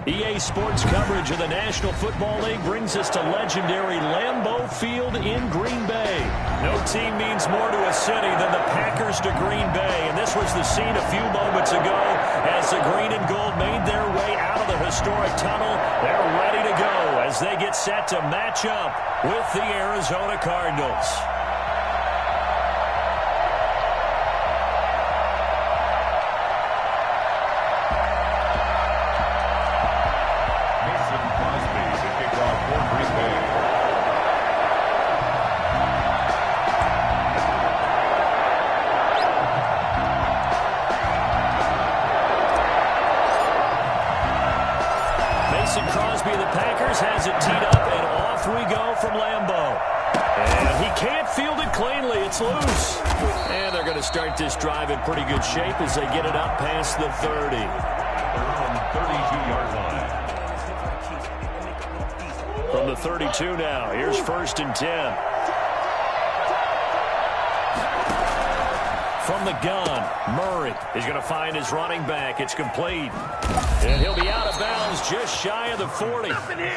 EA Sports coverage of the National Football League brings us to legendary Lambeau Field in Green Bay. No team means more to a city than the Packers to Green Bay, and this was the scene a few moments ago as the green and gold made their way out of the historic tunnel. They're ready to go as they get set to match up with the Arizona Cardinals. Has it teed up, and off we go from Lambeau. And he can't field it cleanly. It's loose. And they're going to start this drive in pretty good shape as they get it up past the 30. From the 32-yard line. From the 32 now, here's 1st and 10. From the gun, Murray is going to find his running back. It's complete. And he'll be out of bounds just shy of the 40.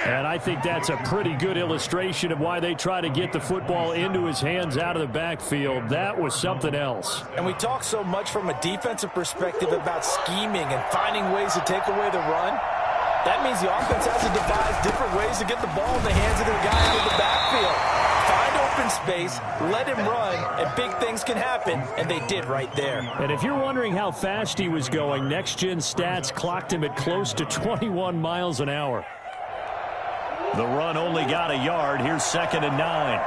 And I think that's a pretty good illustration of why they try to get the football into his hands out of the backfield. That was something else. And we talk so much from a defensive perspective about scheming and finding ways to take away the run. That means the offense has to devise different ways to get the ball in the hands of their guy out of the backfield. Find open space, let him run, and big things can happen, and they did right there. And if you're wondering how fast he was going, next-gen stats clocked him at close to 21 miles an hour. The run only got a yard. Here's 2nd and 9.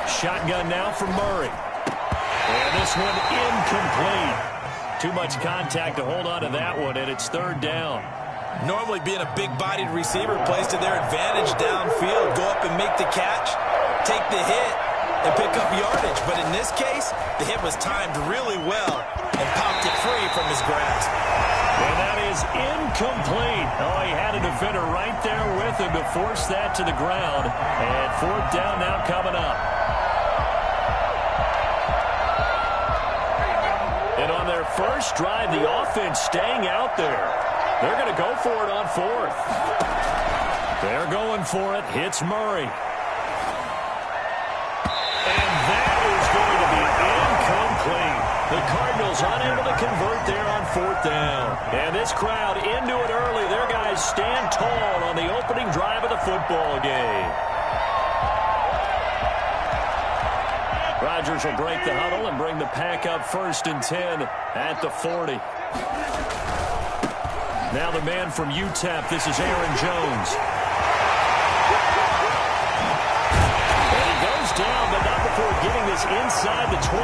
Shotgun now from Murray. And this one incomplete. Too much contact to hold on to that one, and it's 3rd down. Normally being a big-bodied receiver plays to their advantage downfield. Go up and make the catch, take the hit, and pick up yardage. But in this case, the hit was timed really well and popped it free from his grasp. And that is incomplete. Oh, he had a defender right there with him to force that to the ground. And 4th down now coming up. And on their first drive, the offense staying out there. They're going to go for it on 4th. They're going for it. Hits Murray. And that is going to be incomplete. The Cardinals unable to convert there on 4th down. And this crowd into it early. Their guys stand tall on the opening drive of the football game. Rodgers will break the huddle and bring the pack up 1st and 10 at the 40. Now the man from UTEP, this is Aaron Jones. And he goes down, but not before getting this inside the 25.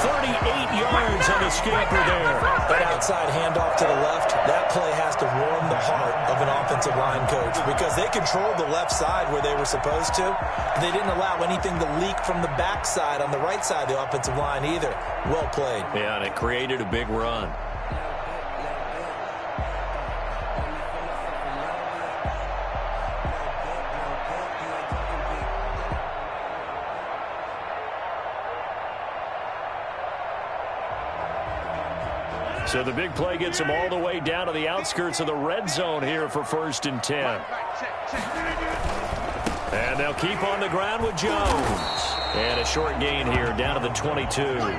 38 yards on the scamper there. That outside handoff to the left, that play has to warm the heart of an offensive line coach because they controlled the left side where they were supposed to. They didn't allow anything to leak from the backside on the right side of the offensive line either. Well played. Yeah, and it created a big run. So the big play gets them all the way down to the outskirts of the red zone here for 1st and 10. And they'll keep on the ground with Jones. And a short gain here down to the 22. Not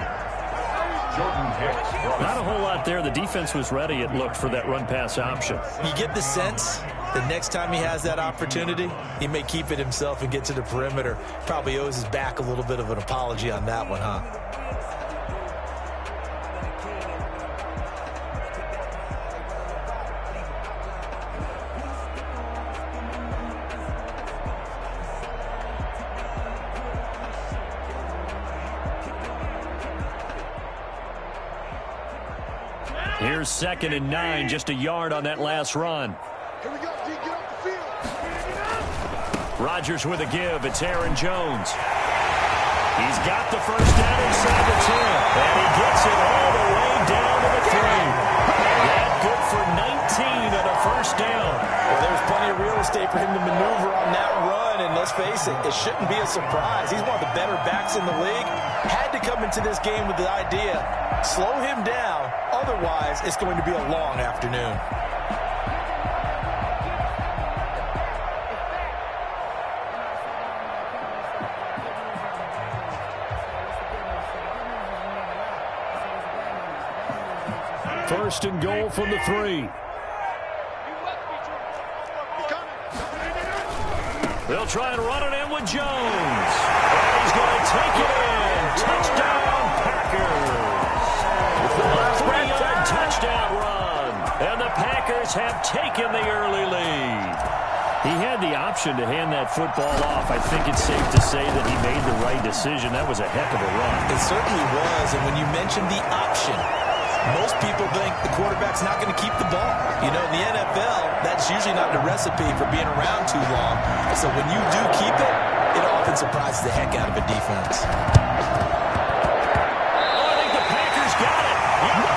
a whole lot there. The defense was ready, it looked, for that run-pass option. You get the sense the next time he has that opportunity, he may keep it himself and get to the perimeter. Probably owes his back a little bit of an apology on that one, huh? Here's 2nd and 9, just a yard on that last run. Here we go, D, get off the field. Rodgers with a give. It's Aaron Jones. He's got the 1st down inside the 10, and he gets it all the way down to the 3. That good for 19 on a 1st down. Well, there's plenty of real estate for him to maneuver on that run, and let's face it, it shouldn't be a surprise. He's one of the better backs in the league. Had to come into this game with the idea, slow him down, otherwise it's going to be a long afternoon. First and goal from the 3. They'll try and run it in with Jones. And he's going to take it in. Touchdown, Packers. A 3-yard touchdown run. And the Packers have taken the early lead. He had the option to hand that football off. I think it's safe to say that he made the right decision. That was a heck of a run. It certainly was. And when you mentioned the option, most people think the quarterback's not going to keep the ball. You know, in the NFL, that's usually not the recipe for being around too long. So when you do keep it, it often surprises the heck out of a defense. Oh, I think the Packers got it.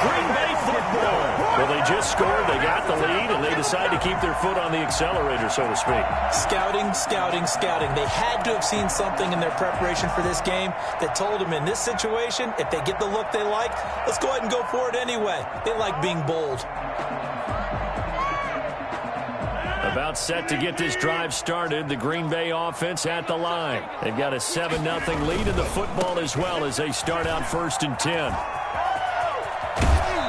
Green Bay football. Well, they just scored. They got the lead, and they decide to keep their foot on the accelerator, so to speak. Scouting, scouting, scouting. They had to have seen something in their preparation for this game that told them in this situation, if they get the look they like, let's go ahead and go for it anyway. They like being bold. About set to get this drive started. The Green Bay offense at the line. They've got a 7-0 lead in the football as well as they start out 1st and 10.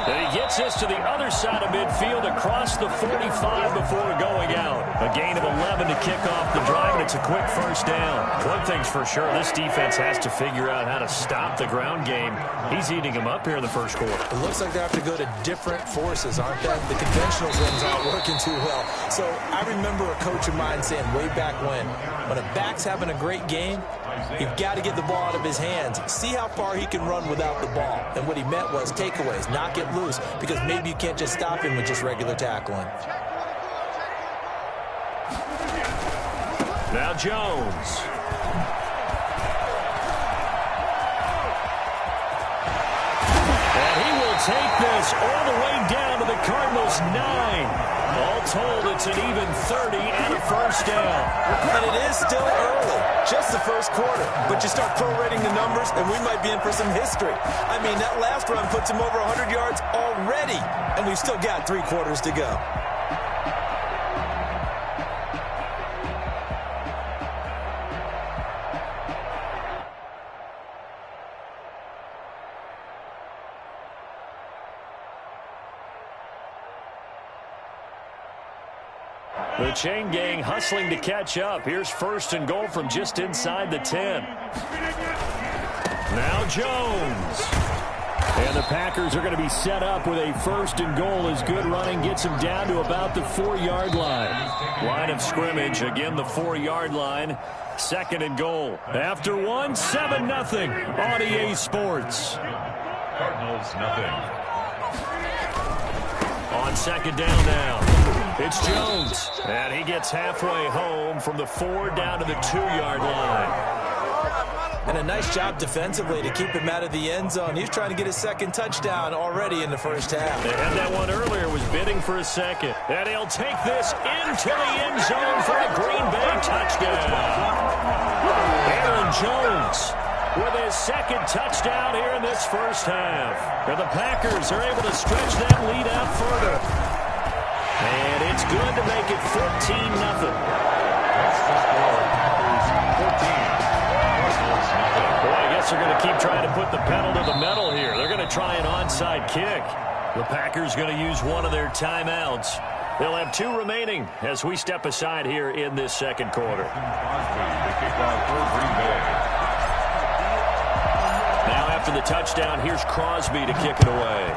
And he gets this to the other side of midfield across the 45 before going out. A gain of 11 to kick off the drive, and it's a quick first down. One thing's for sure, this defense has to figure out how to stop the ground game. He's eating them up here in the first quarter. It looks like they have to go to different forces, aren't they? The conventional ones aren't working too well. So I remember a coach of mine saying way back when a back's having a great game, you've got to get the ball out of his hands. See how far he can run without the ball. And what he meant was takeaways, not get loose, because maybe you can't just stop him with just regular tackling. Now Jones. And he will take this all the way down to the Cardinals' 9. All told, it's an even 30 and a first down. And it is still early, just the first quarter. But you start prorating the numbers, and we might be in for some history. I mean, that last run puts him over 100 yards already, and we've still got 3 quarters to go. The chain gang hustling to catch up. Here's 1st and goal from just inside the 10. Now Jones. And the Packers are going to be set up with a 1st and goal as good running gets them down to about the 4-yard line. Line of scrimmage, again the 4-yard line. 2nd and goal. After 1, 7-0 on EA Sports. Cardinals, nothing. On 2nd down now. It's Jones, and he gets halfway home from the 4 down to the 2-yard line. And a nice job defensively to keep him out of the end zone. He's trying to get his 2nd touchdown already in the first half. They had that one earlier, was bidding for a 2nd. And he'll take this into the end zone for a Green Bay touchdown. Aaron Jones with his 2nd touchdown here in this first half. And the Packers are able to stretch that lead out further. And it's good to make it 14-0. That's the score. Packers 14. Cardinals, nothing. Well, I guess they're going to keep trying to put the pedal to the metal here. They're going to try an onside kick. The Packers going to use one of their timeouts. They'll have 2 remaining as we step aside here in this 2nd quarter. The kickoff for Green Bay. Now after the touchdown, here's Crosby to kick it away.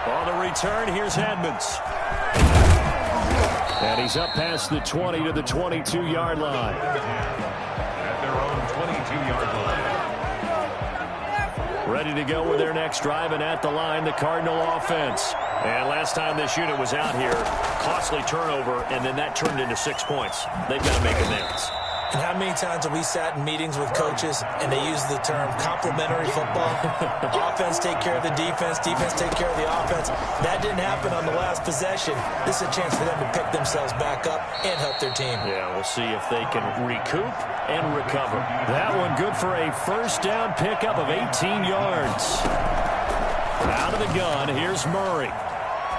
On the return, here's Edmonds. And he's up past the 20 to the 22-yard line. At their own 22-yard line. Ready to go with their next drive, and at the line, the Cardinal offense. And last time this unit was out here, costly turnover, and then that turned into 6 points. They've got to make amends. And how many times have we sat in meetings with coaches and they use the term complementary football? Offense take care of the defense, defense take care of the offense. That didn't happen on the last possession. This is a chance for them to pick themselves back up and help their team. Yeah, we'll see if they can recoup and recover. That one good for a first down pickup of 18 yards. Out of the gun, here's Murray.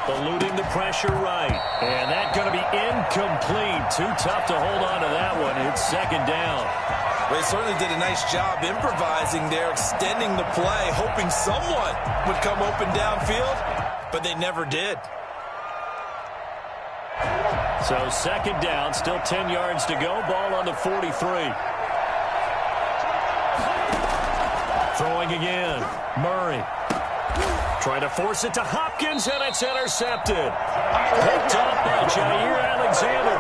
Eluding the pressure right. And that's going to be incomplete. Too tough to hold on to that one. It's second down. They certainly did a nice job improvising there, extending the play, hoping someone would come open downfield, but they never did. So second down, still 10 yards to go. Ball on the 43. Throwing again. Murray. Trying to force it to Hopkins, and it's intercepted. Picked up by Jair Alexander.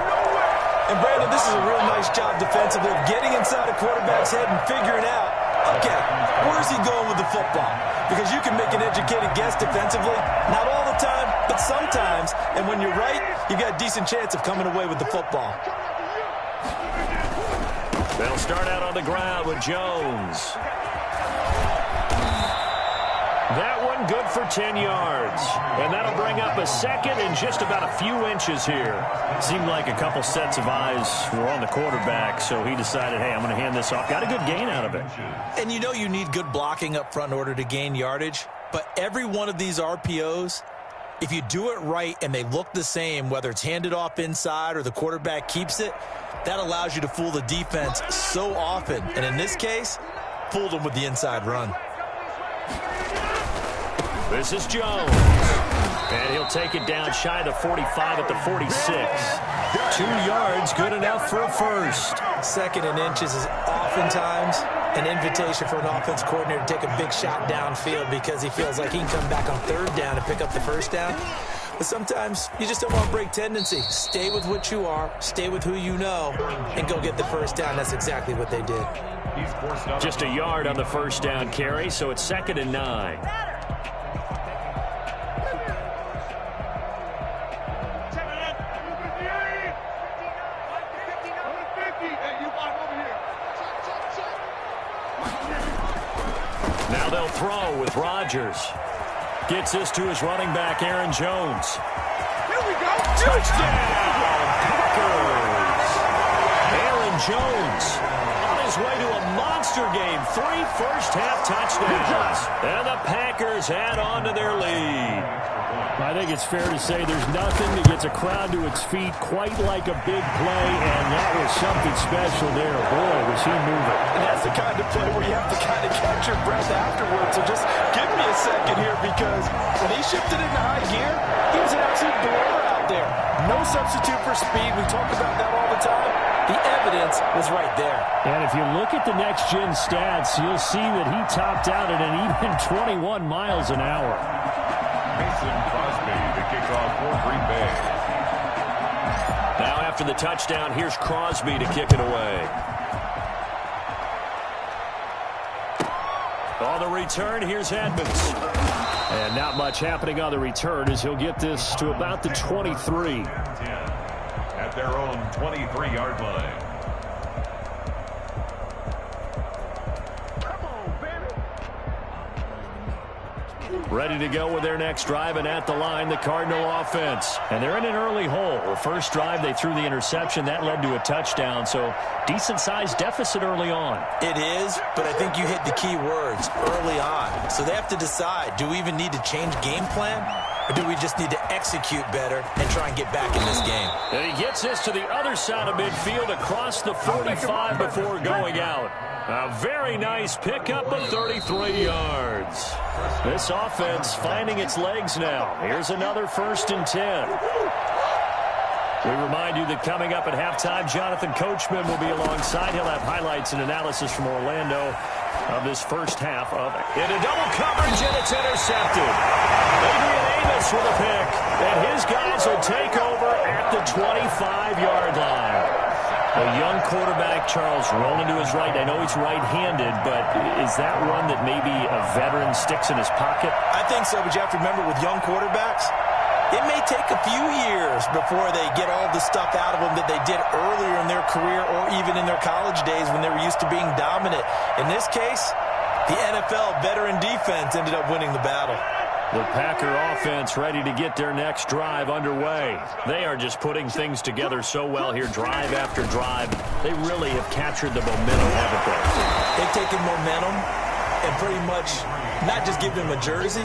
And, Brandon, this is a real nice job defensively of getting inside a quarterback's head and figuring out, okay, where's he going with the football? Because you can make an educated guess defensively. Not all the time, but sometimes. And when you're right, you've got a decent chance of coming away with the football. They'll start out on the ground with Jones. That one good for 10 yards. And that'll bring up a second and just about a few inches here. Seemed like a couple sets of eyes were on the quarterback, so he decided, hey, I'm going to hand this off. Got a good gain out of it. And you know you need good blocking up front in order to gain yardage. But every one of these RPOs, if you do it right and they look the same, whether it's handed off inside or the quarterback keeps it, that allows you to fool the defense so often. And in this case, fooled them with the inside run. This is Jones. And he'll take it down shy of the 45 at the 46. 2 yards, good enough for a first. Second and inches is oftentimes an invitation for an offense coordinator to take a big shot downfield because he feels like he can come back on third down and pick up the first down. But sometimes you just don't want to break tendency. Stay with what you are, stay with who you know, and go get the first down. That's exactly what they did. Just a yard on the first down carry, so it's 2nd and 9. Now they'll throw with Rodgers. Gets this to his running back, Aaron Jones. Here we go. Touchdown, Packers. Aaron Jones on his way to a monster game. 3 first-half touchdowns. And the Packers add on to their lead. I think it's fair to say there's nothing that gets a crowd to its feet quite like a big play, and that was something special there. Boy, was he moving. And that's the kind of play where you have to kind of catch your breath afterwards. So just give me a second here because when he shifted into high gear, he was an absolute blower out there. No substitute for speed. We talk about that all the time. The evidence was right there. And if you look at the next-gen stats, you'll see that he topped out at an even 21 miles an hour. Mason Crosby, the kickoff for Green Bay. Now after the touchdown, here's Crosby to kick it away. On the return, here's Edmonds. And not much happening on the return as he'll get this to about the 23. 10 at their own 23-yard line. Ready to go with their next drive, and at the line, the Cardinal offense. And they're in an early hole. The first drive, they threw the interception. That led to a touchdown, so decent-sized deficit early on. It is, but I think you hit the key words, early on. So they have to decide, do we even need to change game plan? Or do we just need to execute better and try and get back in this game? And he gets this to the other side of midfield across the 45 before going out. A very nice pickup of 33 yards. This offense finding its legs now. Here's another 1st and 10. We remind you that coming up at halftime, Jonathan Coachman will be alongside. He'll have highlights and analysis from Orlando of this first half of it. Into double coverage, and it's intercepted. Adrian Amos with a pick, and his guys will take over at the 25-yard line. A young quarterback, Charles, rolling to his right. I know he's right-handed, but is that one that maybe a veteran sticks in his pocket? I think so, but you have to remember with young quarterbacks, It may take a few years before they get all the stuff out of them that they did earlier in their career or even in their college days when they were used to being dominant. In this case, the NFL veteran defense ended up winning the battle. The Packer offense ready to get their next drive underway. They are just putting things together so well here, drive after drive. They really have captured the momentum, haven't they? They've taken momentum and pretty much not just give them a jersey,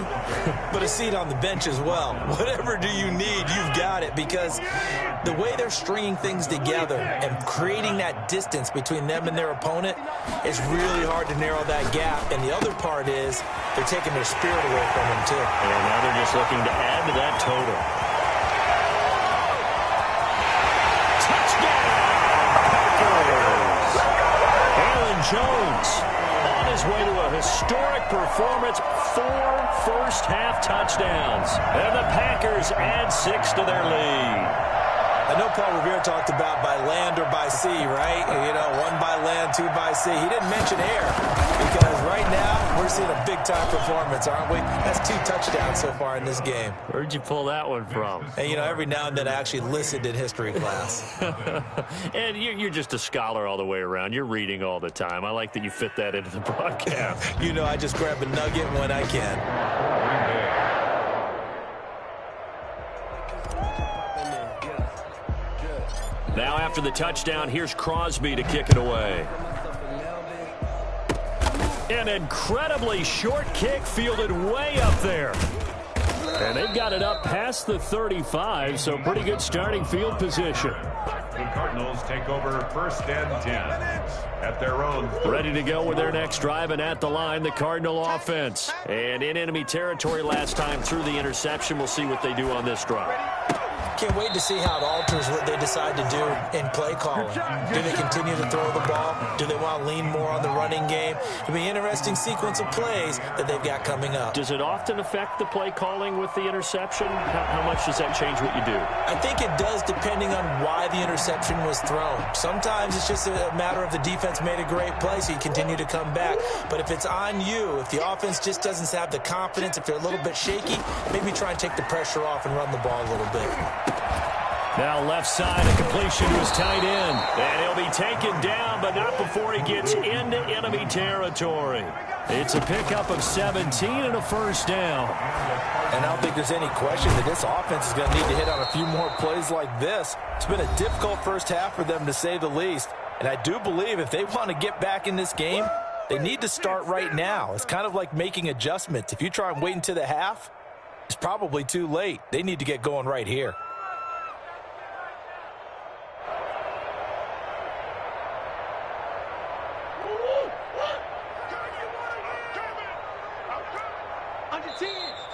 but a seat on the bench as well. Whatever do you need, you've got it, because the way they're stringing things together and creating that distance between them and their opponent is really hard to narrow that gap. And the other part is they're taking their spirit away from them, too. And now they're just looking to add to that total. Touchdown, Packers! Aaron Jones on his way to a historic performance, 4 first-half touchdowns. And the Packers add 6 to their lead. I know Paul Revere talked about by land or by sea, right? You know, 1 by land, 2 by sea. He didn't mention air because right now we're seeing a big-time performance, aren't we? That's 2 touchdowns so far in this game. Where'd you pull that one from? And, you know, every now and then I actually listened in history class. And you're just a scholar all the way around. You're reading all the time. I like that you fit that into the broadcast. You know, I just grab a nugget when I can. Now after the touchdown, here's Crosby to kick it away. An incredibly short kick fielded way up there. And they've got it up past the 35, so pretty good starting field position. The Cardinals take over 1st and 10 at their own. Ready to go with their next drive, and at the line, the Cardinal offense. And in enemy territory last time through the interception. We'll see what they do on this drive. Can't wait to see how it alters what they decide to do in play calling. Do they continue to throw the ball? Do they want to lean more on the running game? It'll be an interesting sequence of plays that they've got coming up. Does it often affect the play calling with the interception? How much does that change what you do? I think it does, depending on why the interception was thrown. Sometimes it's just a matter of the defense made a great play, so you continue to come back. But if it's on you, if the offense just doesn't have the confidence, if they're a little bit shaky, maybe try and take the pressure off and run the ball a little bit. Now left side, a completion to his tight end. And he'll be taken down, but not before he gets into enemy territory. It's a pickup of 17 and a first down. And I don't think there's any question that this offense is going to need to hit on a few more plays like this. It's been a difficult first half for them, to say the least. And I do believe if they want to get back in this game, they need to start right now. It's kind of like making adjustments. If you try and wait until the half, it's probably too late. They need to get going right here.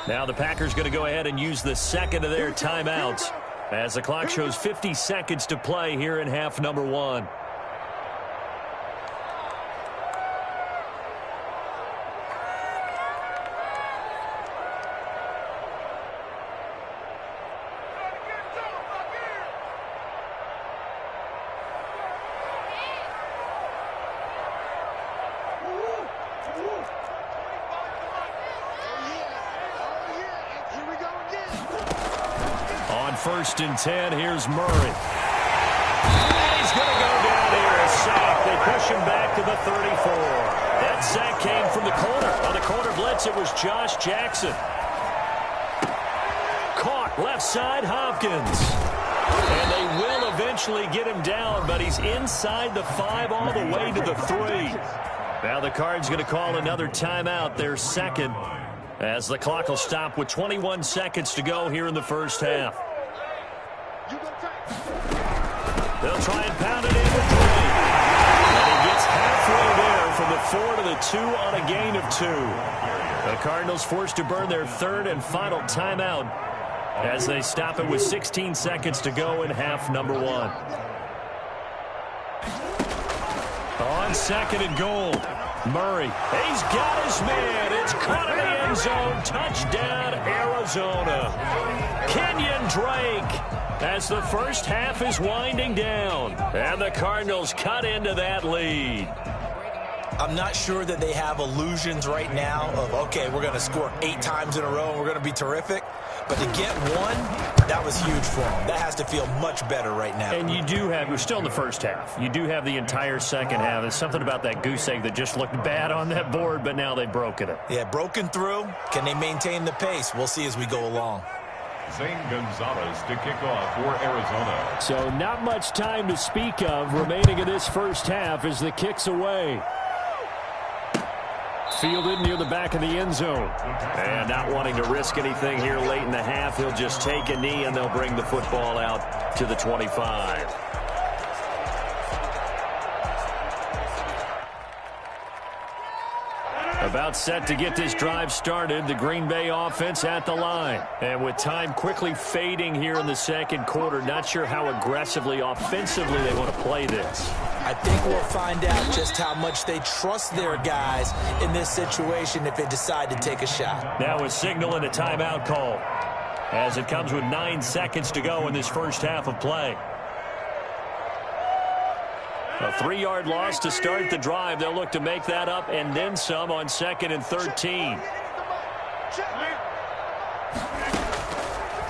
Now the Packers going to go ahead and use the second of their timeouts as the clock shows 50 seconds to play here in half number 1. First and 10, here's Murray. He's going to go down here, a sack. They push him back to the 34. That sack came from the corner. On the corner blitz, it was Josh Jackson. Caught left side, Hopkins. And they will eventually get him down, but he's inside the 5 all the way to the 3. Now the Cards going to call another timeout, their second, as the clock will stop with 21 seconds to go here in the first half. They'll try and pound it in with 3. And he gets halfway there from the 4 to the 2 on a gain of 2. The Cardinals forced to burn their third and final timeout as they stop it with 16 seconds to go in half number 1. On second and goal, Murray. He's got his man. It's caught in the end zone. Touchdown, Arizona. Kenyon Drake, as the first half is winding down. And the Cardinals cut into that lead. I'm not sure that they have illusions right now of, okay, we're going to score 8 times in a row and we're going to be terrific. But to get one, that was huge for him. That has to feel much better right now. And you do have, we're still in the first half. You do have the entire second half. There's something about that goose egg that just looked bad on that board, but now they've broken it. Yeah, broken through. Can they maintain the pace? We'll see as we go along. Zane Gonzalez to kick off for Arizona. So not much time to speak of remaining in this first half as the kick's away. Fielded near the back of the end zone. And not wanting to risk anything here late in the half, he'll just take a knee and they'll bring the football out to the 25. About set to get this drive started, the Green Bay offense at the line. And with time quickly fading here in the second quarter, not sure how aggressively, offensively they want to play this. I think we'll find out just how much they trust their guys in this situation if they decide to take a shot. Now a signal and a timeout call as it comes with 9 seconds to go in this first half of play. A 3-yard loss to start the drive. They'll look to make that up and then some on 2nd and 13.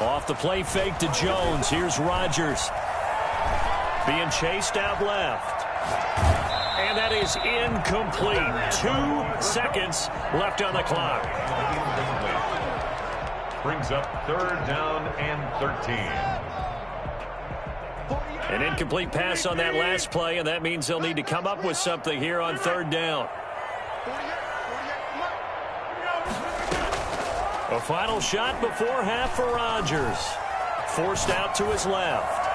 Off the play fake to Jones. Here's Rodgers. Being chased out left. And that is incomplete. 2 seconds left on the clock. Brings up 3rd down and 13. An incomplete pass on that last play, and that means they'll need to come up with something here on 3rd down. A final shot before half for Rodgers. Forced out to his left.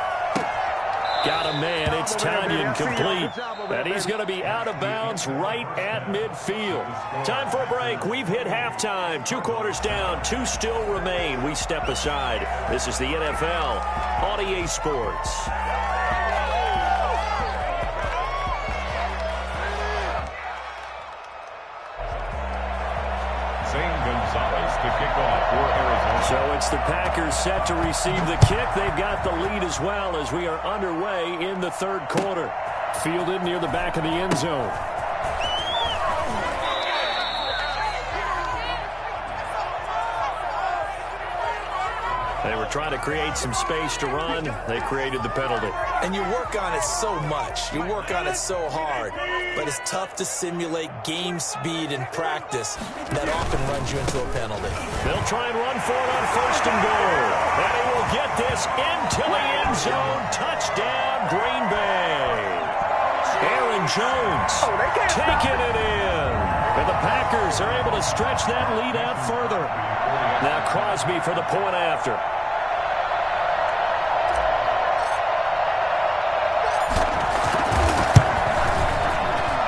Got a man. It's Tanyan complete. And he's going to be out of bounds right at midfield. Time for a break. We've hit halftime. 2 quarters down. 2 still remain. We step aside. This is the NFL on EA Sports. Zane Gonzalez to kick off for Arizona. So it's the Packers set to receive the kick. They've got the lead as well as we are underway in the 3rd quarter. Fielded near the back of the end zone. They were trying to create some space to run. They created the penalty. And you work on it so much. You work on it so hard. But it's tough to simulate game speed in practice that often runs you into a penalty. They'll try and run for it on 1st and goal. And he will get this into the end zone. Touchdown, Green Bay. Aaron Jones taking it in. And the Packers are able to stretch that lead out further. Now Crosby for the point after.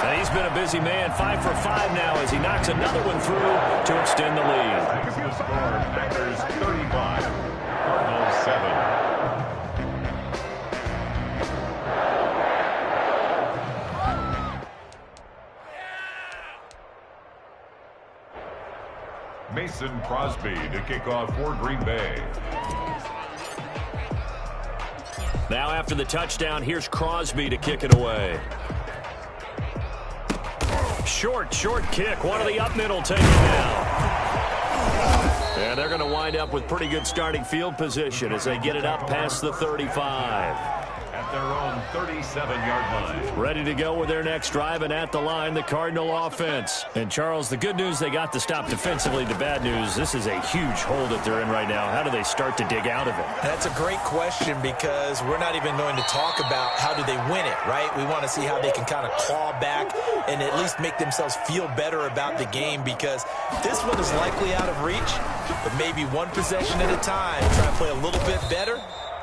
And he's been a busy man. 5 for 5 now as he knocks another one through to extend the lead. Packers 35, Cardinals 7. Mason Crosby to kick off for Green Bay. Now after the touchdown, here's Crosby to kick it away. Short kick. One of the up middle taken down. And they're going to wind up with pretty good starting field position as they get it up past the 35. At their own 37-yard line. Ready to go with their next drive, and at the line, the Cardinal offense. And, Charles, the good news, they got to stop defensively. The bad news, this is a huge hole that they're in right now. How do they start to dig out of it? That's a great question because we're not even going to talk about how do they win it, right? We want to see how they can kind of claw back and at least make themselves feel better about the game because this one is likely out of reach, but maybe one possession at a time. Try to play a little bit better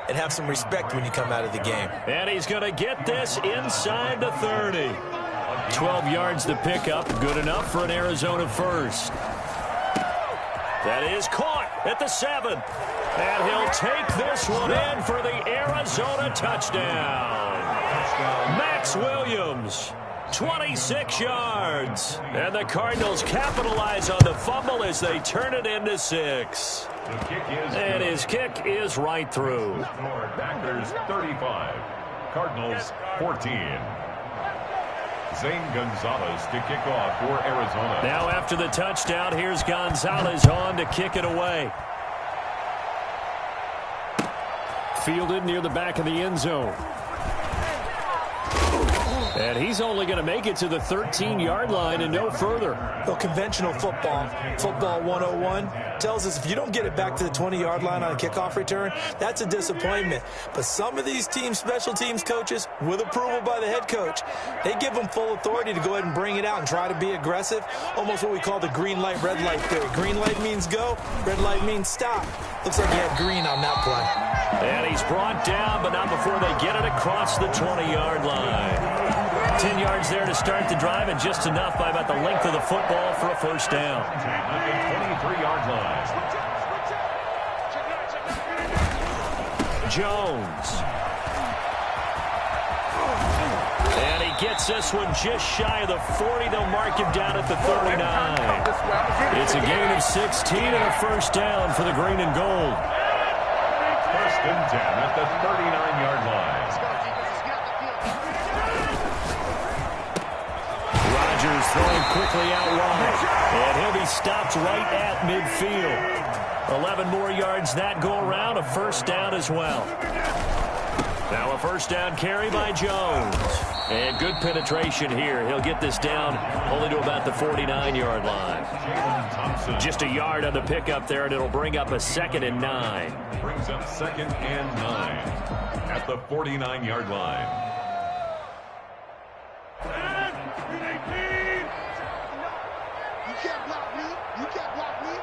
and have some respect when you come out of the game. And he's going to get this inside the 30. 12 yards to pick up. Good enough for an Arizona first. That is caught at the 7. And he'll take this one in for the Arizona touchdown. Max Williams, 26 yards. And the Cardinals capitalize on the fumble as they turn it into 6. And his kick is right through. Packers 35, Cardinals 14. Zane Gonzalez to kick off for Arizona. Now after the touchdown, here's Gonzalez on to kick it away. fielded near the back of the end zone. And he's only going to make it to the 13-yard line and no further. Well, conventional football 101, tells us if you don't get it back to the 20-yard line on a kickoff return, that's a disappointment. But some of these special teams coaches, with approval by the head coach, they give them full authority to go ahead and bring it out and try to be aggressive, almost what we call the green light, red light theory. Green light means go, red light means stop. Looks like he had green on that play. And he's brought down, but not before they get it across the 20-yard line. 10 yards there to start the drive, and just enough by about the length of the football for a first down. At the 23-yard line. Jones. And he gets this one just shy of the 40. They'll mark him down at the 39. It's a gain of 16 and a first down for the green and gold. First and 10 at the 39-yard line. Rodgers throwing quickly out wide. And he'll be stopped right at midfield. 11 more yards that go around. A first down as well. Now a first down carry by Jones. And good penetration here. He'll get this down only to about the 49-yard line. Just a yard on the pickup there, and it'll bring up a 2nd and 9. Brings up 2nd and 9 at the 49-yard line. You can't block me. You can't block me.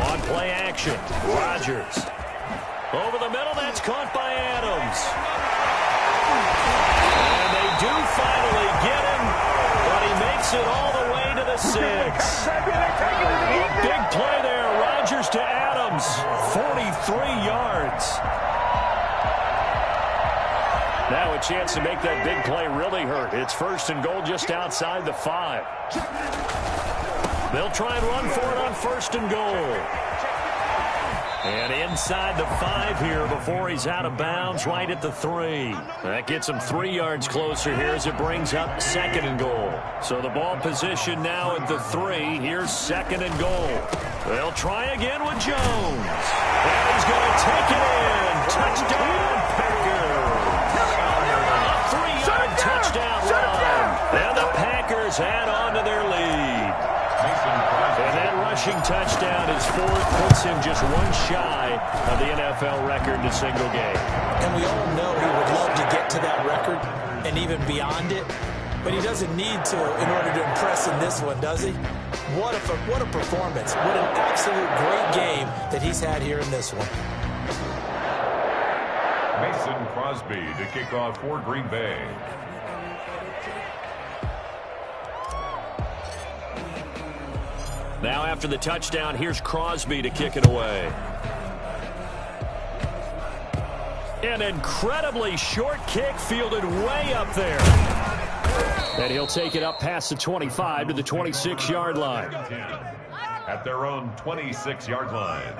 On play action, Rodgers. Over the middle, that's caught by Adams. And they do finally get him, but he makes it all the way to the 6. A big play there, Rodgers to Adams, 43 yards. Now a chance to make that big play really hurt. It's first and goal just outside the 5. They'll try and run for it on first and goal. And inside the 5 here before he's out of bounds, right at the 3. That gets him 3 yards closer here as it brings up 2nd and goal. So the ball position now at the 3. Here's 2nd and goal. They'll try again with Jones. And he's going to take it in. Touchdown, Packers. A 3-yard touchdown run. And the Packers add on to their lead. And that rushing touchdown is 4th, puts him just one shy of the NFL record in a single game. And we all know he would love to get to that record and even beyond it, but he doesn't need to in order to impress in this one, does he? What a performance. What an absolute great game that he's had here in this one. Mason Crosby to kick off for Green Bay. Now after the touchdown, here's Crosby to kick it away. An incredibly short kick fielded way up there. And he'll take it up past the 25 to the 26-yard line. At their own 26-yard line.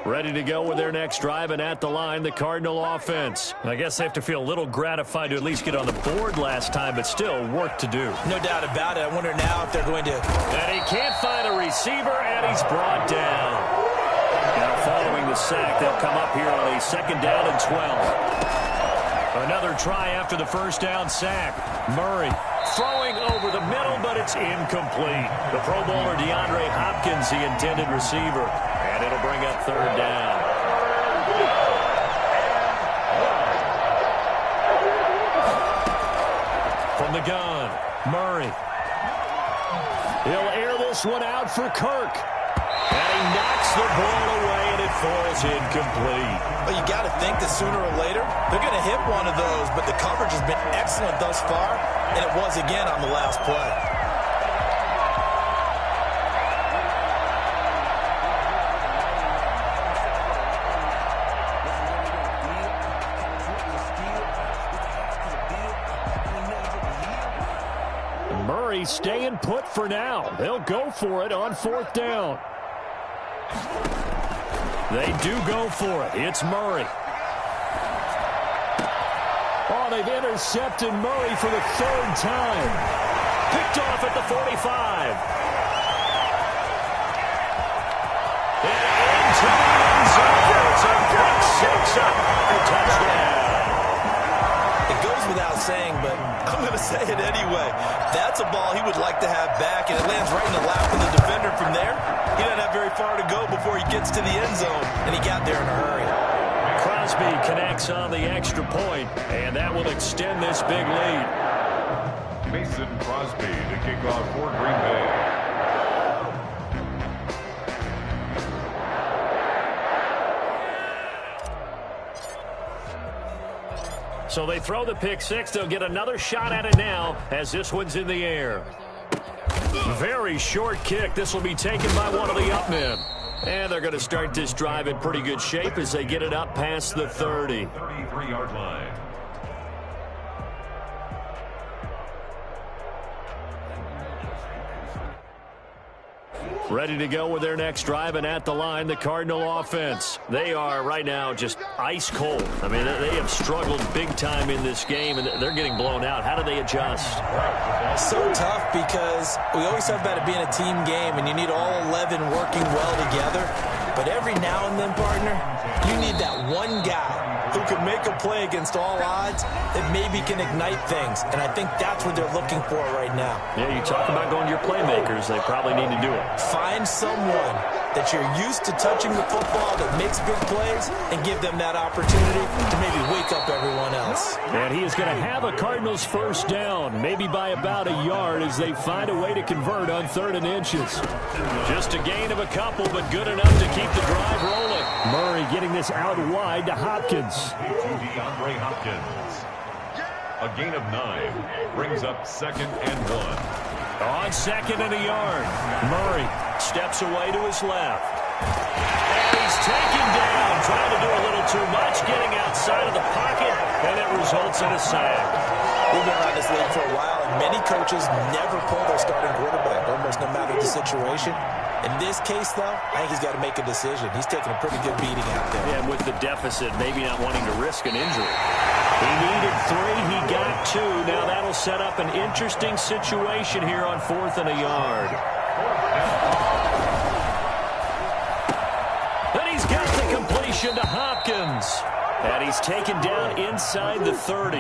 Ready to go with their next drive, and at the line, the Cardinal offense. I guess they have to feel a little gratified to at least get on the board last time, but still work to do. No doubt about it. I wonder now if they're going to... And he can't find a receiver, and he's brought down. Now following the sack, they'll come up here on a 2nd down and 12. Another try after the first down sack. Murray throwing over the middle, but it's incomplete. The Pro Bowler DeAndre Hopkins, the intended receiver. And it'll bring up 3rd down. From the gun, Murray. He'll air this one out for Kirk. And he knocks the ball away, and it falls incomplete. Well, you got to think that sooner or later, they're going to hit one of those, but the coverage has been excellent thus far, and it was again on the last play. Murray staying put for now. They'll go for it on 4th down. They do go for it. It's Murray. Oh, they've intercepted Murray for the 3rd time. Picked off at the 45. takes up for touchdown. It goes without saying, but I'm going to say it anyway. That's a ball he would like to have back, and it lands right in the lap of the defender. From there, he doesn't have very far to go before he gets to the end zone, and he got there in a hurry. Crosby connects on the extra point, and that will extend this big lead. Mason Crosby to kick off for Green Bay. So they throw the pick six. They'll get another shot at it now as this one's in the air. Very short kick. This will be taken by one of the up men. And they're going to start this drive in pretty good shape as they get it up past the 30. 33-yard line. Ready to go with their next drive, and at the line, the Cardinal offense. They are right now just ice cold. I mean, they have struggled big time in this game, and they're getting blown out. How do they adjust? So tough because we always talk about it being a team game, and you need all 11 working well together. But every now and then, partner, you need that one guy who can make a play against all odds that maybe can ignite things. And I think that's what they're looking for right now. Yeah, you talk about going to your playmakers. They probably need to do it. Find someone that you're used to touching the football that makes big plays and give them that opportunity to maybe wake up everyone else. And he is going to have a Cardinals first down, maybe by about a yard as they find a way to convert on 3rd and inches. Just a gain of a couple, but good enough to keep the drive rolling. Murray getting this out wide to Hopkins. To DeAndre Hopkins. A gain of 9 brings up 2nd and 1. On 2nd and a yard, Murray steps away to his left. And he's taken down, trying to do a little too much, getting outside of the pocket, and it results in a sack. We've been around this league for a while, and many coaches never pull their starting quarterback, almost no matter the situation. In this case, though, I think he's got to make a decision. He's taking a pretty good beating out there. Yeah, with the deficit, maybe not wanting to risk an injury. He needed 3. He got 2. Now that'll set up an interesting situation here on 4th and a yard. And he's got the completion to Hopkins. And he's taken down inside the 30.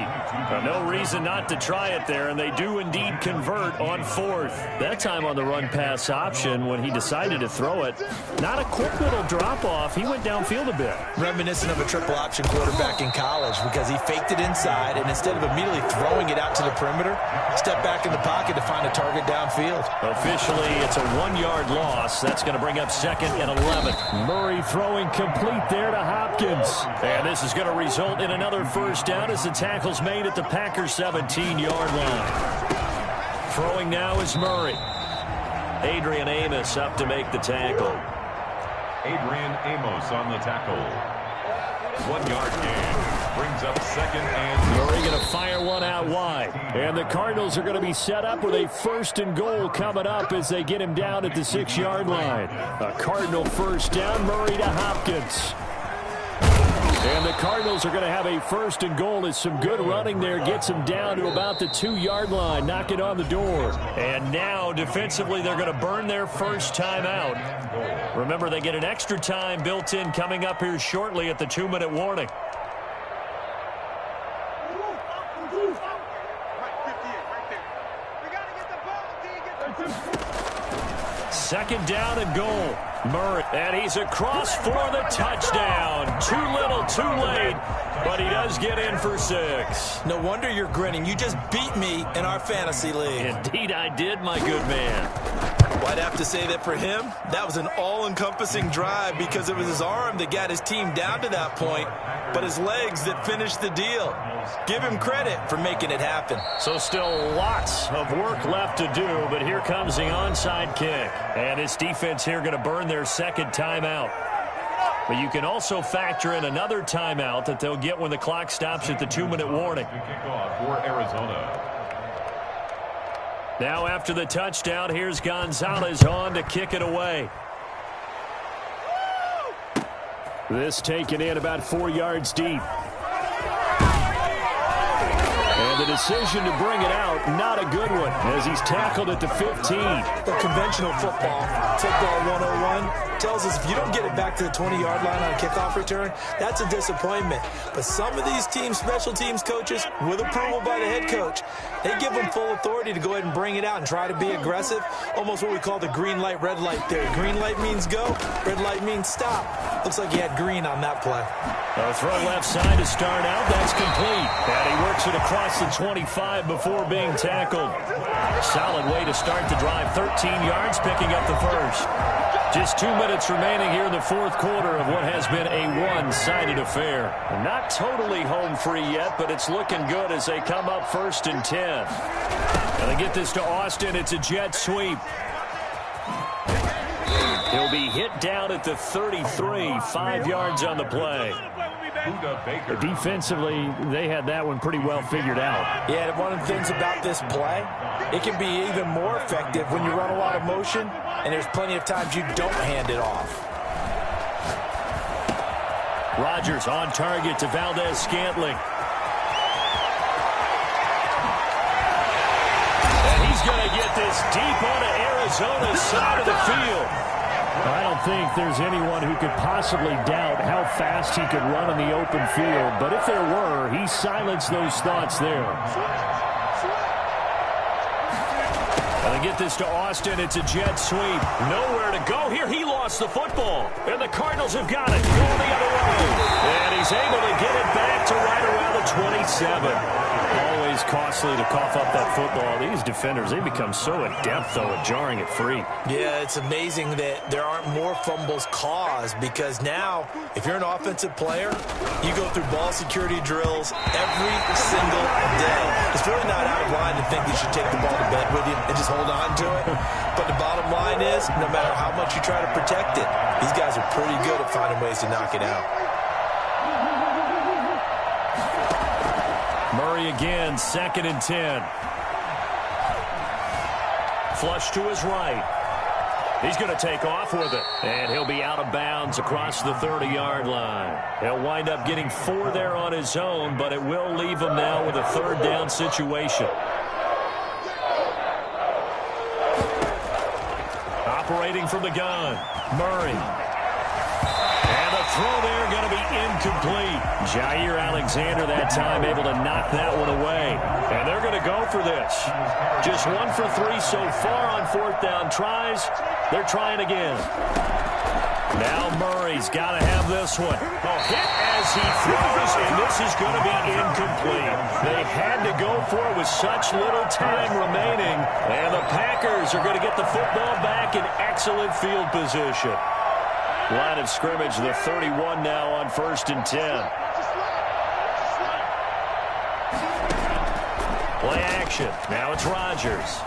No reason not to try it there, and they do indeed convert on 4th. That time on the run-pass option when he decided to throw it. Not a quick little drop-off. He went downfield a bit. Reminiscent of a triple option quarterback in college because he faked it inside, and instead of immediately throwing it out to the perimeter, stepped back in the pocket to find a target downfield. Officially, it's a 1-yard loss. That's going to bring up 2nd and 11. Murray throwing complete there to Hopkins. And this is going to result in another first down as the tackle's made at the Packers' 17-yard line. Throwing now is Murray. Adrian Amos up to make the tackle. Adrian Amos on the tackle. 1-yard gain brings up 2nd and Murray going to fire one out wide. And the Cardinals are going to be set up with a 1st and goal coming up as they get him down at the 6-yard line. A Cardinal first down, Murray to Hopkins. And the Cardinals are going to have a 1st and goal as some good running there gets him down to about the 2-yard line, knocking on the door. And now, defensively, they're going to burn their first time out. Remember, they get an extra time built in coming up here shortly at the 2-minute warning. Second down and goal. Murray, and he's across for the touchdown. Too little, too late, but he does get in for 6. No wonder you're grinning. You just beat me in our fantasy league. Indeed I did, my good man. Well, I'd have to say that for him, that was an all-encompassing drive because it was his arm that got his team down to that point, but his legs that finished the deal. Give him credit for making it happen. So still lots of work left to do, but here comes the onside kick. And his defense here going to burn their 2nd timeout. But you can also factor in another timeout that they'll get when the clock stops at the 2-minute warning. kickoff for Arizona. Now after the touchdown, here's Gonzalez on to kick it away. This taken in about 4 yards deep. And the decision to bring it out, not a good one, as he's tackled at the 15. The conventional football 101, tells us if you don't get it back to the 20-yard line on a kickoff return, that's a disappointment. But some of these teams, special teams coaches, with approval by the head coach, they give them full authority to go ahead and bring it out and try to be aggressive, almost what we call the green light, red light theory. Green light means go, red light means stop. Looks like he had green on that play. A throw left side to start out. That's complete. And he works it across the 25 before being tackled. Solid way to start the drive. 13 yards, picking up the first. Just 2 minutes remaining here in the fourth quarter of what has been a one-sided affair. Not totally home free yet, but it's looking good as they come up 1st and 10. And they get this to Austin. It's a jet sweep. He'll be hit down at the 33, 5 yards on the play. Defensively, they had that one pretty well figured out. Yeah, one of the things about this play, it can be even more effective when you run a lot of motion, and there's plenty of times you don't hand it off. Rodgers on target to Valdez-Scantling. And he's going to get this deep onto Arizona's side of the field. I don't think there's anyone who could possibly doubt how fast he could run in the open field. But if there were, he silenced those thoughts there. And they get this to Austin. It's a jet sweep. Nowhere to go here. He lost the football. And the Cardinals have got it. Going the other way. And he's able to get it back to right around the 27. Always costly to cough up that football. These defenders, they become so adept, though, at jarring it free. Yeah, it's amazing that there aren't more fumbles caused, because now, if you're an offensive player, you go through ball security drills every single day. It's really not out of line to think you should take the ball to bed with you and just hold on to it. But the bottom line is, no matter how much you try to protect it, these guys are pretty good at finding ways to knock it out. Murray again, 2nd and 10. Flush to his right. He's going to take off with it. And he'll be out of bounds across the 30-yard line. He'll wind up getting 4 there on his own, but it will leave him now with a 3rd down situation. Operating from the gun, Murray. And the throw there going to be incomplete. Jair Alexander that time able to knock that one away. And they're going to go for this. Just 1 for 3 so far on 4th down tries. They're trying again. Now Murray's got to have this one. Hit as he throws, and this is going to be incomplete. They had to go for it with such little time remaining. And the Packers are going to get the football back in excellent field position. Line of scrimmage, the 31 now on 1st and 10. Play action. Now it's Rodgers.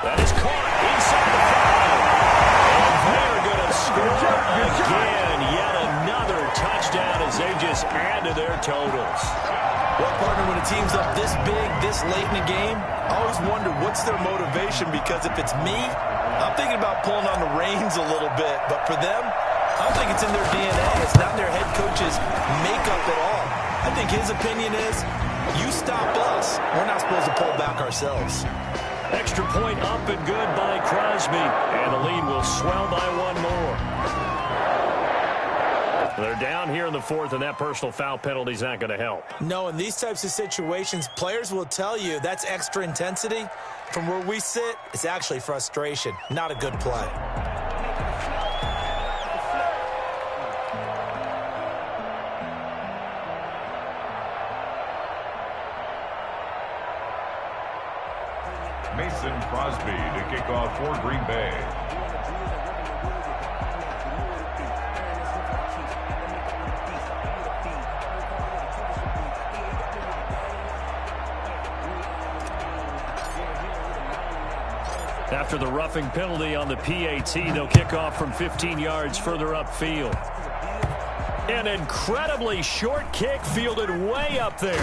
That is caught inside the 5. And they're going to score again. Yet another touchdown as they just add to their totals. Well, partner, when a team's up this big, this late in the game, I always wonder what's their motivation, because if it's me, I'm thinking about pulling on the reins a little bit. But for them, I don't think it's in their DNA. It's not in their head coach's makeup at all. I think his opinion is, you stop us, we're not supposed to pull back ourselves. Extra point up and good by Crosby. And the lead will swell by 1 more. They're down here in the 4th, and that personal foul penalty is not going to help. No, in these types of situations, players will tell you that's extra intensity. From where we sit, it's actually frustration, not a good play. Mason Crosby to kick off for Green Bay. After the roughing penalty on the PAT, they'll kick off from 15 yards further upfield. An incredibly short kick fielded way up there.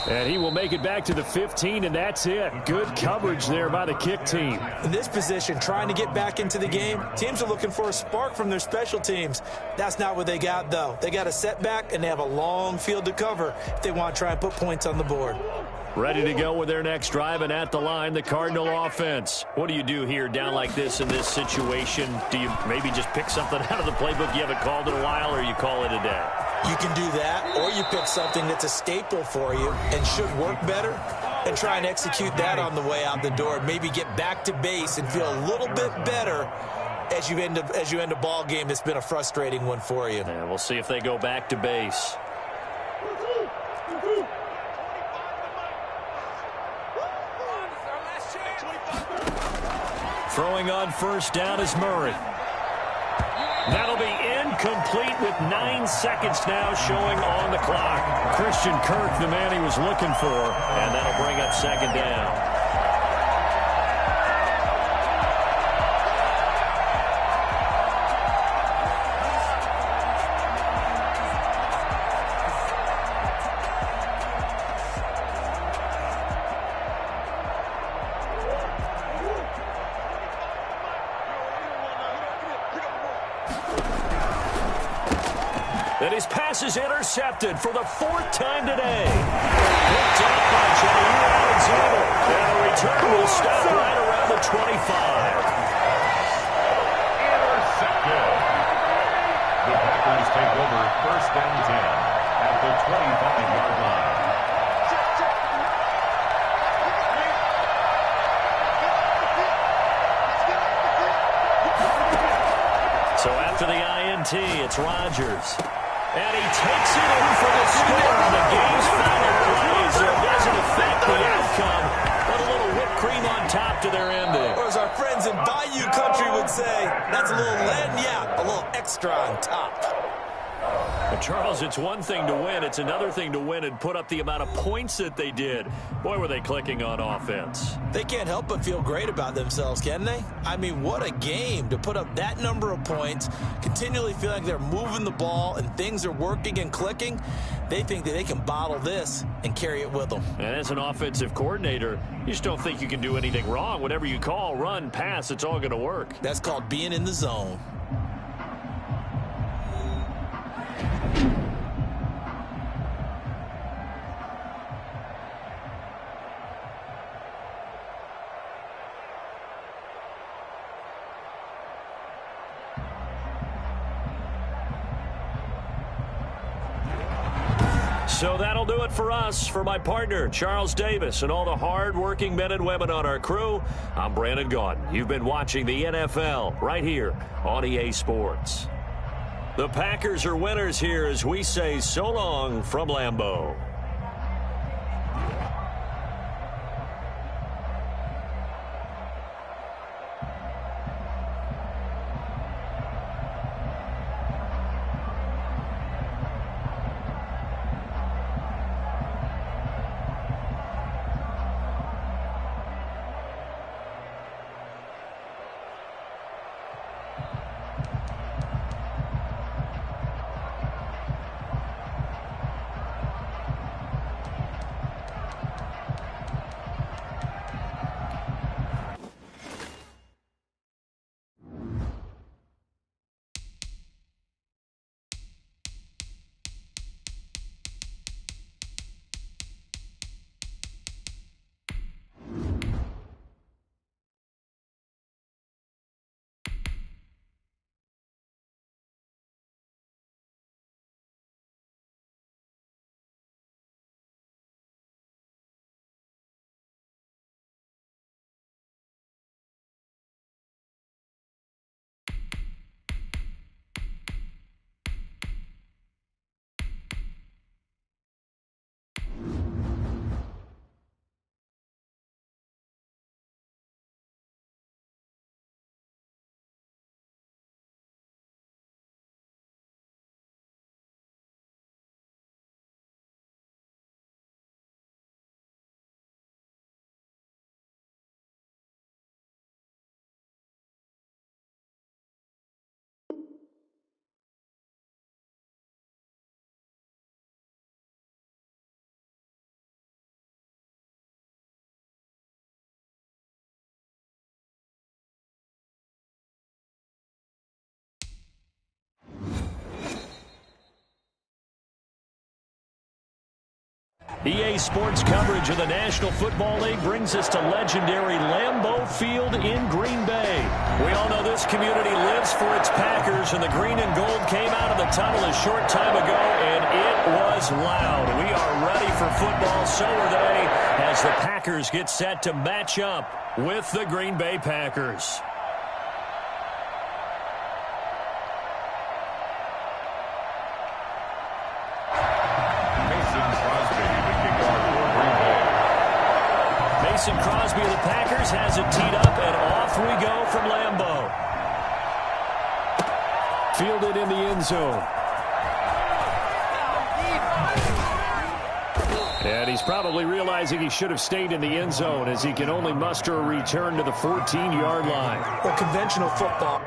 And he will make it back to the 15, and that's it. Good coverage there by the kick team. In this position, trying to get back into the game, teams are looking for a spark from their special teams. That's not what they got, though. They got a setback, and they have a long field to cover if they want to try and put points on the board. Ready to go with their next drive, and at the line, the Cardinal offense. What do you do here down like this in this situation? Do you maybe just pick something out of the playbook you haven't called in a while, or you call it a day? You can do that, or you pick something that's a staple for you and should work better and try and execute that on the way out the door. Maybe get back to base and feel a little bit better as you end a ball game that's been a frustrating one for you. And we'll see if they go back to base. Throwing on first down is Murray. That'll be incomplete with 9 seconds now showing on the clock. Christian Kirk, the man he was looking for, and that'll bring up second down. And his pass is intercepted for the 4th time today. Picked up by Jair Alexander. And the return will stop right around the 25. Intercepted. The Packers take over first and 10 at the 25-yard line. So after the INT, it's Rodgers. And he takes it in for the score on the game's final play. So it doesn't affect the outcome, but a little whipped cream on top to their ending. Or as our friends in Bayou Country would say, that's a little lagniappe, a little extra on top. But Charles, it's one thing to win. It's another thing to win and put up the amount of points that they did. Boy, were they clicking on offense. They can't help but feel great about themselves, can they? I mean, what a game to put up that number of points, continually feel like they're moving the ball and things are working and clicking. They think that they can bottle this and carry it with them. And as an offensive coordinator, you just don't think you can do anything wrong. Whatever you call, run, pass, it's all going to work. That's called being in the zone. So that'll do it for us. For my partner, Charles Davis, and all the hard-working men and women on our crew, I'm Brandon Gaudin. You've been watching the NFL right here on EA Sports. The Packers are winners here as we say so long from Lambeau. EA Sports coverage of the National Football League brings us to legendary Lambeau Field in Green Bay. We all know this community lives for its Packers, and the green and gold came out of the tunnel a short time ago, and it was loud. We are ready for football, so are they, as the Packers get set to match up with the Green Bay Packers. Mason Crosby of the Packers has it teed up, and off we go from Lambeau. Fielded in the end zone. And he's probably realizing he should have stayed in the end zone, as he can only muster a return to the 14-yard line. Well, conventional football.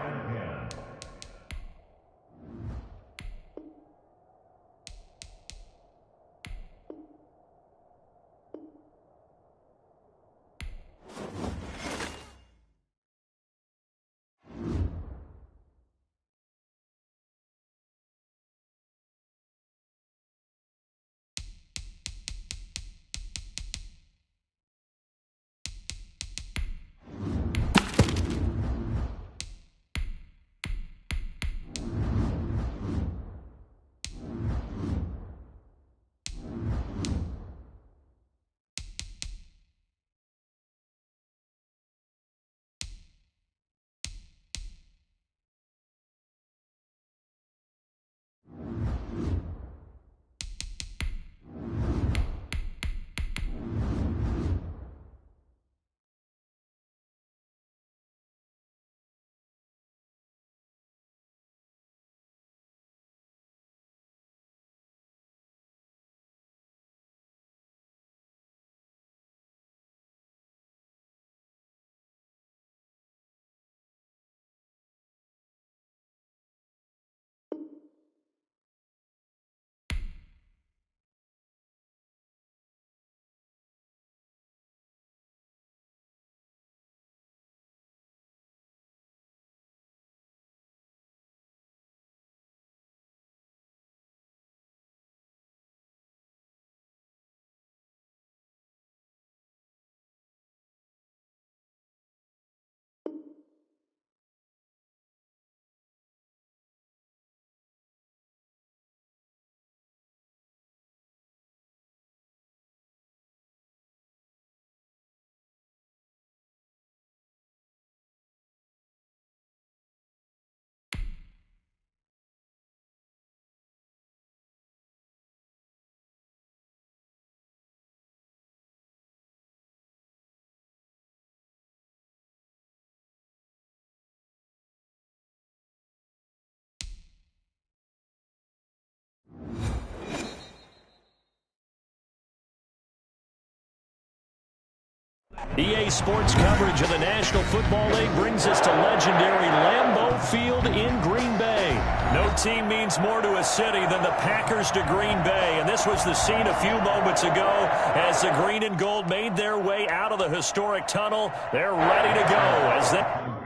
EA Sports coverage of the National Football League brings us to legendary Lambeau Field in Green Bay. No team means more to a city than the Packers to Green Bay, and this was the scene a few moments ago as the green and gold made their way out of the historic tunnel. They're ready to go as they...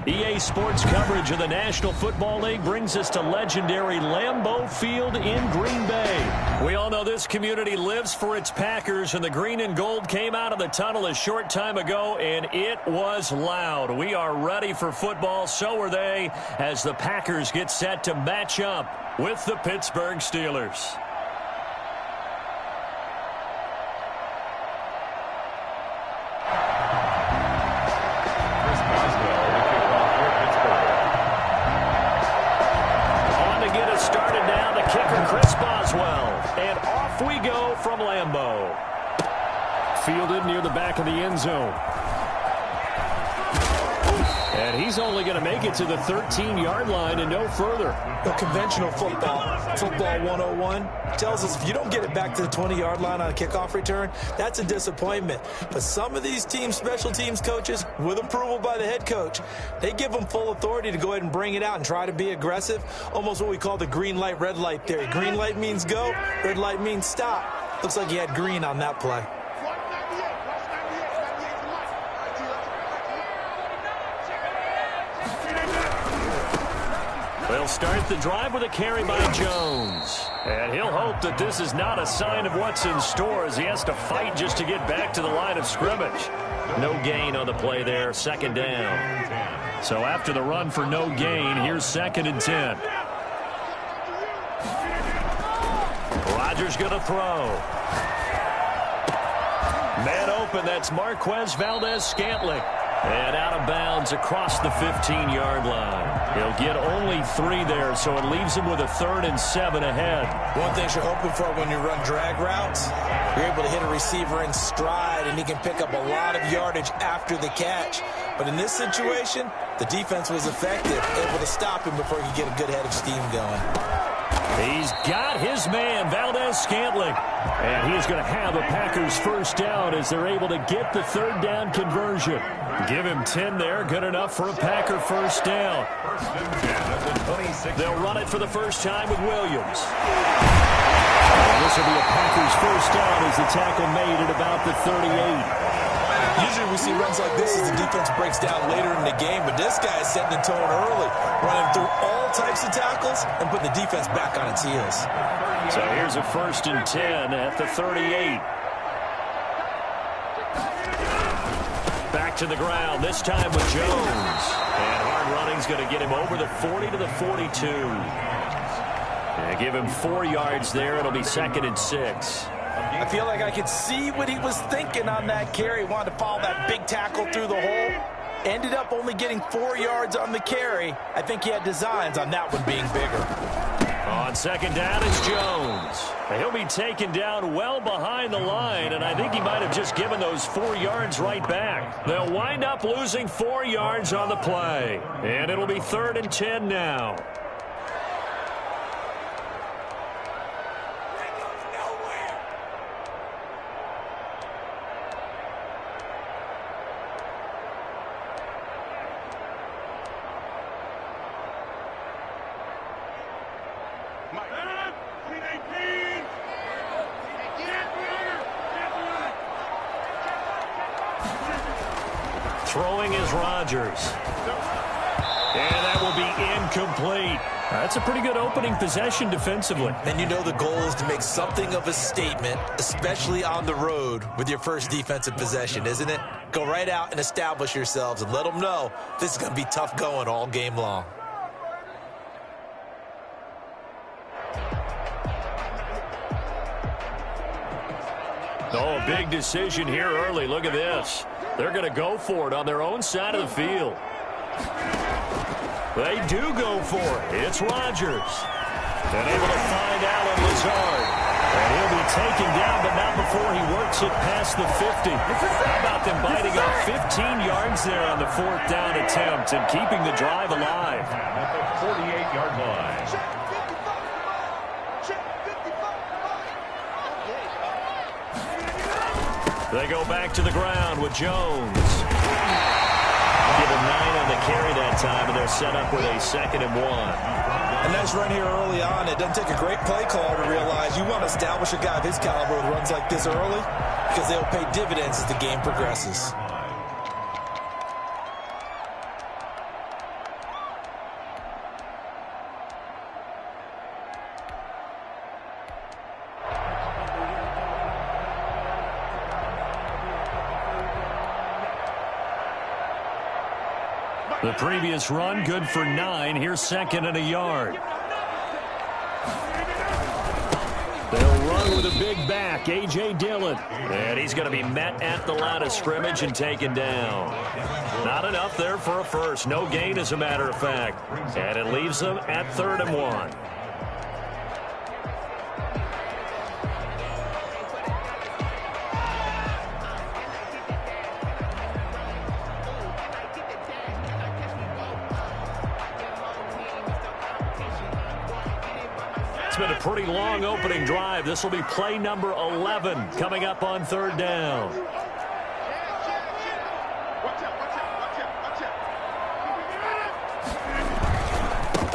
EA Sports coverage of the National Football League brings us to legendary Lambeau Field in Green Bay. We all know this community lives for its Packers, and the green and gold came out of the tunnel a short time ago, and it was loud. We are ready for football, so are they, as the Packers get set to match up with the Pittsburgh Steelers. And off we go from Lambeau. Fielded near the back of the end zone. And he's only going to make it to the 13-yard line and no further. The conventional football 101, tells us if you don't get it back to the 20-yard line on a kickoff return, that's a disappointment. But some of these teams, special teams coaches, with approval by the head coach, they give them full authority to go ahead and bring it out and try to be aggressive. Almost what we call the green light, red light theory. Green light means go, red light means stop. Looks like he had green on that play. They'll start the drive with a carry by Jones. And he'll hope that this is not a sign of what's in store as he has to fight just to get back to the line of scrimmage. No gain on the play there, second down. So after the run for no gain, here's 2nd and 10. Rodgers going to throw. Man open, that's Marquez Valdez-Scantling. And out of bounds across the 15-yard line. He'll get only 3 there, so it leaves him with a 3rd and 7 ahead. One thing you're hoping for when you run drag routes, you're able to hit a receiver in stride, and he can pick up a lot of yardage after the catch. But in this situation, the defense was effective, able to stop him before he could get a good head of steam going. He's got his man, Valdez-Scantling. And he's going to have a Packers first down as they're able to get the 3rd down conversion. Give him 10 there, good enough for a Packer first down. They'll run it for the first time with Williams. And this will be a Packers first down as the tackle made at about the 38. Usually we see runs like this as the defense breaks down later in the game, but this guy is setting the tone early, running through all types of tackles and putting the defense back on its heels. So here's a 1st and 10 at the 38. Back to the ground, this time with Jones. And hard running's going to get him over the 40 to the 42. And give him 4 yards there. It'll be 2nd and 6. I feel like I could see what he was thinking on that carry. He wanted to follow that big tackle through the hole. Ended up only getting 4 yards on the carry. I think he had designs on that one being bigger. On 2nd down, it's Jones. He'll be taken down well behind the line, and I think he might have just given those 4 yards right back. They'll wind up losing 4 yards on the play, and it'll be 3rd and 10 now. Throwing is Rodgers. And that will be incomplete. That's a pretty good opening possession defensively. And you know the goal is to make something of a statement, especially on the road with your first defensive possession, isn't it? Go right out and establish yourselves and let them know this is going to be tough going all game long. Oh, a big decision here early. Look at this. They're going to go for it on their own side of the field. They do go for it. It's Rodgers. And able to find Allen Lazard. And he'll be taken down, but not before he works it past the 50. How about them biting off 15 yards there on the 4th down attempt and keeping the drive alive? At the 48-yard line. They go back to the ground with Jones. Give him 9 on the carry that time, and they're set up with a 2nd and 1. A nice run here early on. It doesn't take a great play caller to realize you want to establish a guy of his caliber with runs like this early because they'll pay dividends as the game progresses. The previous run, good for 9. Here's second and a yard. They'll run with a big back, A.J. Dillon. And he's going to be met at the line of scrimmage and taken down. Not enough there for a first. No gain, as a matter of fact. And it leaves them at 3rd and 1. It's been a pretty long opening drive. This will be play number 11 coming up on 3rd down.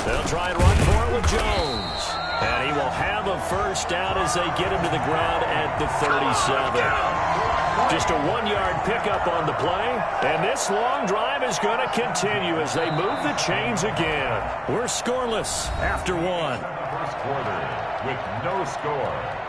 They'll try and run for it with Jones. And he will have a first down as they get him to the ground at the 37. Just a 1-yard pickup on the play. And this long drive is going to continue as they move the chains again. We're scoreless after 1. First quarter with no score.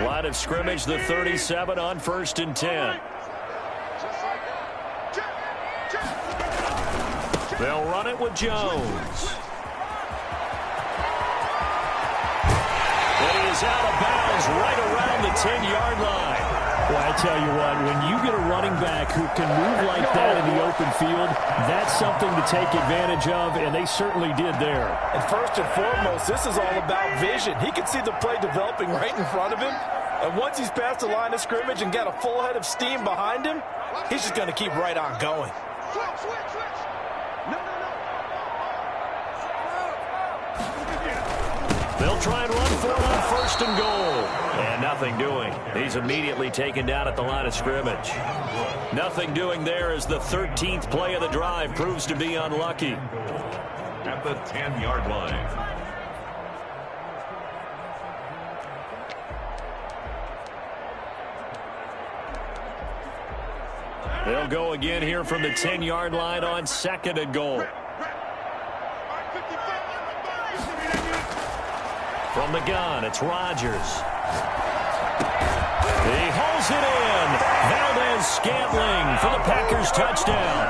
Line of scrimmage, the 37 on 1st and 10. They'll run it with Jones. And he is out of bounds right around the 10-yard line. Well, I tell you what, when you get a running back who can move like that in the open field, that's something to take advantage of, and they certainly did there. And first and foremost, this is all about vision. He can see the play developing right in front of him. And once he's past the line of scrimmage and got a full head of steam behind him, he's just going to keep right on going. They'll try and run for it on 1st and goal. And nothing doing. He's immediately taken down at the line of scrimmage. Nothing doing there as the 13th play of the drive proves to be unlucky. At the 10-yard line. They'll go again here from the 10-yard line on 2nd and goal. From the gun, it's Rodgers. He holds it in. Valdez-Scantling for the Packers touchdown.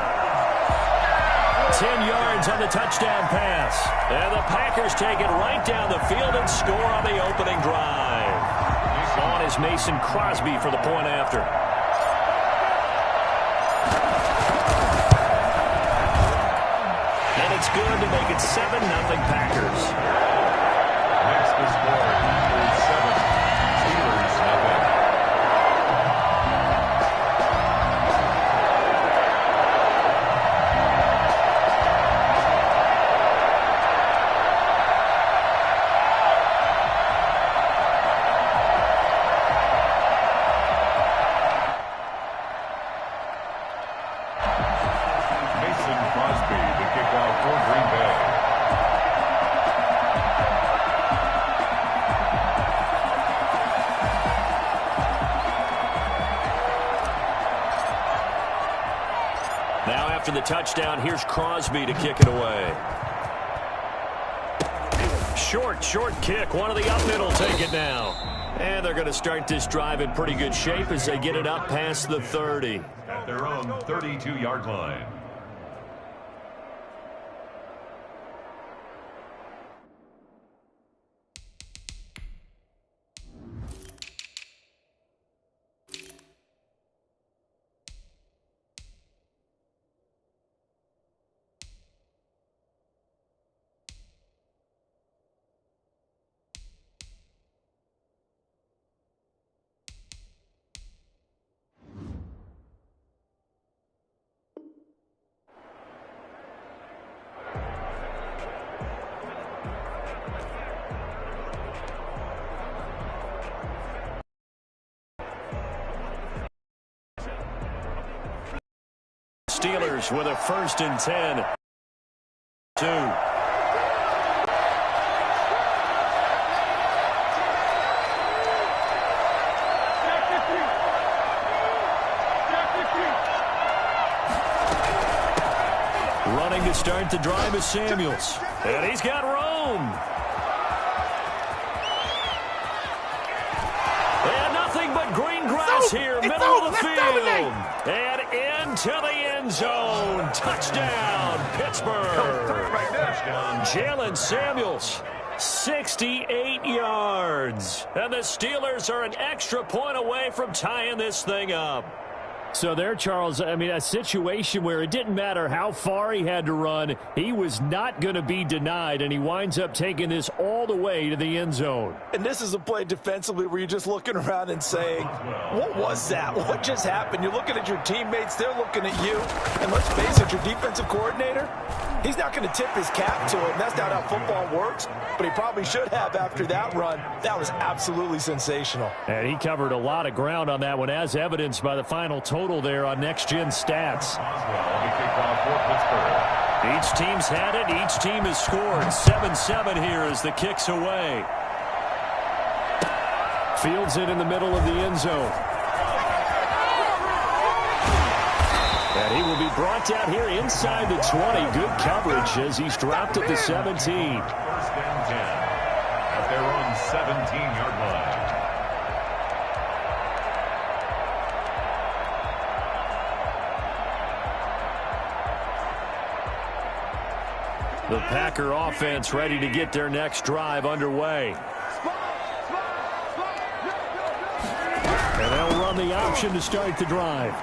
10 yards on the touchdown pass. And the Packers take it right down the field and score on the opening drive. On is Mason Crosby for the point after. And it's good to make it 7-0 Packers. Makes the score equals 7. Steelers nothing. Mason Crosby, the kickoff for Green Bay. Now after the touchdown, here's Crosby to kick it away. Short kick. One of the up middle take it now. And they're going to start this drive in pretty good shape as they get it up past the 30. At their own 32-yard line. Steelers with a 1st and 10. 2. Running to start the drive is Samuels. And he's got room. And nothing but green grass here, middle of the field. And into the end zone. Touchdown, Pittsburgh. Jalen Samuels, 68 yards. And the Steelers are an extra point away from tying this thing up. So there, Charles, I mean, a situation where it didn't matter how far he had to run, he was not going to be denied, and he winds up taking this all the way to the end zone. And this is a play defensively where you're just looking around and saying, what was that? What just happened? You're looking at your teammates, they're looking at you, and let's face it, your defensive coordinator, he's not going to tip his cap to him. That's not how football works, but he probably should have after that run. That was absolutely sensational. And he covered a lot of ground on that one, as evidenced by the final total there on Next Gen Stats. Each team's had it. Each team has scored. 7-7 here as the kick's away. Fields it in the middle of the end zone. And he will be brought down here inside the 20. Good coverage as he's dropped at the 17. First and 10 at their own 17-yard line. The Packer offense ready to get their next drive underway. And they'll run the option to start the drive.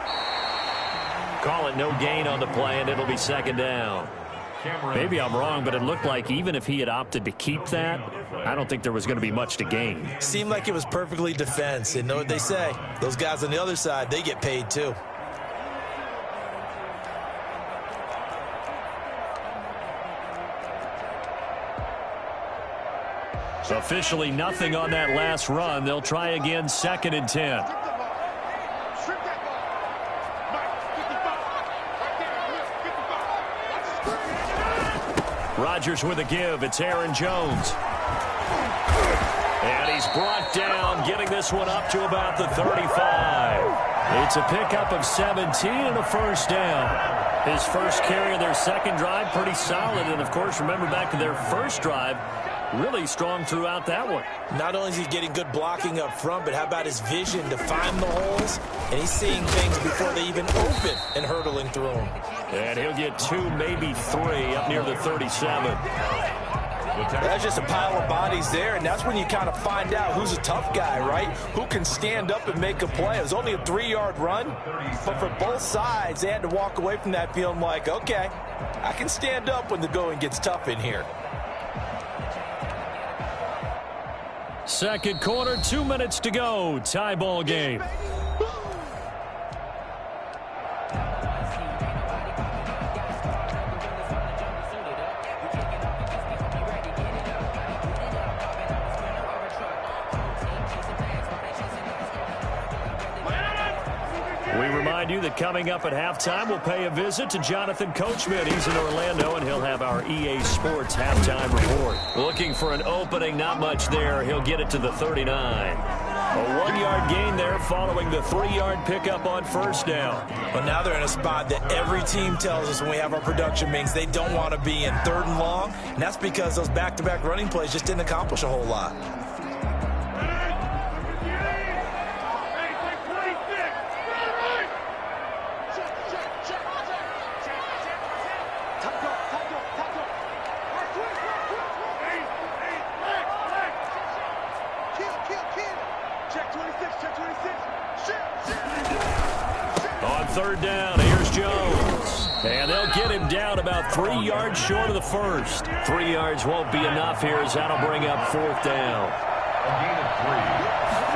Call it no gain on the play, and it'll be second down. Maybe I'm wrong, but it looked like even if he had opted to keep that, I don't think there was going to be much to gain. Seemed like it was perfectly defense. And know what they say? Those guys on the other side, they get paid too. Officially nothing on that last run. They'll try again, second and 10. Rodgers with a give. It's Aaron Jones. And he's brought down, getting this one up to about the 35. It's a pickup of 17 and a first down. His first carry of their second drive, pretty solid. And, of course, remember back to their first drive, really strong throughout that one. Not only is he getting good blocking up front, but how about his vision to find the holes? And he's seeing things before they even open and hurdling through them. And he'll get 2, maybe 3 up near the 37. That's just a pile of bodies there, and that's when you kind of find out who's a tough guy, right? Who can stand up and make a play. It was only a 3-yard run, but for both sides, they had to walk away from that feeling like, okay, I can stand up when the going gets tough in here. Second quarter, 2 minutes to go. Tie ball game. We remind you that coming up at halftime, we'll pay a visit to Jonathan Coachman. He's in Orlando, and he'll have our EA Sports halftime report. Looking for an opening, not much there. He'll get it to the 39. A 1-yard gain there following the 3-yard pickup on first down. But now they're in a spot that every team tells us when we have our production meetings they don't want to be in, 3rd and long, and that's because those back-to-back running plays just didn't accomplish a whole lot. On 3rd down, here's Jones. And they'll get him down about 3 yards short of the first. 3 yards won't be enough here as that'll bring up 4th down. A gain of 3.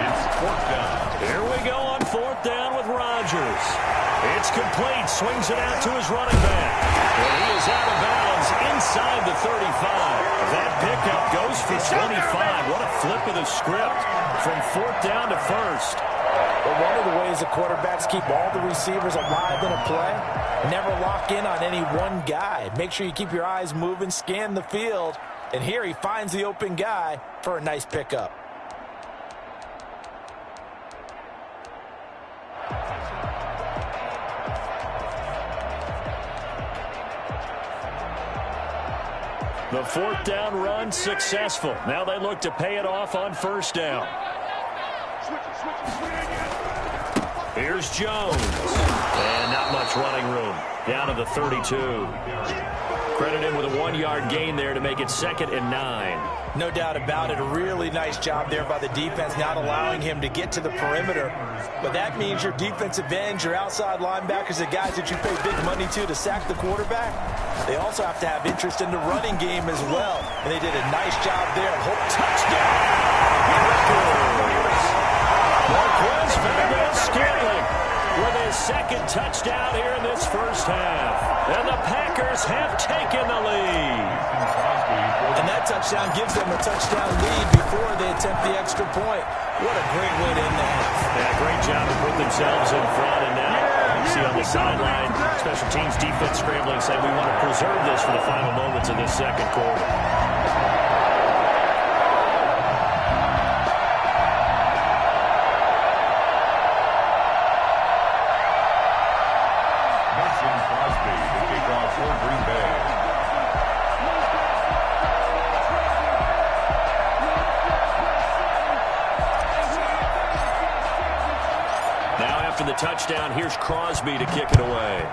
It's 4th down. Here we go on 4th down with Rodgers. It's complete. Swings it out to his running back. And he is out of bounds inside the 35. That pickup goes for 25. What a flip of the script from 4th down to 1st. But one of the ways the quarterbacks keep all the receivers alive in a play, never lock in on any one guy. Make sure you keep your eyes moving, scan the field, and here he finds the open guy for a nice pickup. The fourth down run successful. Now they look to pay it off on first down. Here's Jones. And not much running room. Down to the 32. Credit him with a 1-yard gain there to make it 2nd and 9. No doubt about it. A really nice job there by the defense, not allowing him to get to the perimeter. But that means your defensive ends, your outside linebackers, the guys that you pay big money to sack the quarterback, they also have to have interest in the running game as well. And they did a nice job there. Touchdown! Marquez Valdez-Scantling with his 2nd touchdown here in this first half. And the Packers have taken the lead. And that touchdown gives them a touchdown lead before they attempt the extra point. What a great way to end the half. Yeah, great job to put themselves in front. And now you see on the sideline, special teams defense scrambling, saying we want to preserve this for the final moments of this second quarter. The touchdown, here's Crosby to kick it away.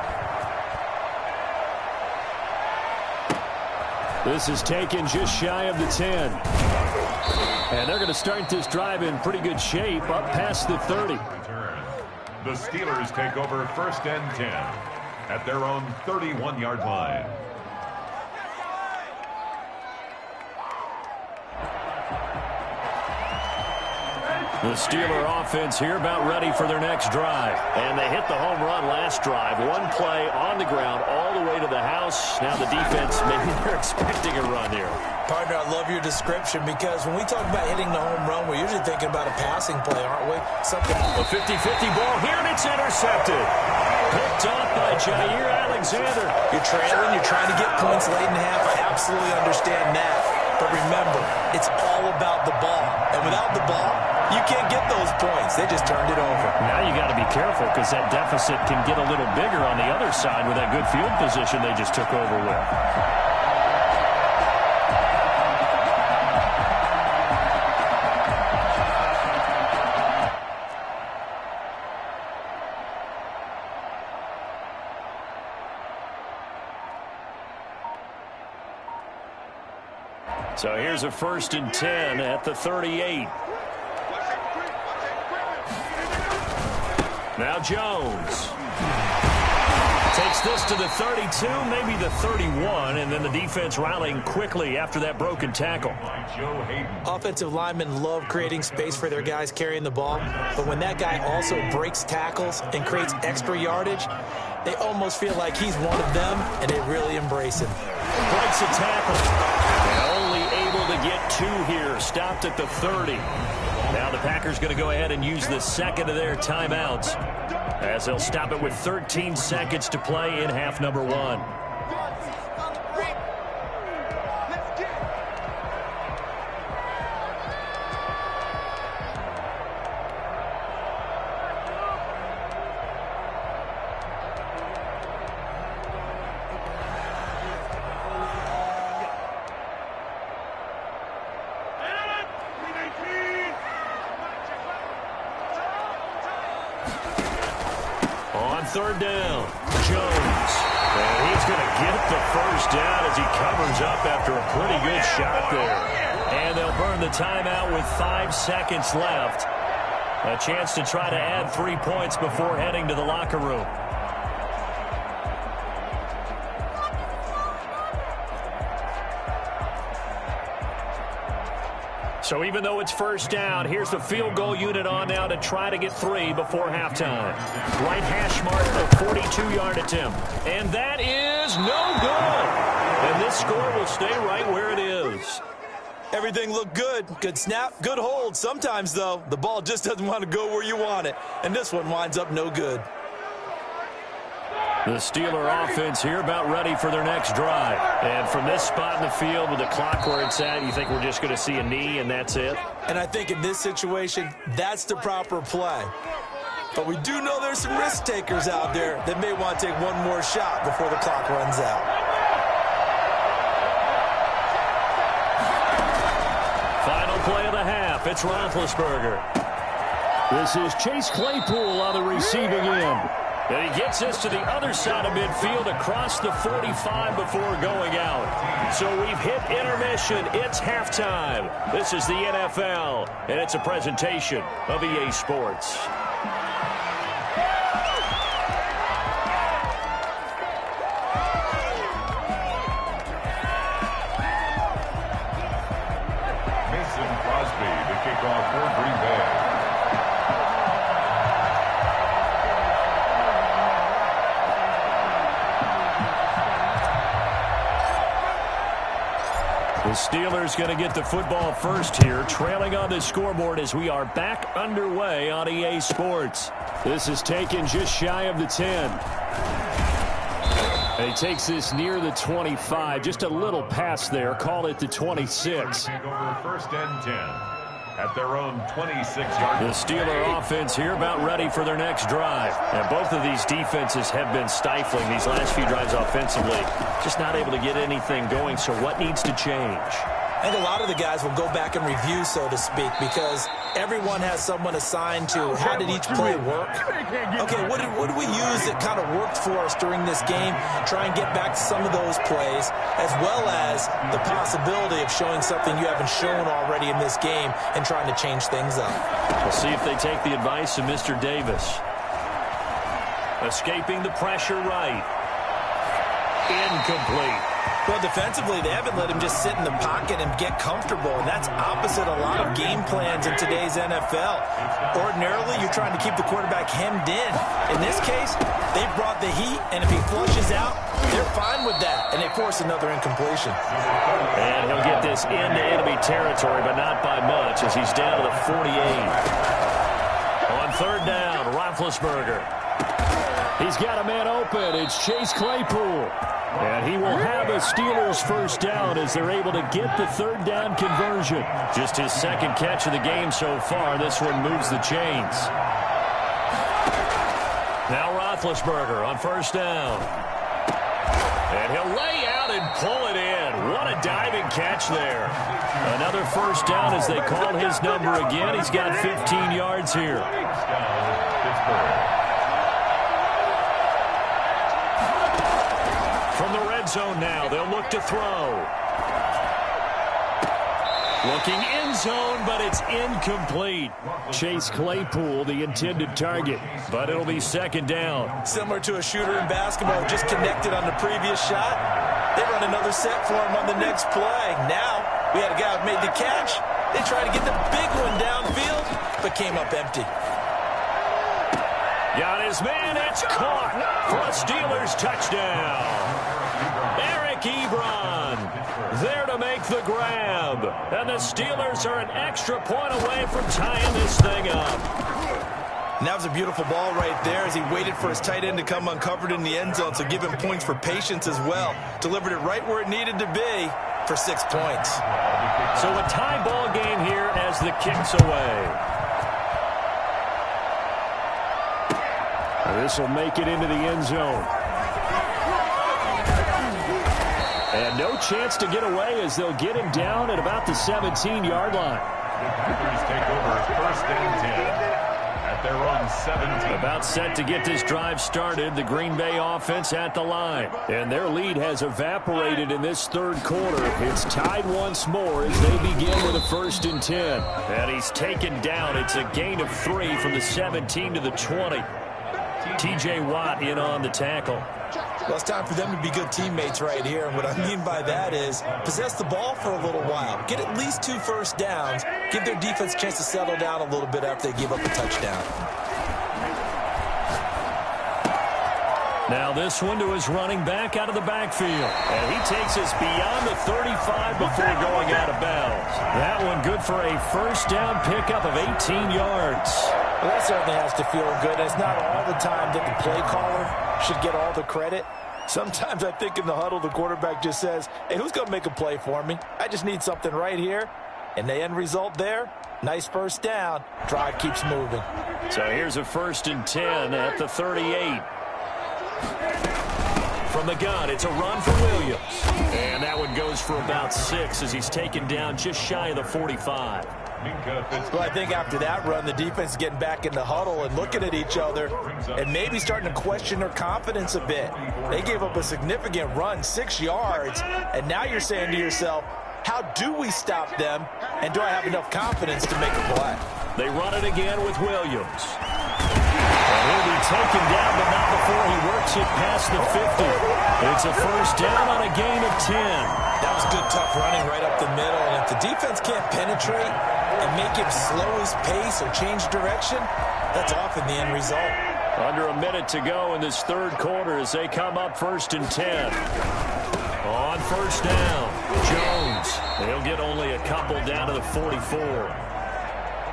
This is taken just shy of the 10. And they're going to start this drive in pretty good shape, up past the 30. The Steelers take over 1st and 10 at their own 31-yard line. The Steeler offense here about ready for their next drive. And they hit the home run last drive. One play on the ground all the way to the house. Now the defense, maybe they're expecting a run here. Partner, I love your description because when we talk about hitting the home run, we're usually thinking about a passing play, aren't we? Something. A 50-50 ball here, and it's intercepted. Picked off by Jair Alexander. You're trailing, you're trying to get points late in the half. I absolutely understand that. But remember, it's all about the ball. And without the ball, you can't get those points. They just turned it over. Now you got to be careful because that deficit can get a little bigger on the other side with that good field position they just took over with. So here's a 1st and 10 at the 38. Now Jones takes this to the 32, maybe the 31, and then the defense rallying quickly after that broken tackle. Offensive linemen love creating space for their guys carrying the ball, but when that guy also breaks tackles and creates extra yardage, they almost feel like he's one of them, and they really embrace him. Breaks a tackle. And only able to get 2 here, stopped at the 30. Now the Packers going to go ahead and use the 2nd of their timeouts as they'll stop it with 13 seconds to play in half number 1. Third down, Jones. And he's going to get the first down as he covers up after a pretty good shot there. And they'll burn the timeout with 5 seconds left. A chance to try to add 3 points before heading to the locker room. So even though it's first down, here's the field goal unit on now to try to get 3 before halftime. Right hash mark, a 42-yard attempt. And that is no good. And this score will stay right where it is. Everything looked good. Good snap, good hold. Sometimes, though, the ball just doesn't want to go where you want it. And this one winds up no good. The Steeler offense here about ready for their next drive. And from this spot in the field with the clock where it's at, you think we're just going to see a knee and that's it? And I think in this situation, that's the proper play. But we do know there's some risk takers out there that may want to take one more shot before the clock runs out. snap. It's Roethlisberger. This is Chase Claypool on the receiving end. And he gets us to the other side of midfield across the 45 before going out. So we've hit intermission. It's halftime. This is the NFL, and it's a presentation of EA Sports. Mason Crosby, the kickoff for Green Bay. The Steelers going to get the football first here, trailing on the scoreboard as we are back underway on EA Sports. This is taken just shy of the 10. And he takes this near the 25, just a little pass there, call it the 26. Take over first and 10 at their own 26-yard line. The Steeler offense here about ready for their next drive. And both of these defenses have been stifling these last few drives offensively. Just not able to get anything going, so what needs to change? I think a lot of the guys will go back and review, so to speak, because everyone has someone assigned to how did each play work. Okay, what did we use that kind of worked for us during this game? Try and get back to some of those plays, as well as the possibility of showing something you haven't shown already in this game and trying to change things up. We'll see if they take the advice of Mr. Davis. Escaping the pressure right. Incomplete. Well, defensively, they haven't let him just sit in the pocket and get comfortable, and that's opposite a lot of game plans in today's NFL. Ordinarily, you're trying to keep the quarterback hemmed in. In this case, they've brought the heat, and if he flushes out, they're fine with that, and they force another incompletion. And he'll get this into enemy territory, but not by much, as he's down to the 48. On third down, Roethlisberger. He's got a man open. It's Chase Claypool. And he will have a Steelers first down as they're able to get the third down conversion. Just his second catch of the game so far. This one moves the chains. Now Roethlisberger on first down. And he'll lay out and pull it in. What a diving catch there. Another first down as they call his number again. He's got 15 yards here. From the red zone now, they'll look to throw. Looking end zone, but it's incomplete. Chase Claypool, the intended target, but it'll be second down. Similar to a shooter in basketball, just connected on the previous shot. They run another set for him on the next play. Now, we had a guy who made the catch. They tried to get the big one downfield, but came up empty. Got his man, it's caught for a Steelers touchdown. Eric Ebron there to make the grab. And the Steelers are an extra point away from tying this thing up. And that was a beautiful ball right there as he waited for his tight end to come uncovered in the end zone, so give him points for patience as well. Delivered it right where it needed to be for 6 points. So a tie ball game here as the kick's away. This will make it into the end zone. And no chance to get away as they'll get him down at about the 17-yard line. The Packers take over first and 10 at their own 17. About set to get this drive started, the Green Bay offense at the line. And their lead has evaporated in this third quarter. It's tied once more as they begin with a first and 10. And he's taken down. It's a gain of 3 from the 17 to the 20. T.J. Watt in on the tackle. Well, it's time for them to be good teammates right here. And what I mean by that is possess the ball for a little while. Get at least 2 first downs. Give their defense a chance to settle down a little bit after they give up a touchdown. Now this one to his running back out of the backfield. And he takes us beyond the 35 before going out of bounds. That one good for a first down pickup of 18 yards. Well, that certainly has to feel good. It's not all the time that the play caller should get all the credit. Sometimes I think in the huddle, the quarterback just says, hey, who's going to make a play for me? I just need something right here. And the end result there, nice first down. Drive keeps moving. So here's a first and 10 at the 38. From the gun, it's a run for Williams. And that one goes for about 6 as he's taken down just shy of the 45. Well, I think after that run, the defense is getting back in the huddle and looking at each other and maybe starting to question their confidence a bit. They gave up a significant run, 6 yards, and now you're saying to yourself, how do we stop them, and do I have enough confidence to make a play? They run it again with Williams. And he'll be taken down, but not before he works it past the 50. It's a first down on a gain of 10. That was good, tough running right up the middle, and if the defense can't penetrate and make him slow his pace or change direction, that's often the end result. Under a minute to go in this third quarter as they come up 1st and 10. On first down, Jones. They'll get only a couple down to the 44.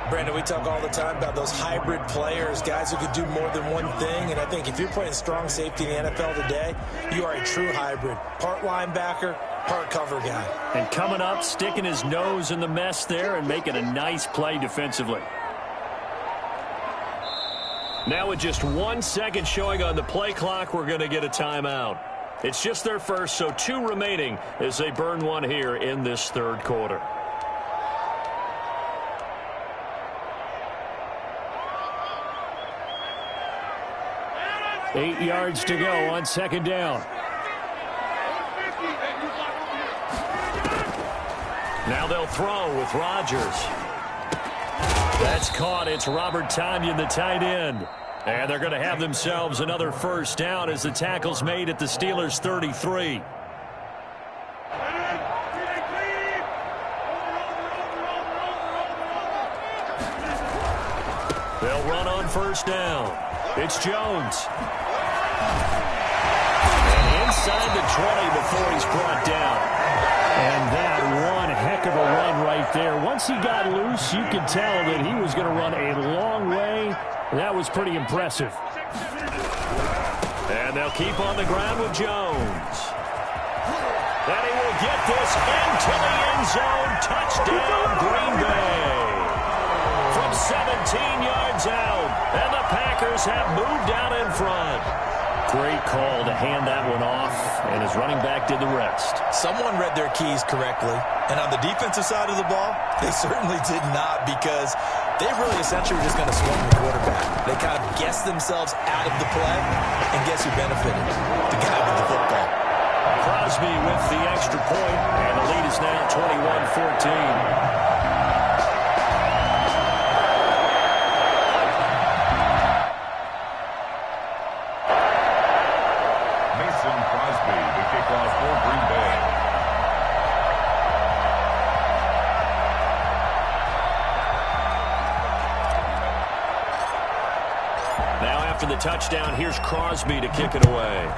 Brandon, we talk all the time about those hybrid players, guys who could do more than one thing, and I think if you're playing strong safety in the NFL today, you are a true hybrid. Part linebacker, part cover guy. And coming up, sticking his nose in the mess there and making a nice play defensively. Now with just 1 second showing on the play clock, we're going to get a timeout. It's just their first, so 2 remaining as they burn one here in this third quarter. Eight yards to go on second down. Now they'll throw with Rodgers. That's caught. It's Robert Tonyan, the tight end. And they're going to have themselves another first down as the tackle's made at the Steelers' 33. They'll run on first down. It's Jones. And inside the 20 before he's brought down. And that one heck of a run right there. Once he got loose, you could tell that he was going to run a long way. That was pretty impressive. And they'll keep on the ground with Jones. And he will get this into the end zone. Touchdown, Green Bay. From 17 yards out. And the Packers have moved out in front. Great call to hand that one off, and his running back did the rest. Someone read their keys correctly, and on the defensive side of the ball, they certainly did not, because they really essentially were just going to swarm the quarterback. They kind of guessed themselves out of the play, and guess who benefited? The guy with the football. Crosby with the extra point, and the lead is now 21-14. For the touchdown, here's Crosby to kick it away.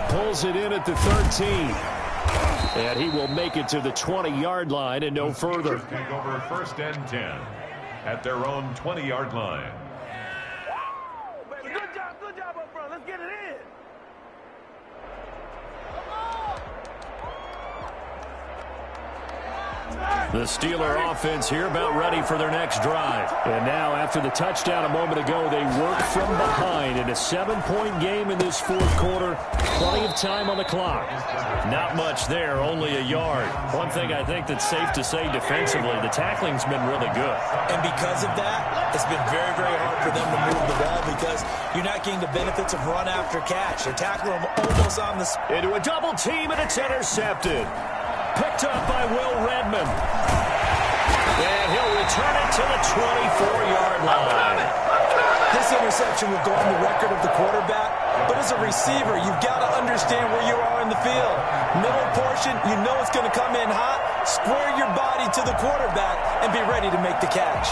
Pulls it in at the 13. And he will make it to the 20-yard line and no further. Take over 1st and 10 at their own 20-yard line. Good job up front. Let's get it in. The Steeler offense here about ready for their next drive. And now, after the touchdown a moment ago, they work from behind in a 7-point game in this fourth quarter. Plenty of time on the clock. Not much there, only a yard. One thing I think that's safe to say defensively, the tackling's been really good. And because of that, it's been very, very hard for them to move the ball because you're not getting the benefits of run after catch. They're tackling them almost on the spot. Into a double team, and it's intercepted. Picked up by Will Redmond. And he'll return it to the 24-yard line. This interception will go on the record of the quarterback, but as a receiver, you've got to understand where you are in the field. Middle portion, you know it's going to come in hot. Square your body to the quarterback and be ready to make the catch.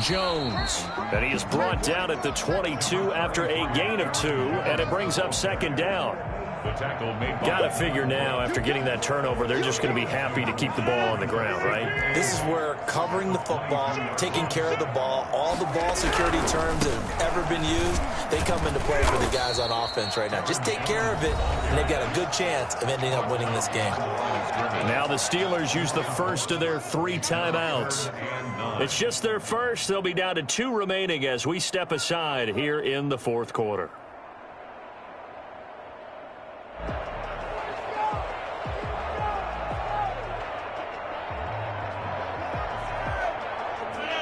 Jones, and he is brought down at the 22 after a gain of 2, and it brings up second down. The tackle made by... Got to figure now, after getting that turnover, they're just going to be happy to keep the ball on the ground, right? This is where covering the football, taking care of the ball, all the ball security terms that have ever been used, they come into play for the guys on offense right now. Just take care of it, and they've got a good chance of ending up winning this game. Now the Steelers use the first of their 3 timeouts. It's just their first. They'll be down to 2 remaining as we step aside here in the 4th quarter.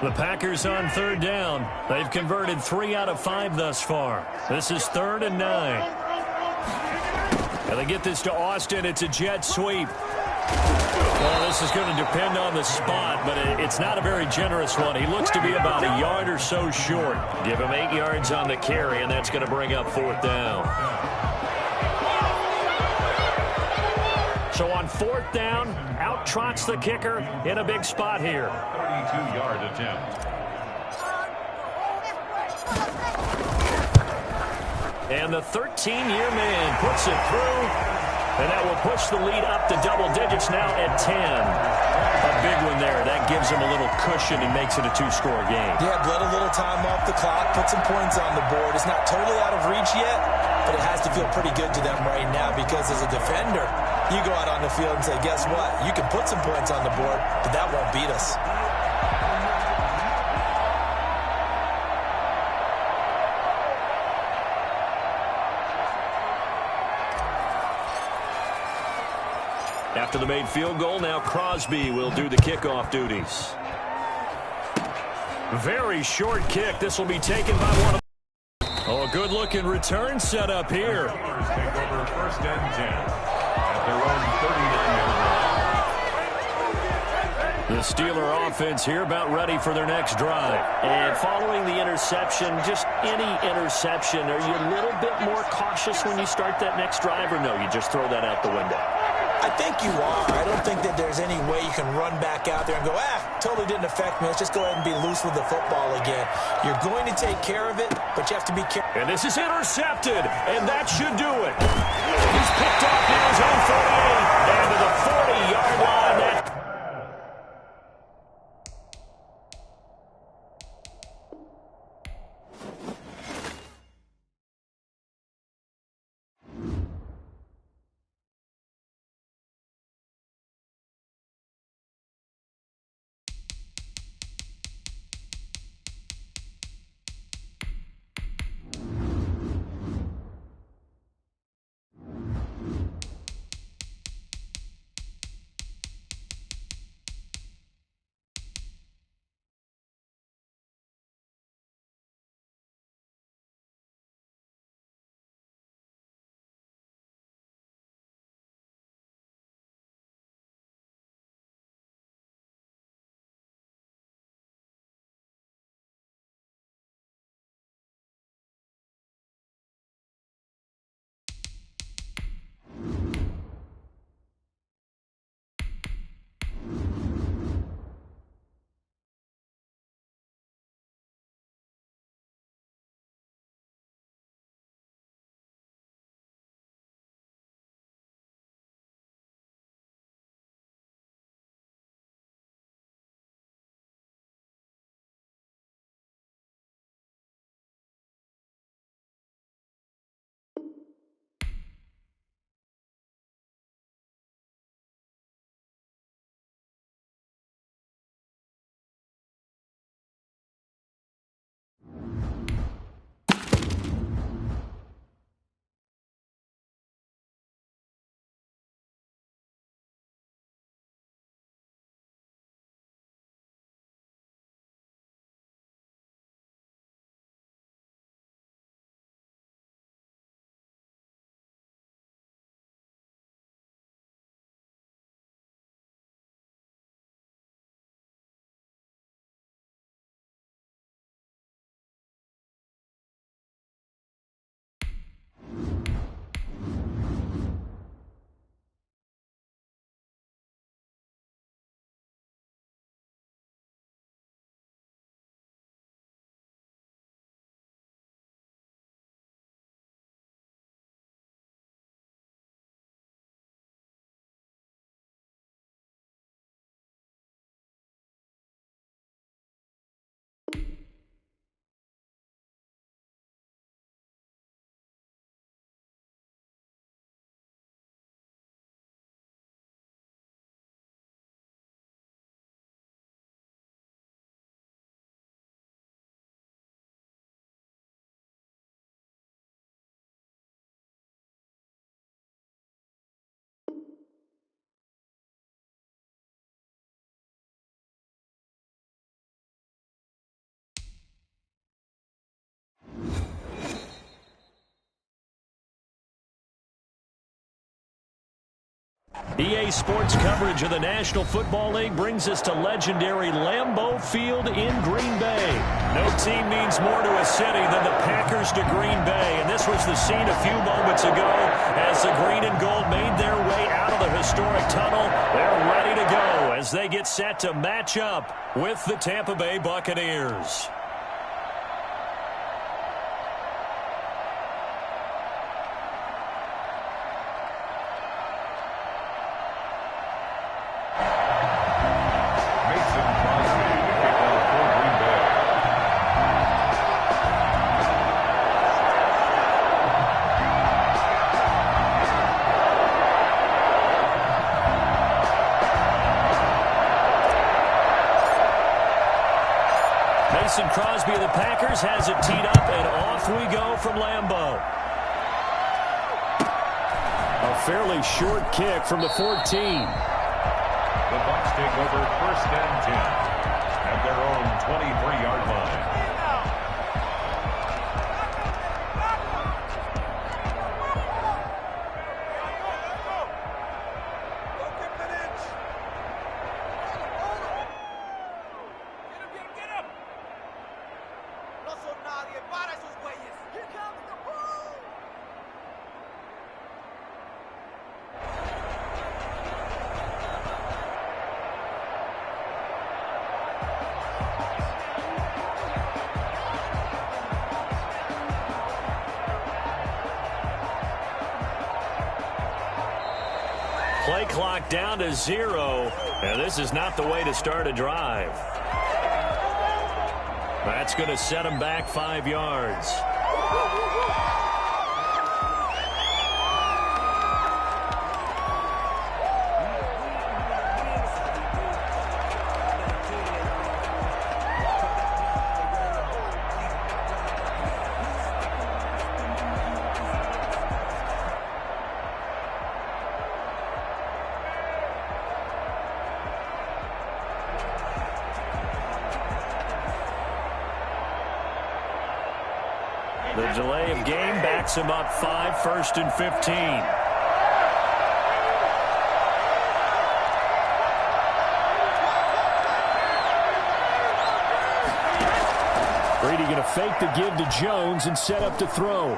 The Packers on 3rd down. They've converted 3 out of 5 thus far. This is 3rd and 9. And they get this to Austin. It's a jet sweep. Well, this is going to depend on the spot, but it's not a very generous one. He looks to be about a yard or so short. Give him 8 yards on the carry, and that's going to bring up 4th down. So on 4th down, out trots the kicker in a big spot here. 32-yard attempt. And the 13-year man puts it through, and that will push the lead up to double digits now at 10. A big one there. That gives him a little cushion and makes it a 2-score game. Yeah, bled a little time off the clock, put some points on the board. It's not totally out of reach yet, but it has to feel pretty good to them right now because as a defender, you go out on the field and say, guess what? You can put some points on the board, but that won't beat us. After the made field goal, now Crosby will do the kickoff duties. Very short kick. This will be taken by one of... Oh, a good-looking return set up here. Take over 1st and 10 at their own 39-yard line. The Steeler offense here about ready for their next drive. And following the interception, just any interception, are you a little bit more cautious when you start that next drive, or no, you just throw that out the window? I think you are. I don't think that there's any way you can run back out there and go, totally didn't affect me. Let's just go ahead and be loose with the football again. You're going to take care of it, but you have to be careful. And this is intercepted, and that should do it. He's picked off near his own 48, and to the 40-yard line. That EA Sports coverage of the National Football League brings us to legendary Lambeau Field in Green Bay. No team means more to a city than the Packers to Green Bay, and this was the scene a few moments ago as the green and gold made their way out of the historic tunnel. They're ready to go as they get set to match up with the Tampa Bay Buccaneers. Crosby of the Packers has it teed up, and off we go from Lambeau. A fairly short kick from the 14. The Bucs take over 1st and 10 at their own 23-yard line. Play clock down to 0, and this is not the way to start a drive. That's going to set them back 5 yards. The delay of game backs him up 5, 1st and 15. Brady going to fake the give to Jones and set up to throw.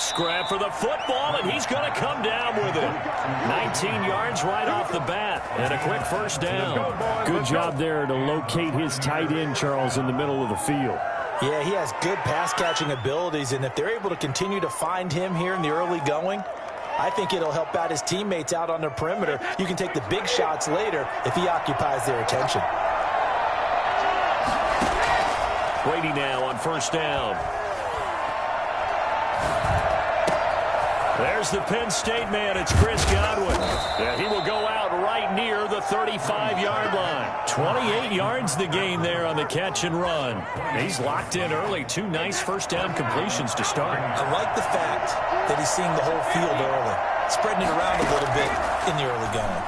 Scrap for the football, and he's going to come down with it. 19 yards right off the bat, and a quick first down. Good job there to locate his tight end, Charles, in the middle of the field. Yeah, he has good pass-catching abilities, and if they're able to continue to find him here in the early going, I think it'll help out his teammates out on the perimeter. You can take the big shots later if he occupies their attention. Brady now on first down. There's the Penn State man. It's Chris Godwin. And he will go out right near the 35-yard line. 28 yards the gain there on the catch and run. He's locked in early. 2 nice first down completions to start. I like the fact that he's seeing the whole field early, spreading it around a little bit in the early going.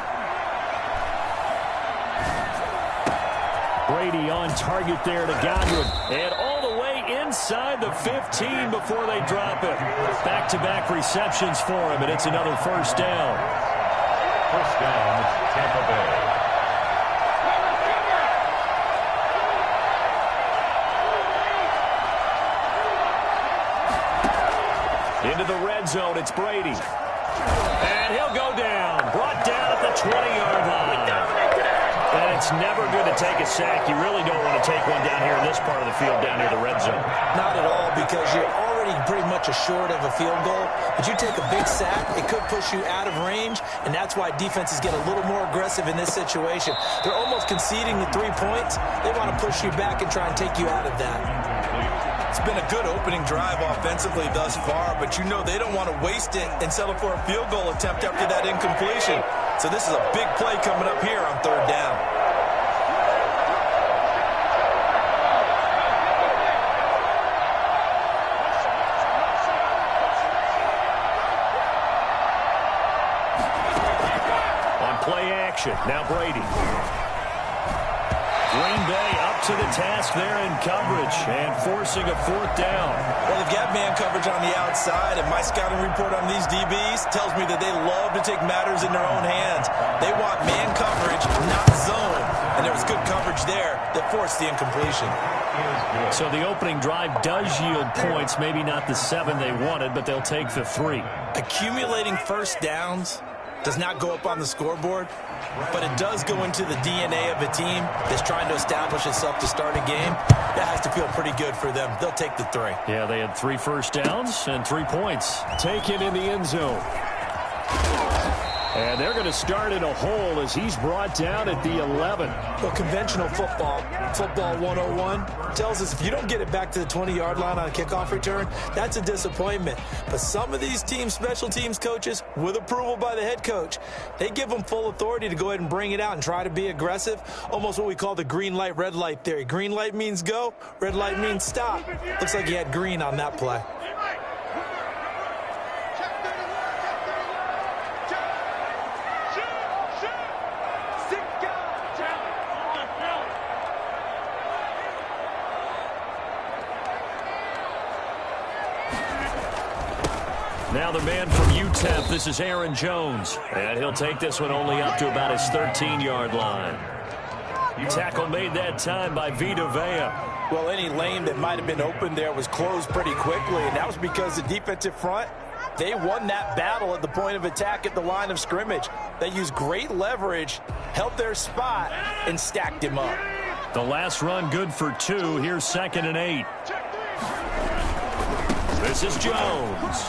Brady on target there to Godwin. And all the way inside the 15 before they drop it. Back-to-back receptions for him, and it's another first down. First down, Tampa Bay. Into the red zone, it's Brady. And he'll go down. Brought down at the 20-yard line. And it's never good to take a sack. You really don't want to take one down here in this part of the field, down near the red zone. Not at all, because you're already pretty much assured of a field goal. But you take a big sack, it could push you out of range, and that's why defenses get a little more aggressive in this situation. They're almost conceding the 3 points. They want to push you back and try and take you out of that. It's been a good opening drive offensively thus far, but you know they don't want to waste it and settle for a field goal attempt after that incompletion. So this is a big play coming up here on third down. On play action, now Brady. Green Bay up to the task there in coverage and forcing a fourth down. Well, they've got man coverage on the outside, and my scouting report on these DBs tells me that they love to take matters in their own hands. They want man coverage, not zone. And there was good coverage there that forced the incompletion. So the opening drive does yield points, maybe not the 7 they wanted, but they'll take the 3. Accumulating first downs does not go up on the scoreboard, but it does go into the DNA of a team that's trying to establish itself to start a game. That has to feel pretty good for them. They'll take the 3. Yeah, they had 3 first downs and 3 points. Taken in the end zone. And they're going to start in a hole as he's brought down at the 11. Well, conventional football 101, tells us if you don't get it back to the 20-yard line on a kickoff return, that's a disappointment. But some of these special teams coaches, with approval by the head coach, they give them full authority to go ahead and bring it out and try to be aggressive, almost what we call the green light, red light theory. Green light means go, red light means stop. Looks like he had green on that play. Now the man from UTEP, this is Aaron Jones. And he'll take this one only up to about his 13-yard line. Tackle made that time by Vita Vea. Well, any lane that might have been open there was closed pretty quickly, and that was because the defensive front, they won that battle at the point of attack at the line of scrimmage. They used great leverage, held their spot, and stacked him up. The last run good for 2. Here's 2nd and 8. This is Jones.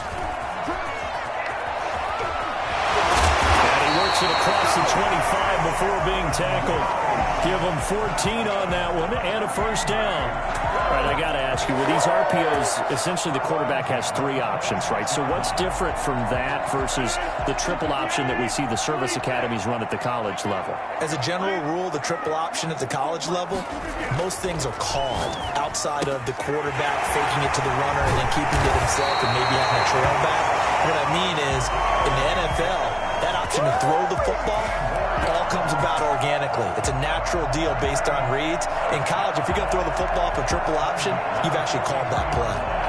It across the 25 before being tackled. Give them 14 on that one and a first down. All right, I got to ask you, with these RPOs, essentially the quarterback has 3 options, right? So what's different from that versus the triple option that we see the service academies run at the college level? As a general rule, the triple option at the college level, most things are called outside of the quarterback faking it to the runner and then keeping it himself and maybe having a trail back. What I mean is, in the NFL, that option to throw the football all comes about organically. It's a natural deal based on reads. In college, if you're going to throw the football for triple option, you've actually called that play.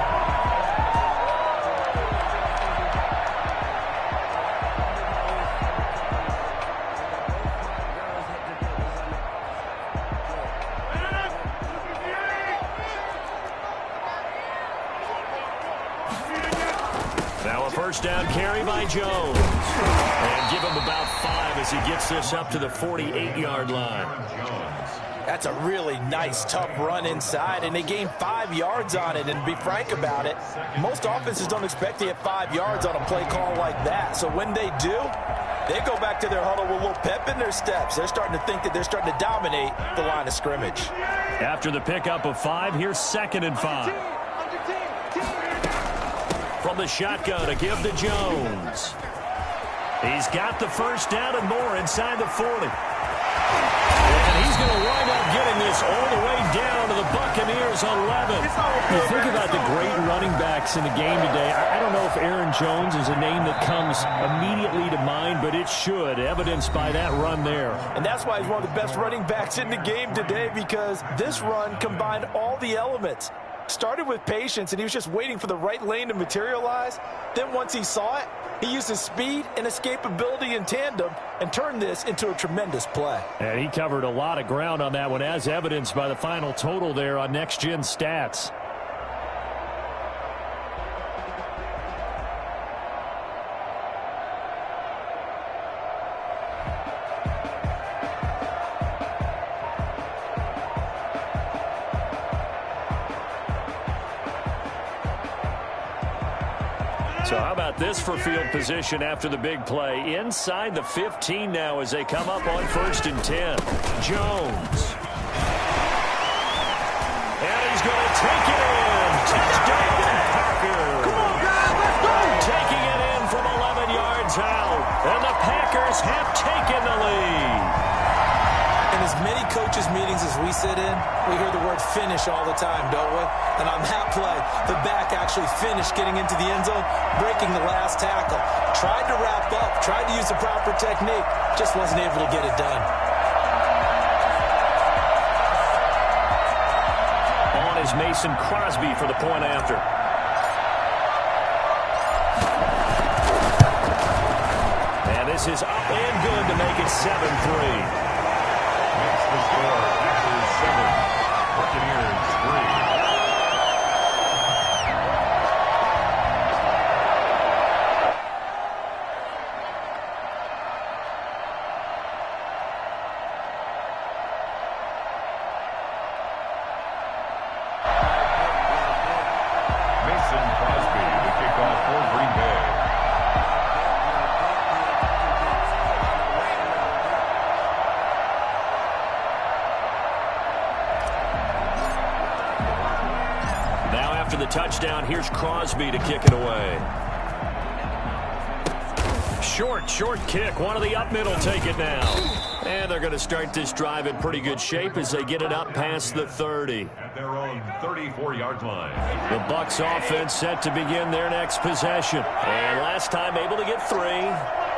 Now a first down carry by Jones. And give him about 5 as he gets this up to the 48-yard line. That's a really nice, tough run inside, and they gained 5 yards on it. And to be frank about it, most offenses don't expect to get 5 yards on a play call like that. So when they do, they go back to their huddle with a little pep in their steps. They're starting to think that they're starting to dominate the line of scrimmage. After the pickup of 5, here's 2nd and 5. From the shotgun to give to Jones. He's got the first down and more inside the 40. And he's going to wind up getting this all the way down to the Buccaneers 11. You think about the great running backs in the game today. I don't know if Aaron Jones is a name that comes immediately to mind, but it should, evidenced by that run there. And that's why he's one of the best running backs in the game today, because this run combined all the elements. Started with patience, and he was just waiting for the right lane to materialize. Then once he saw it, he used his speed and escapability in tandem and turned this into a tremendous play. And he covered a lot of ground on that one, as evidenced by the final total there on Next Gen Stats. So how about this for field position after the big play? Inside the 15 now as they come up on 1st and 10. Jones. And he's going to take it in. Touchdown, Packers. Come on, guys, let's go. Taking it in from 11 yards out. And the Packers have taken the lead. In as many coaches' meetings as we sit in, we hear the word finish all the time, don't we? And on that play, the back actually finished getting into the end zone, breaking the last tackle. Tried to wrap up, tried to use the proper technique, just wasn't able to get it done. is Mason Crosby for the point after. And this is up and good to make it 7-3. Makes the score Packers 7, Buccaneers 3. Touchdown. Here's Crosby to kick it away. Short kick. One of the up middle take it now. And they're going to start this drive in pretty good shape as they get it up past the 30. At their own 34-yard line. The Bucs offense set to begin their next possession. And last time able to get 3.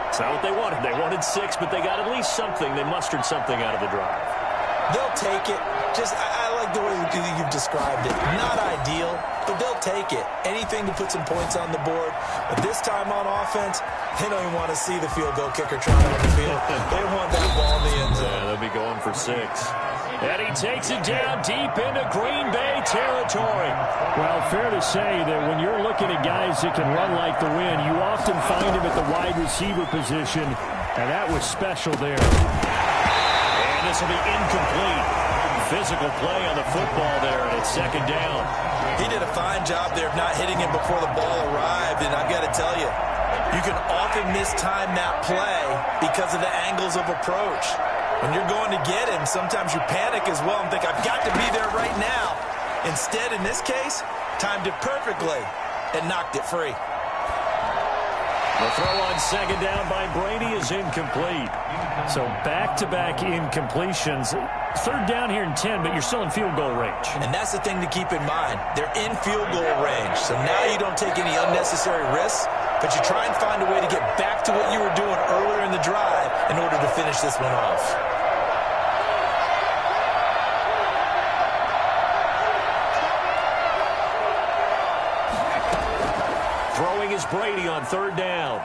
It's not what they wanted. They wanted 6, but they got at least something. They mustered something out of the drive. They'll take it. I like the way you've described it. Not ideal, but they'll take it. Anything to put some points on the board. But this time on offense, they don't even want to see the field goal kicker trying on the field. They want that ball in the end zone. Yeah, they'll be going for 6. And he takes it down deep into Green Bay territory. Well, fair to say that when you're looking at guys that can run like the wind, you often find him at the wide receiver position, and that was special there. And this will be incomplete. Physical play on the football there, and it's 2nd down. He did a fine job there of not hitting him before the ball arrived, and I've got to tell you, you can often mistime that play because of the angles of approach. When you're going to get him, sometimes you panic as well and think, I've got to be there right now. Instead, in this case, timed it perfectly and knocked it free. The throw on 2nd down by Brady is incomplete. So back-to-back incompletions. 3rd down here in 10, but you're still in field goal range. And that's the thing to keep in mind. They're in field goal range. So now you don't take any unnecessary risks, but you try and find a way to get back to what you were doing earlier in the drive in order to finish this one off. Throwing is Brady on 3rd down.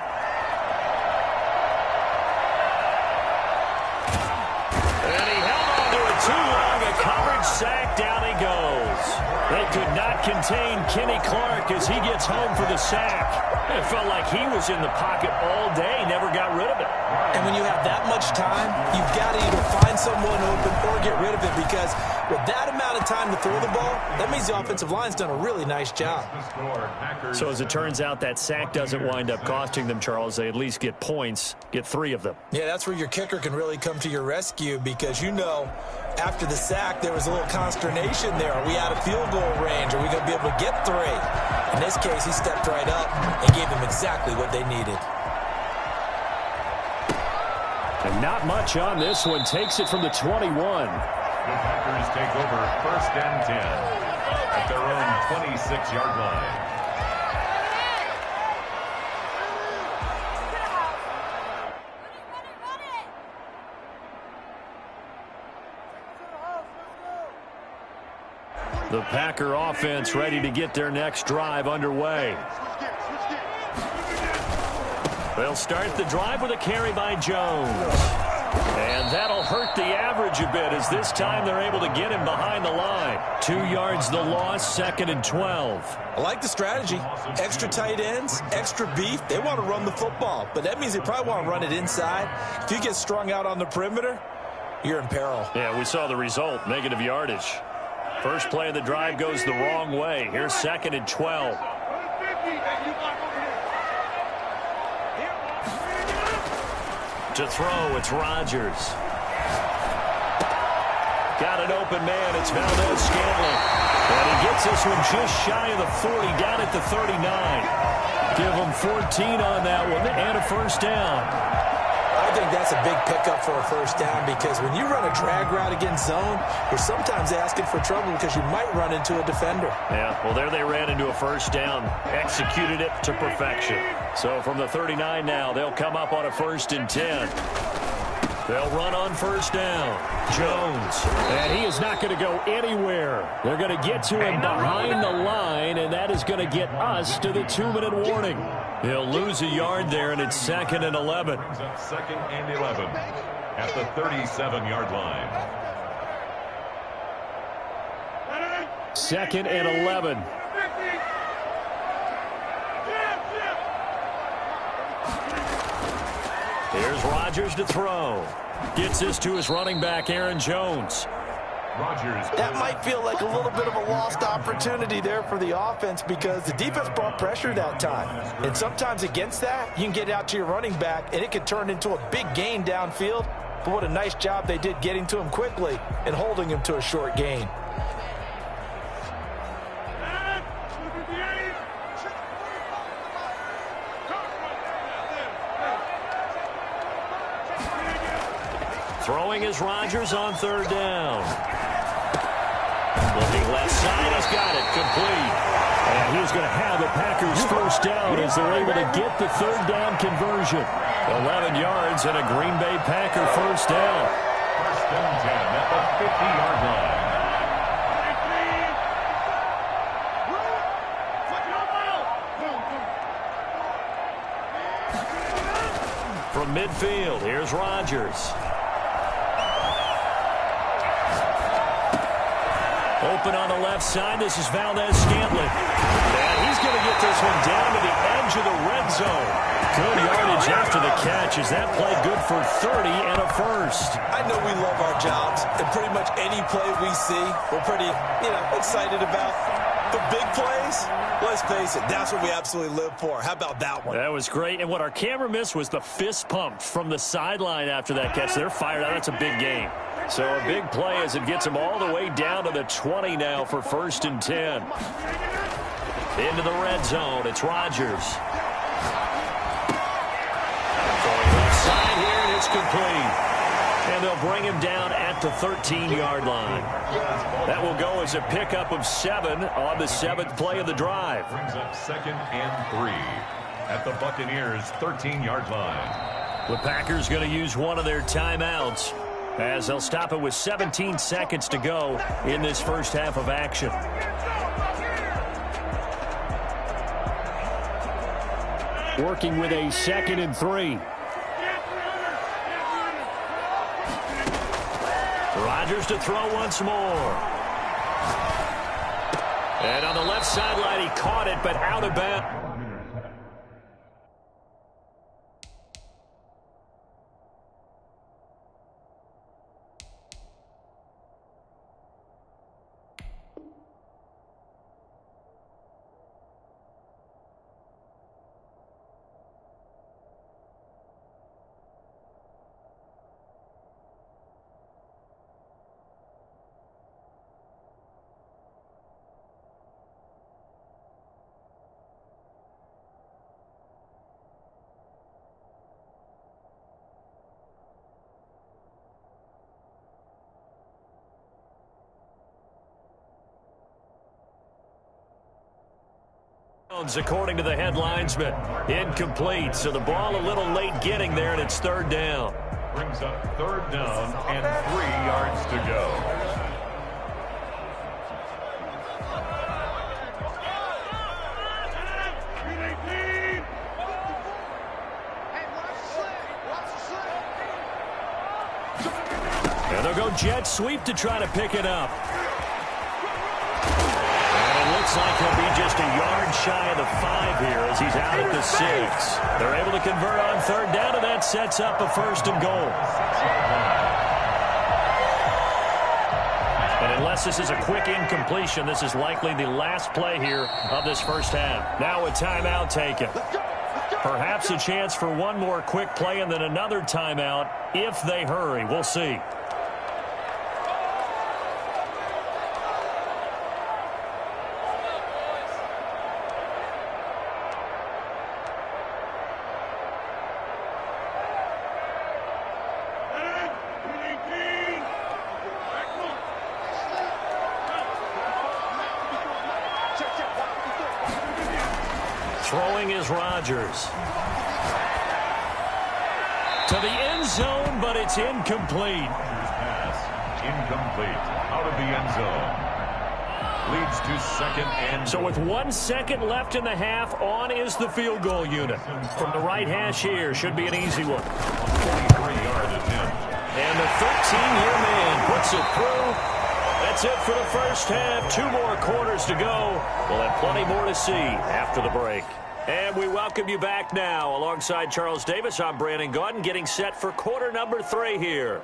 And he held on to it too long. A coverage sack. Down he goes. They could not contain Kenny Clark as he gets home for the sack. It felt like he was in the pocket all day, never got rid of it. And when you have that much time, you've got to either find someone open or get rid of it, because with that amount of time to throw the ball, that means the offensive line's done a really nice job. So as it turns out, that sack doesn't wind up costing them, Charles. They at least get points, get 3 of them. Yeah, that's where your kicker can really come to your rescue, because you know after the sack there was a little consternation there. Are we out of field goal range? Are we going to be able to get 3? In this case, he stepped right up and gave them exactly what they needed. And not much on this one. Takes it from the 21. The Packers take over 1st and 10 at their own 26-yard line. The Packer offense ready to get their next drive underway. They'll start the drive with a carry by Jones. And that'll hurt the average a bit, as this time they're able to get him behind the line. 2 yards the loss, 2nd and 12. I like the strategy. Extra tight ends, extra beef. They want to run the football, but that means they probably want to run it inside. If you get strung out on the perimeter, you're in peril. Yeah, we saw the result, negative yardage. First play of the drive goes the wrong way. Here's 2nd and 12. To throw, it's Rodgers. Got an open man, it's Valdez-Scantling. And he gets this one just shy of the 40, down at the 39. Give him 14 on that one, and a 1st down. I think that's a big pickup for a 1st down, because when you run a drag route against zone, you're sometimes asking for trouble because you might run into a defender. Yeah, well, there they ran into a 1st down. Executed it to perfection. So from the 39 now, they'll come up on a 1st and 10. They'll run on first down. Jones. And he is not going to go anywhere. They're going to get to him behind the line, and that is going to get us to the 2-minute warning. He'll lose a yard there, and it's 2nd and 11. Brings up 2nd and 11 at the 37-yard line. 2nd and 11. Here's Rodgers to throw. Gets this to his running back, Aaron Jones. Rodgers. That might feel like a little bit of a lost opportunity there for the offense because the defense brought pressure that time. And sometimes against that, you can get out to your running back, and it can turn into a big gain downfield. But what a nice job they did getting to him quickly and holding him to a short gain. Throwing is Rodgers on 3rd down. Looking left side, he's got it, complete. And he's going to have the Packers first down as they're able to get the 3rd down conversion. 11 yards and a Green Bay Packer first down. 1st and 10 at the 50-yard line. From midfield, here's Rodgers. Open on the left side. This is Valdez-Scantling. And he's going to get this one down to the edge of the red zone. Good yardage after the catch. Is that play good for 30 and a first? I know we love our jobs, and pretty much any play we see, we're pretty, excited about. The big plays, let's face it, that's what we absolutely live for. How about that one? That was great. And what our camera missed was the fist pump from the sideline after that catch. They're fired out. That's a big game. So a big play as it gets them all the way down to the 20 now for 1st and 10. Into the red zone. It's Rodgers. Going left side here, and it's complete. And they'll bring him down at the 13-yard line. That will go as a pickup of 7 on the 7th play of the drive. Brings up 2nd and 3 at the Buccaneers' 13-yard line. The Packers going to use one of their timeouts as they'll stop it with 17 seconds to go in this first half of action. Working with a 2nd and 3. Rodgers to throw once more. And on the left sideline, he caught it, but out of bounds. According to the headlinesman, incomplete. So the ball a little late getting there, and it's 3rd down. Brings up 3rd down and 3 yards to go. And they'll go jet sweep to try to pick it up. Looks like he'll be just a yard shy of the 5 here as he's out at the 6. They're able to convert on 3rd down, and that sets up a 1st and goal. And unless this is a quick incompletion, this is likely the last play here of this first half. Now a timeout taken. Perhaps a chance for one more quick play and then another timeout if they hurry. We'll see. Throwing is Rodgers. To the end zone, but it's incomplete. Pass incomplete. Out of the end zone. Leads to second and So with 1 second left in the half, on is the field goal unit. From the right hash here, should be an easy one. 43-yard attempt. And the 13-year man puts it through. That's it for the first half. 2 more quarters to go. We'll have plenty more to see after the break. And we welcome you back now. Alongside Charles Davis, I'm Brandon Gaudin, getting set for quarter number 3 here.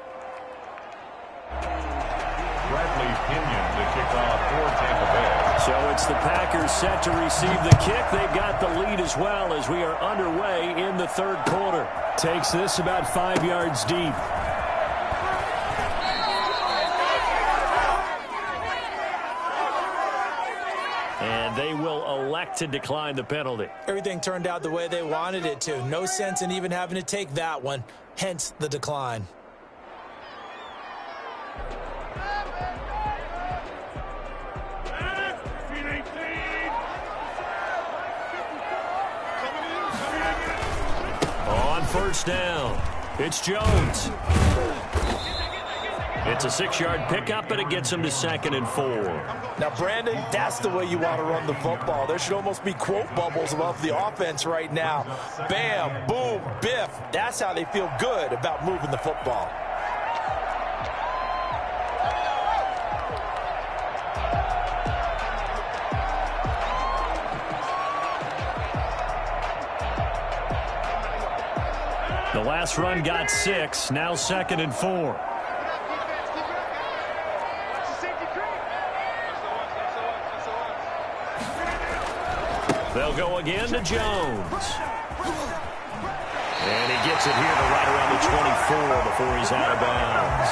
Bradley Pinion to kick off for Tampa Bay. So it's the Packers set to receive the kick. They've got the lead as well as we are underway in the third quarter. Takes this about 5 yards deep. And they will elect to decline the penalty. Everything turned out the way they wanted it to. No sense in even having to take that one. Hence the decline. On first down, it's Jones. It's a 6-yard pickup, and it gets him to 2nd and 4. Now, Brandon, that's the way you want to run the football. There should almost be quote bubbles above the offense right now. Bam, boom, biff. That's how they feel good about moving the football. The last run got 6, now 2nd and 4. They'll go again to Jones. And he gets it here to right around the 24 before he's out of bounds.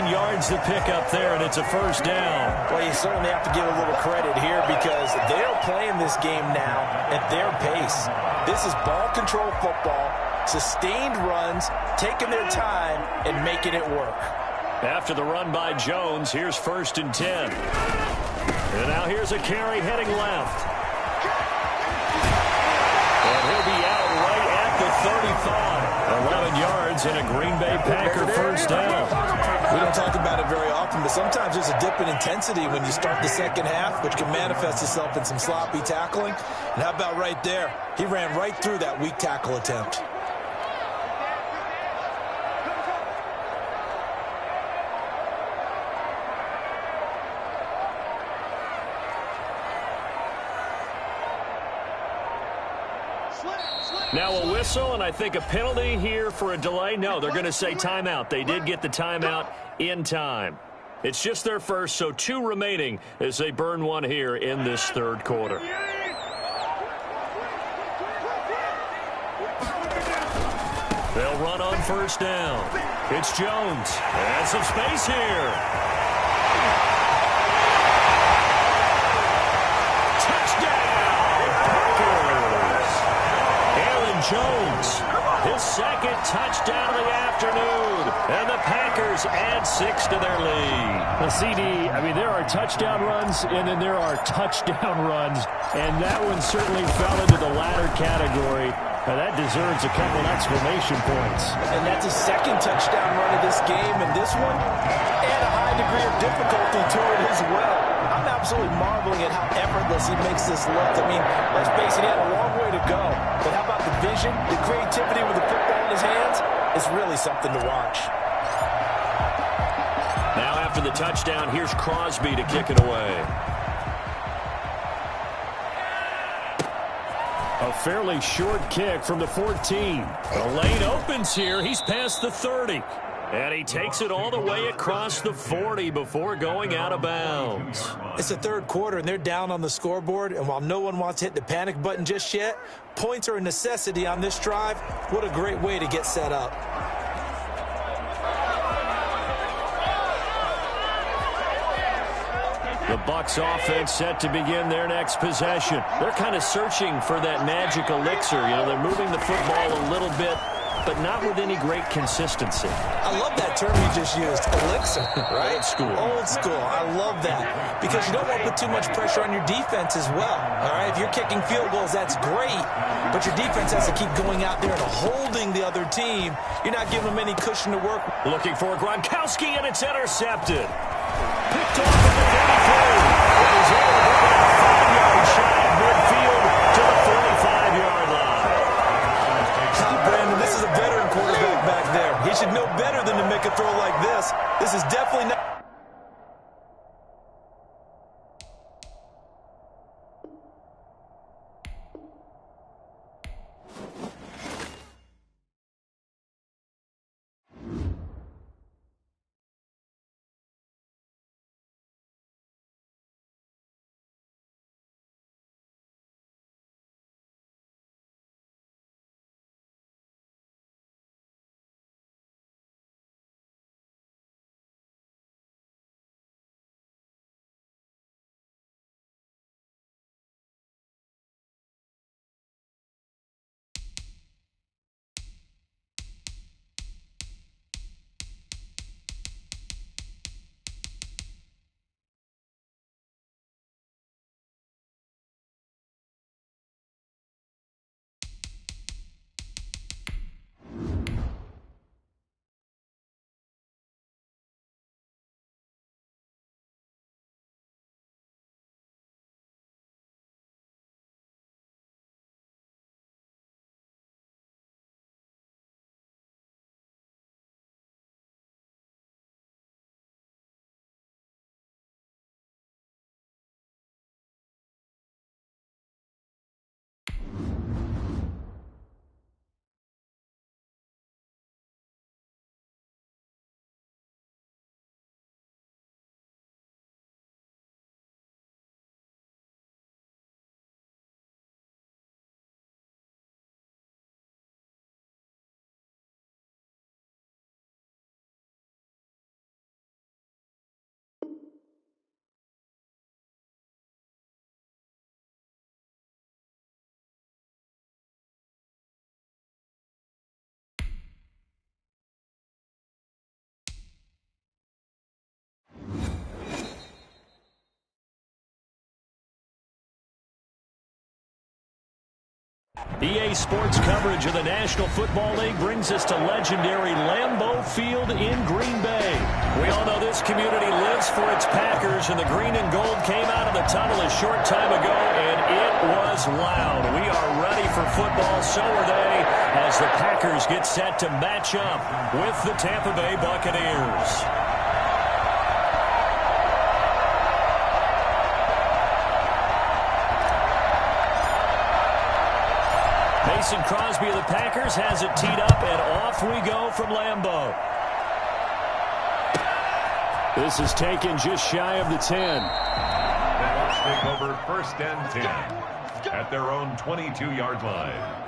9 yards to pick up there, and it's a first down. Well, you certainly have to give a little credit here because they're playing this game now at their pace. This is ball control football, sustained runs, taking their time, and making it work. After the run by Jones, here's 1st and 10. And now here's a carry heading left. And he'll be out right at the 35. 11 yards and a Green Bay Packer first down. We don't talk about it very often, but sometimes there's a dip in intensity when you start the second half, which can manifest itself in some sloppy tackling. And how about right there? He ran right through that weak tackle attempt. Now a whistle, and I think a penalty here for a delay. No, they're going to say timeout. They did get the timeout in time. It's just their first, so 2 remaining as they burn one here in this third quarter. They'll run on first down. It's Jones. And some space here. Jones, his 2nd touchdown of the afternoon, and the Packers add 6 to their lead. Well, CD, I mean, there are touchdown runs, and then there are touchdown runs, and that one certainly fell into the latter category. Now, that deserves a couple exclamation points. And that's his 2nd touchdown run of this game, and this one, and a high degree of difficulty to it as well. I'm absolutely marveling at how effortless he makes this look. I mean, let's face it, he had a long way to go. But how about the vision, the creativity with the football in his hands? It's really something to watch. Now after the touchdown, here's Crosby to kick it away. A fairly short kick from the 14. The lane opens here. He's past the 30. And he takes it all the way across the 40 before going out of bounds. It's the third quarter, and they're down on the scoreboard. And while no one wants to hit the panic button just yet, points are a necessity on this drive. What a great way to get set up. The Bucs offense set to begin their next possession. They're kind of searching for that magic elixir. You know, they're moving the football a little bit but not with any great consistency. I love that term you just used, elixir, right? Old school. Old school. I love that because you don't want to put too much pressure on your defense as well, all right? If you're kicking field goals, that's great, but your defense has to keep going out there and holding the other team. You're not giving them any cushion to work. Looking for Gronkowski, and it's intercepted. Picked off at the 33. It was able to bring it 5 yards shy of midfield to the 45-yard line. Brandon, this is a veteran quarterback back there. He should know better than to make a throw like this. This is definitely not... EA Sports coverage of the National Football League brings us to legendary Lambeau Field in Green Bay. We all know this community lives for its Packers, and the green and gold came out of the tunnel a short time ago, and it was loud. We are ready for football, so are they, as the Packers get set to match up with the Tampa Bay Buccaneers. Mason Crosby of the Packers has it teed up, and off we go from Lambeau. This is taken just shy of the 10. Let's take over 1st and 10 at their own 22-yard line.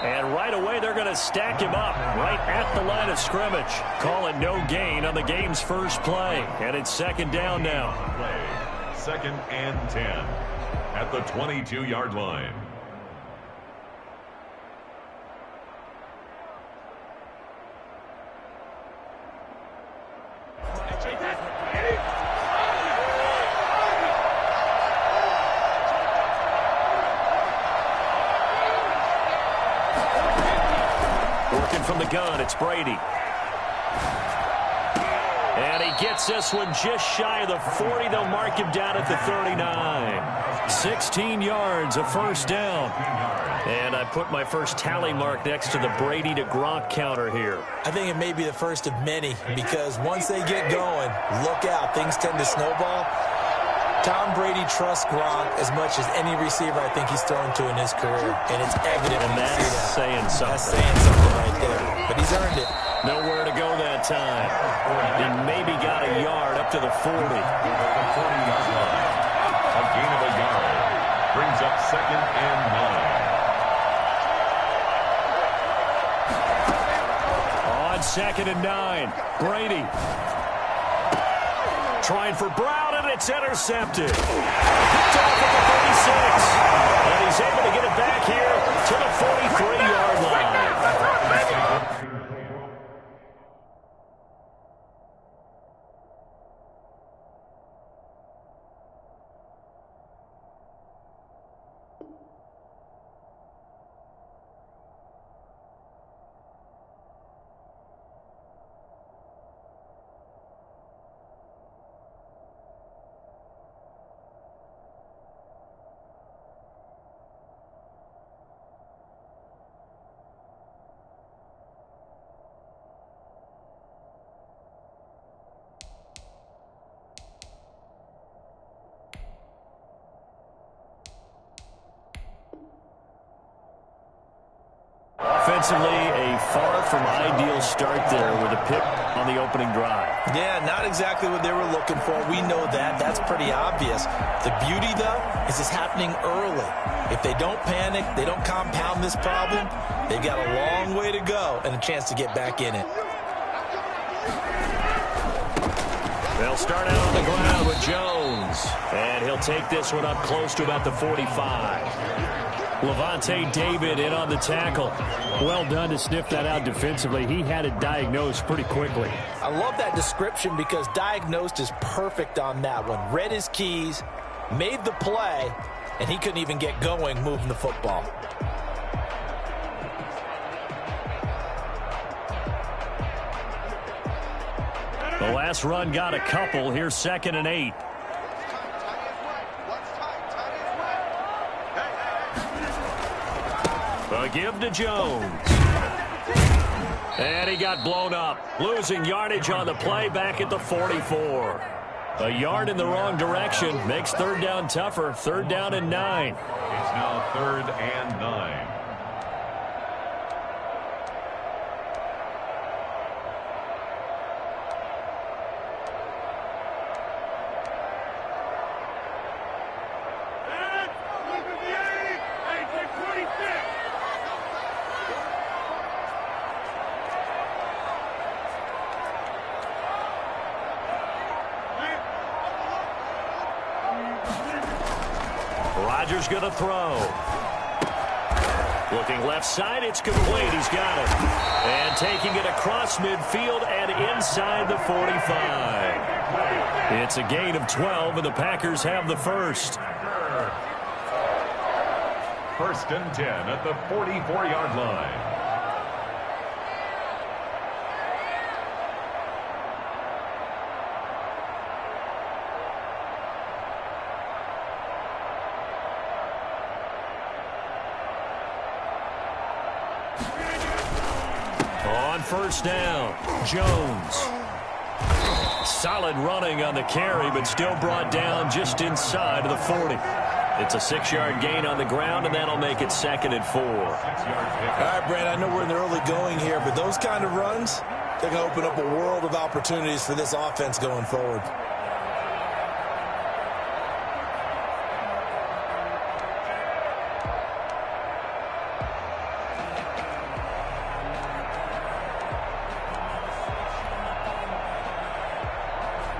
And right away, they're going to stack him up right at the line of scrimmage. Call it no gain on the game's first play. And it's 2nd down now. 2nd and 10 at the 22-yard line. From the gun, it's Brady. And he gets this one just shy of the 40. They'll mark him down at the 39. 16 yards, a 1st down. And I put my first tally mark next to the Brady to Gronk counter here. I think it may be the first of many, because once they get going, look out. Things tend to snowball. Tom Brady trusts Gronk as much as any receiver I think he's thrown to in his career, and it's evident when you see that. Saying something. That's saying something right there, but he's earned it. Nowhere to go that time. He maybe got a yard up to the 40. The 40-yard line. A gain of a yard. Brings up 2nd and 9. On 2nd and 9. Brady. Trying for Brown, and it's intercepted. Picked off at the 36. And he's able to get it back here to the 43-yard line. Offensively, a far from ideal start there with a pick on the opening drive. Yeah, not exactly what they were looking for. We know that. That's pretty obvious. The beauty, though, is it's happening early. If they don't panic, they don't compound this problem, they've got a long way to go and a chance to get back in it. They'll start out on the ground with Jones. And he'll take this one up close to about the 45. Levante David in on the tackle. Well done to sniff that out defensively. He had it diagnosed pretty quickly. I love that description because diagnosed is perfect on that one. Read his keys, made the play, and he couldn't even get going moving the football. The last run got a couple. Here's 2nd and 8. A give to Jones. And he got blown up. Losing yardage on the play back at the 44. A yard in the wrong direction makes 3rd down tougher. 3rd down and 9. It's now 3rd and 9. Rodgers going to throw. Looking left side, it's complete. He's got it. And taking it across midfield and inside the 45. It's a gain of 12, and the Packers have the first. 1st and 10 at the 44-yard line. On 1st down, Jones. Solid running on the carry, but still brought down just inside of the 40. It's a 6-yard gain on the ground, and that'll make it 2nd and 4. All right, Brand, I know we're in the early going here, but those kind of runs, they're going to open up a world of opportunities for this offense going forward.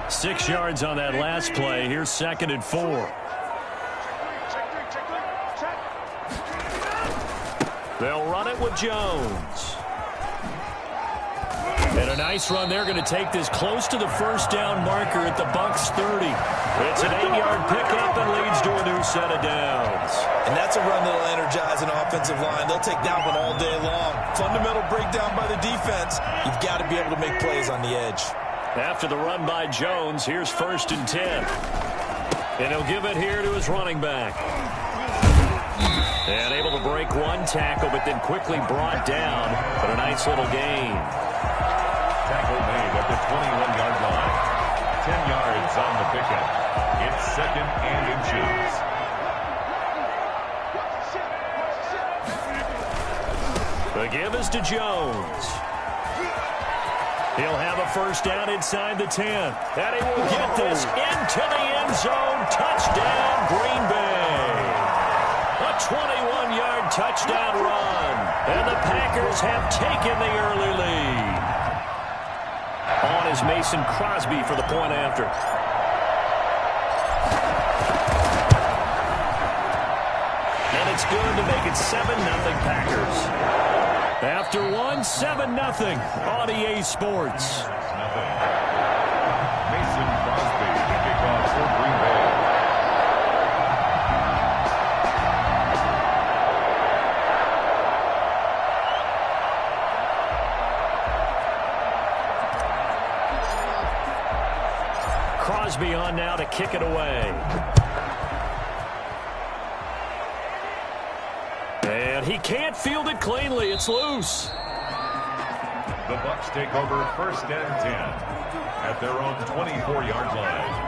Six yards on that last play. Here's 2nd and 4. They'll run it with Jones. And a nice run. They're going to take this close to the 1st down marker at the Bucs 30. It's an 8-yard pickup and leads to a new set of downs. And that's a run that'll energize an offensive line. They'll take that one all day long. Fundamental breakdown by the defense. You've got to be able to make plays on the edge. After the run by Jones, here's 1st and 10. And he'll give it here to his running back. And able to break one tackle, but then quickly brought down. But a nice little gain. Tackle made at the 21-yard line. 10 yards on the pickup. It's 2nd and inches. The give is to Jones. He'll have a first down inside the 10. And he will get this into the end zone. Touchdown, Green Bay. A 21-yard touchdown run. And the Packers have taken the early lead. On is Mason Crosby for the point after. And it's good to make it 7-0 Packers. After one, 7-0 on EA Sports. Mason Crosby to kick off for Green Bay. Crosby on now to kick it away. And he can't field it cleanly. It's loose. The Bucs take over 1st and 10 at their own 24-yard line.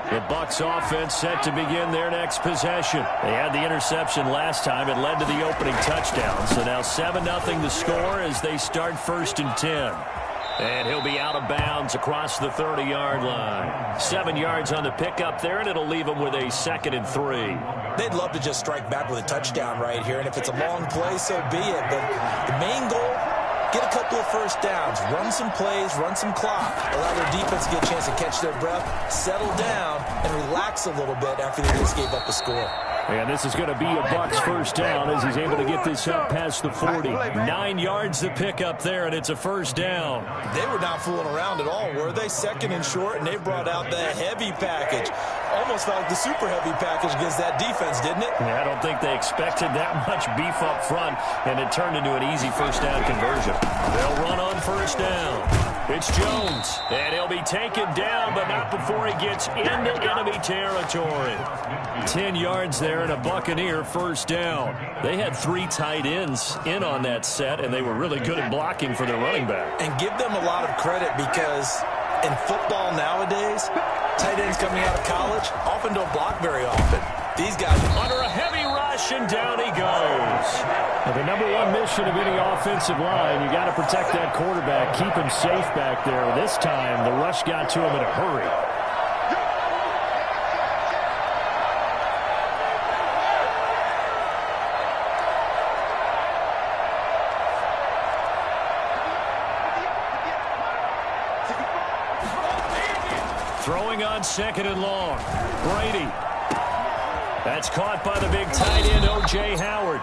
The Bucs offense set to begin their next possession. They had the interception last time. It led to the opening touchdown. So now 7-0 the score as they start 1st and 10. And he'll be out of bounds across the 30-yard line. 7 yards on the pickup there, and it'll leave them with a 2nd and 3. They'd love to just strike back with a touchdown right here, and if it's a long play, so be it. But the main goal, get a couple of first downs, run some plays, run some clock, allow their defense to get a chance to catch their breath, settle down, and relax a little bit after they just gave up a score. And this is going to be a Bucs first down as he's able to get this up past the 40. 9 yards to pick up there, and it's a first down. They were not fooling around at all, were they? 2nd and short, and they brought out the heavy package. Almost felt like the super heavy package against that defense, didn't it? Yeah, I don't think they expected that much beef up front, and it turned into an easy first down conversion. They'll run on first down. It's Jones, and he'll be taken down, but not before he gets into enemy territory. 10 yards there and a Buccaneer first down. They had 3 tight ends in on that set, and they were really good at blocking for their running back. And give them a lot of credit because in football nowadays, tight ends coming out of college often don't block very often. These guys under a heavy rush, and down he goes. Well, the #1 mission of any offensive line, you got to protect that quarterback, keep him safe back there. This time, the rush got to him in a hurry. Throwing on 2nd and long. Brady. That's caught by the big tight end, O.J. Howard.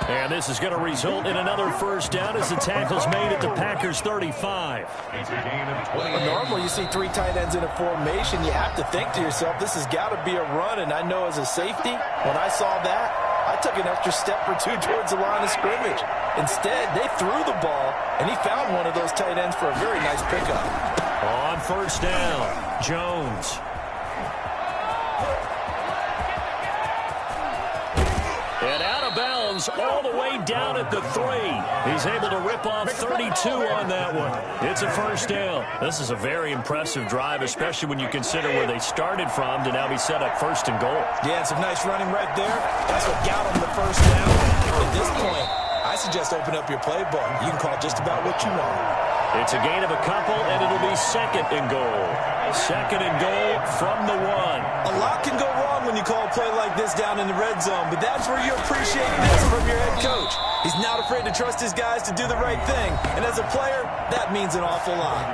And this is going to result in another first down as the tackle's made at the Packers' 35. It's a gain of 20. Normally you see 3 tight ends in a formation. You have to think to yourself, this has got to be a run. And I know as a safety, when I saw that, I took an extra step or 2 towards the line of scrimmage. Instead, they threw the ball, and he found one of those tight ends for a very nice pickup. On first down, Jones. And out of bounds all the way down at the 3. He's able to rip off 32 on that one. It's a first down. This is a very impressive drive, especially when you consider where they started from to now be set up 1st and goal. Yeah, some nice running right there. That's what got them the first down. At this point, I suggest open up your playbook. You can call just about what you want. It's a gain of a couple, and it'll be 2nd and goal. 2nd and goal from the 1. A lot can go wrong when you call a play like this down in the red zone, but that's where you appreciate this from your head coach. He's not afraid to trust his guys to do the right thing, and as a player, that means an awful lot.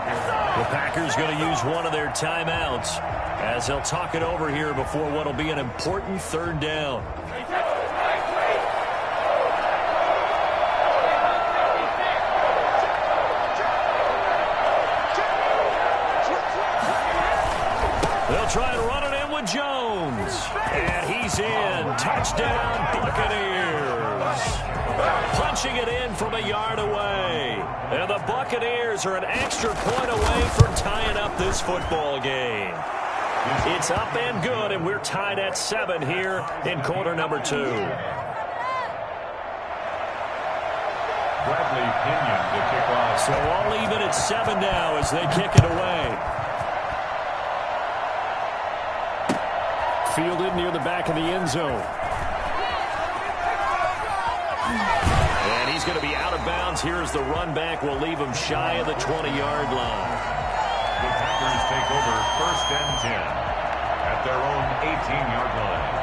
The Packers going to use one of their timeouts as they'll talk it over here before what will be an important 3rd down. They'll try and run it in with Jones. And he's in. Touchdown, Buccaneers. Punching it in from a yard away. And the Bucs Buccaneers are an extra point away from tying up this football game. It's up and good, and we're tied at 7 here in quarter number 2. Bradley Pinion to kick off. So all even at 7 now as they kick it away. Fielded near the back of the end zone. And he's going to be out of bounds. Here's the run back. Will leave him shy of the 20-yard line. The Packers take over 1st and 10 at their own 18-yard line.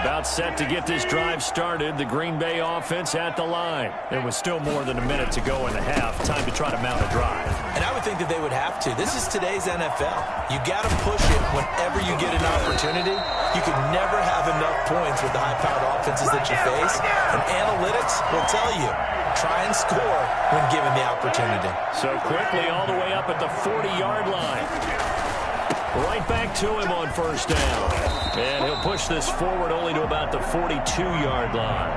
About set to get this drive started. The Green Bay offense at the line. There was still more than a minute to go in the half. Time to try to mount a drive. And I would think that they would have to. This is today's NFL. You got to push it whenever you get an opportunity. You can never have enough points with the high-powered offenses that you face. And analytics will tell you, try and score when given the opportunity. So quickly all the way up at the 40-yard line. Right back to him on 1st down. And he'll push this forward only to about the 42-yard line.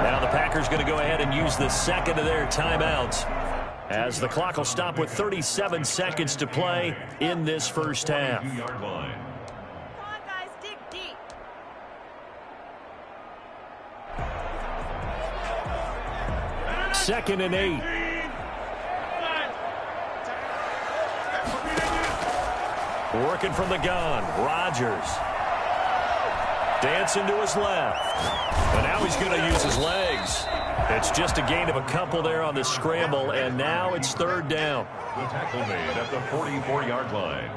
Now the Packers going to go ahead and use the second of their timeouts, as the clock will stop with 37 seconds to play in this first half. 2-yard line. Come on, guys, dig deep. Second and 8. Working from the gun, Rodgers. Dancing to his left. And now he's going to use his legs. It's just a gain of a couple there on the scramble, and now it's 3rd down. The tackle made at the 44-yard line.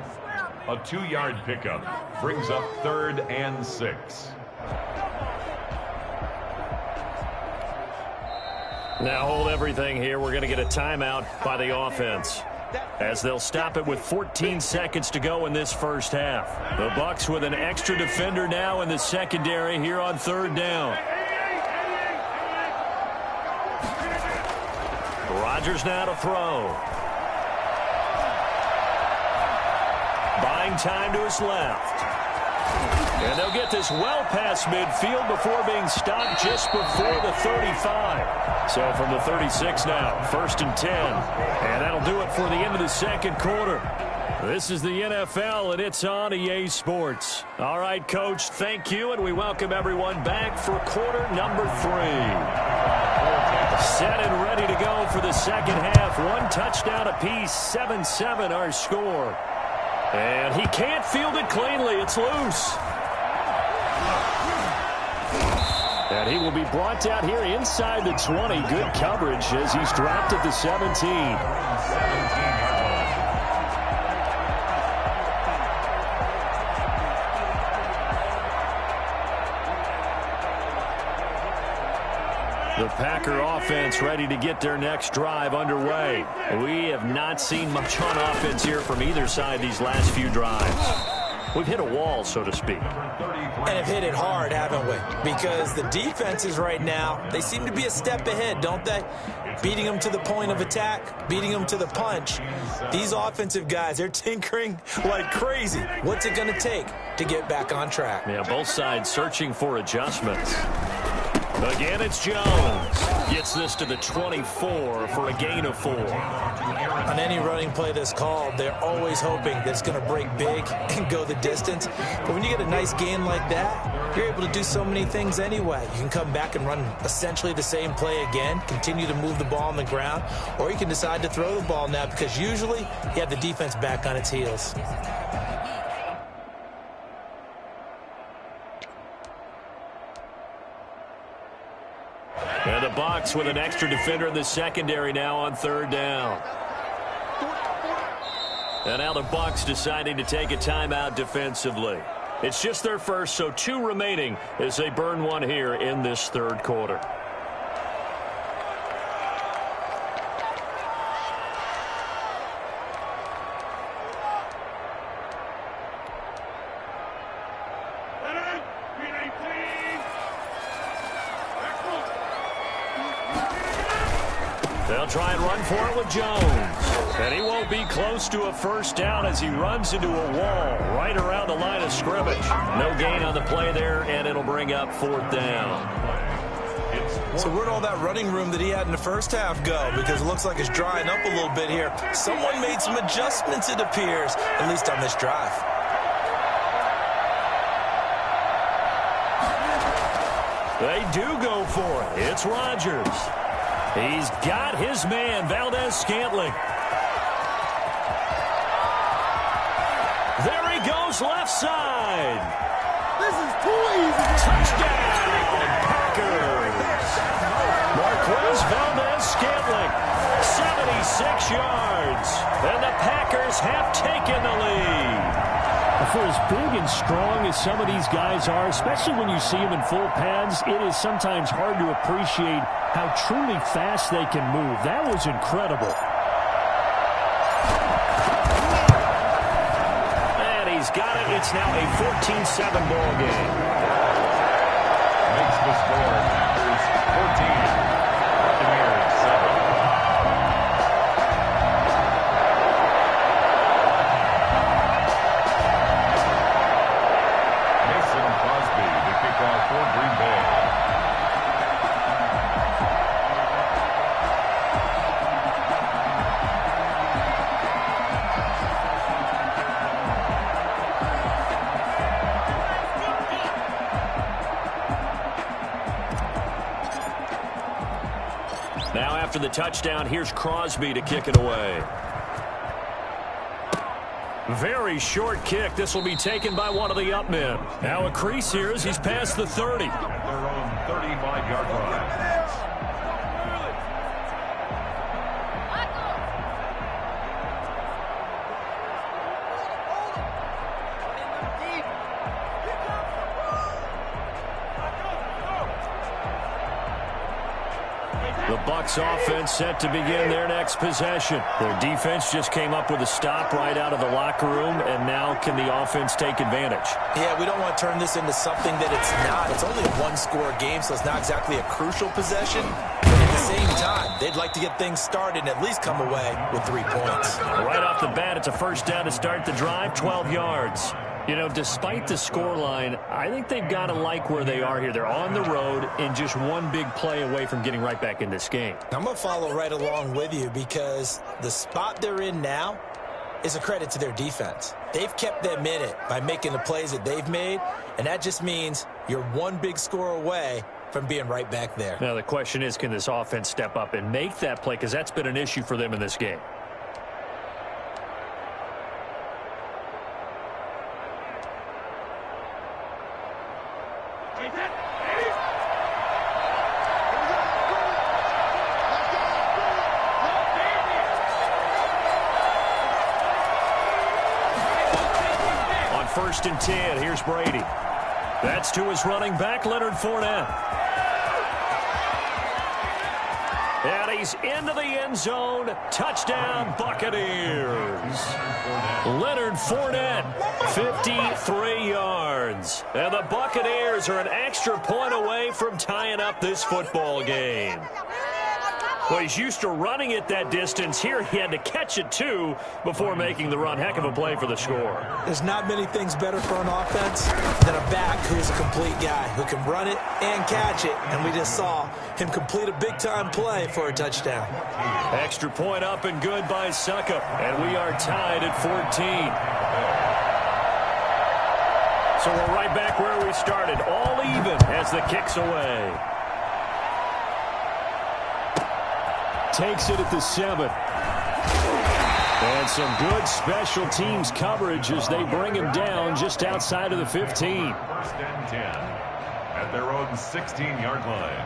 A 2-yard pickup brings up 3rd and 6. Now hold everything here. We're going to get a timeout by the offense, as they'll stop it with 14 seconds to go in this first half. The Bucs with an extra defender now in the secondary here on 3rd down. Rodgers now to throw. Buying time to his left. And they'll get this well past midfield before being stopped just before the 35. So from the 36 now, 1st and 10. And that'll do it for the end of the second quarter. This is the NFL, and it's on EA Sports. All right, Coach, thank you, and we welcome everyone back for quarter number 3. Set and ready to go for the second half. 1 touchdown apiece, 7-7 our score. And he can't field it cleanly. It's loose. And he will be brought down here inside the 20. Good coverage as he's dropped at the 17. The Packer offense ready to get their next drive underway. We have not seen much on offense here from either side these last few drives. We've hit a wall, so to speak. And have hit it hard, haven't we? Because the defenses right now, they seem to be a step ahead, don't they? Beating them to the point of attack, beating them to the punch. These offensive guys, they're tinkering like crazy. What's it going to take to get back on track? Yeah, both sides searching for adjustments. Again, it's Jones. Gets this to the 24 for a gain of 4. On any running play that's called, they're always hoping that it's going to break big and go the distance. But when you get a nice gain like that, you're able to do so many things anyway. You can come back and run essentially the same play again, continue to move the ball on the ground, or you can decide to throw the ball now because usually you have the defense back on its heels. And the Bucs with an extra defender in the secondary now on 3rd down. And now the Bucs deciding to take a timeout defensively. It's just their first, so 2 remaining as they burn 1 here in this 3rd quarter. They'll try and run for it with Jones. And he won't be close to a first down as he runs into a wall right around the line of scrimmage. No gain on the play there, and it'll bring up 4th down. It's So where'd all that running room that he had in the first half go? Because it looks like it's drying up a little bit here. Someone made some adjustments, it appears, at least on this drive. They do go for it. It's Rodgers. He's got his man, Valdez-Scantling. There he goes, left side. This is too easy. Touchdown, Packers. Marquez Valdez-Scantling, 76 yards. And the Packers have taken the lead. For as big and strong as some of these guys are, especially when you see them in full pads, it is sometimes hard to appreciate how truly fast they can move. That was incredible. And he's got it. It's now a 14-7 ball game. Makes the score Packers 14. Buccaneers 7. For Green Bay. Now after the touchdown, here's Crosby to kick it away. Very short kick. This will be taken by one of the up men. Now a crease here as he's past the 30. Their own 35-yard line. The Bucs offense set to begin their next possession. Their defense just came up with a stop right out of the locker room, and now can the offense take advantage? Yeah, we don't want to turn this into something that it's not. It's only a one-score game, so it's not exactly a crucial possession. But at the same time, they'd like to get things started and at least come away with 3 points. Right off the bat, it's a first down to start the drive, 12 yards. You know, despite the scoreline, I think they've got to like where they are here. They're on the road and just one big play away from getting right back in this game. I'm going to follow right along with you because the spot they're in now is a credit to their defense. They've kept them in it by making the plays that they've made, and that just means you're one big score away from being right back there. Now, the question is, can this offense step up and make that play? Because that's been an issue for them in this game. First and 10. Here's Brady. That's to his running back, Leonard Fournette. And he's into the end zone. Touchdown, Buccaneers. Leonard Fournette, 53 yards. And the Buccaneers are an extra point away from tying up this football game. Well, he's used to running it that distance. Here he had to catch it, too, before making the run. Heck of a play for the score. There's not many things better for an offense than a back who's a complete guy who can run it and catch it. And we just saw him complete a big-time play for a touchdown. Extra point up and good by Suckup. And we are tied at 14. So we're right back where we started, all even as the kick's away. Takes it at the 7. And some good special teams coverage as they bring him down just outside of the 15. First and 10 at their own 16-yard line.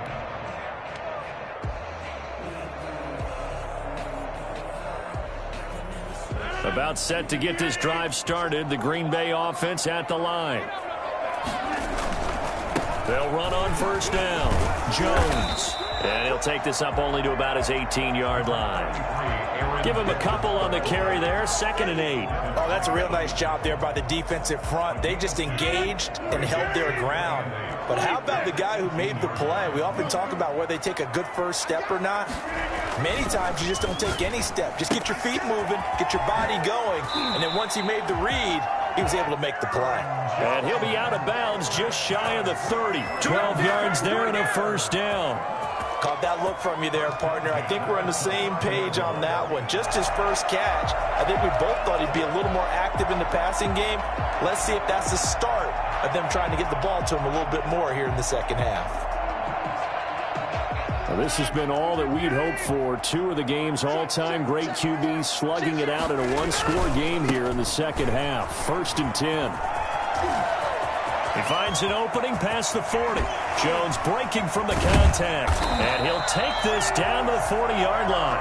About set to get this drive started. The Green Bay offense at the line. They'll run on first down. Jones. And he'll take this up only to about his 18-yard line. Give him a couple on the carry there. 2nd and 8. Oh, that's a real nice job there by the defensive front. They just engaged and held their ground. But how about the guy who made the play? We often talk about whether they take a good first step or not. Many times you just don't take any step. Just get your feet moving, get your body going, and then once he made the read, he was able to make the play. And he'll be out of bounds just shy of the 30. 12 yards there and a first down. Caught that look from you there, partner. I think we're on the same page on that one. Just his first catch. I think we both thought he'd be a little more active in the passing game. Let's see if that's the start of them trying to get the ball to him a little bit more here in the second half. Well, this has been all that we'd hoped for. Two of the game's all-time great QBs slugging it out in a one-score game here in the second half. 1st and 10. He finds an opening past the 40. Jones breaking from the contact. And he'll take this down to the 40-yard line.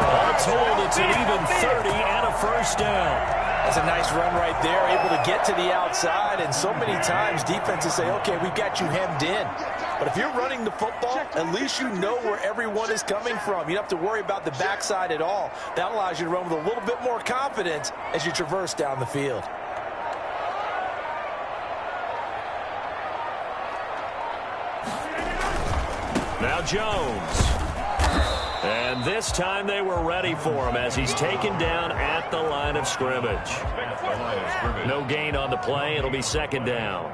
All told, it's an even 30 and a first down. That's a nice run right there, able to get to the outside. And so many times defenses say, okay, we've got you hemmed in. But if you're running the football, at least you know where everyone is coming from. You don't have to worry about the backside at all. That allows you to run with a little bit more confidence as you traverse down the field. Now Jones. And this time they were ready for him as he's taken down at the line of scrimmage. No gain on the play. It'll be second down.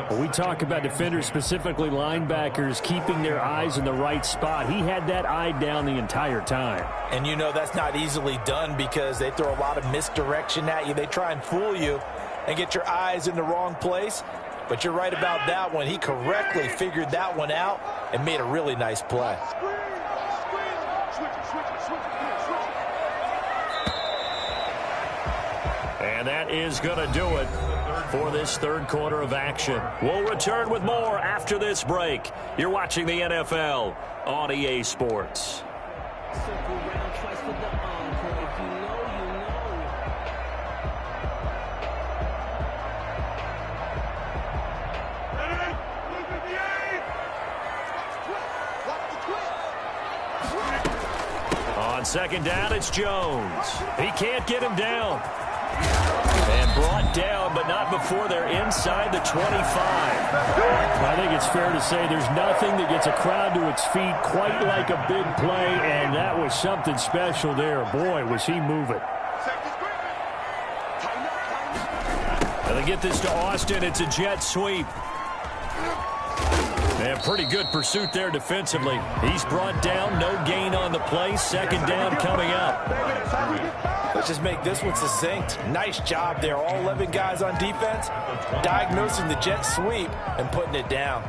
Well, we talk about defenders, specifically linebackers, keeping their eyes in the right spot. He had that eye down the entire time. And you know that's not easily done because they throw a lot of misdirection at you. They try and fool you and get your eyes in the wrong place. But you're right about that one. He correctly figured that one out and made a really nice play. And that is going to do it for this third quarter of action. We'll return with more after this break. You're watching the NFL on EA Sports. On second down, it's Jones. He can't get him down. And brought down, but not before they're inside the 25. I think it's fair to say there's nothing that gets a crowd to its feet quite like a big play, and that was something special there. Boy, was he moving. And they get this to Austin. It's a jet sweep. And pretty good pursuit there defensively. He's brought down, no gain on the play. Second down coming up. Let's just make this one succinct. Nice job there. All 11 guys on defense diagnosing the jet sweep and putting it down.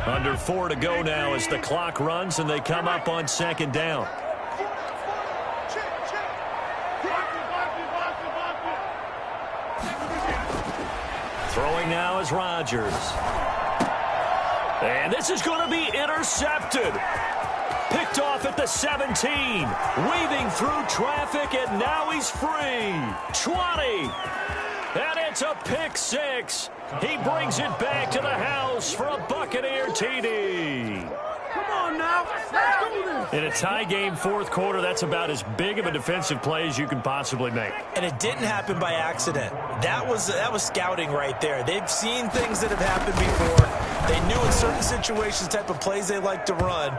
Under 4 to go now as the clock runs and they come up on second down. Throwing now is Rodgers. And this is going to be intercepted. Picked off at the 17. Weaving through traffic, and now he's free. 20. And it's a pick six. He brings it back to the house for a Buccaneer TD. Come on now. Let's do this. In a tie game fourth quarter, that's about as big of a defensive play as you can possibly make. And it didn't happen by accident. That was scouting right there. They've seen things that have happened before. They knew in certain situations the type of plays they like to run,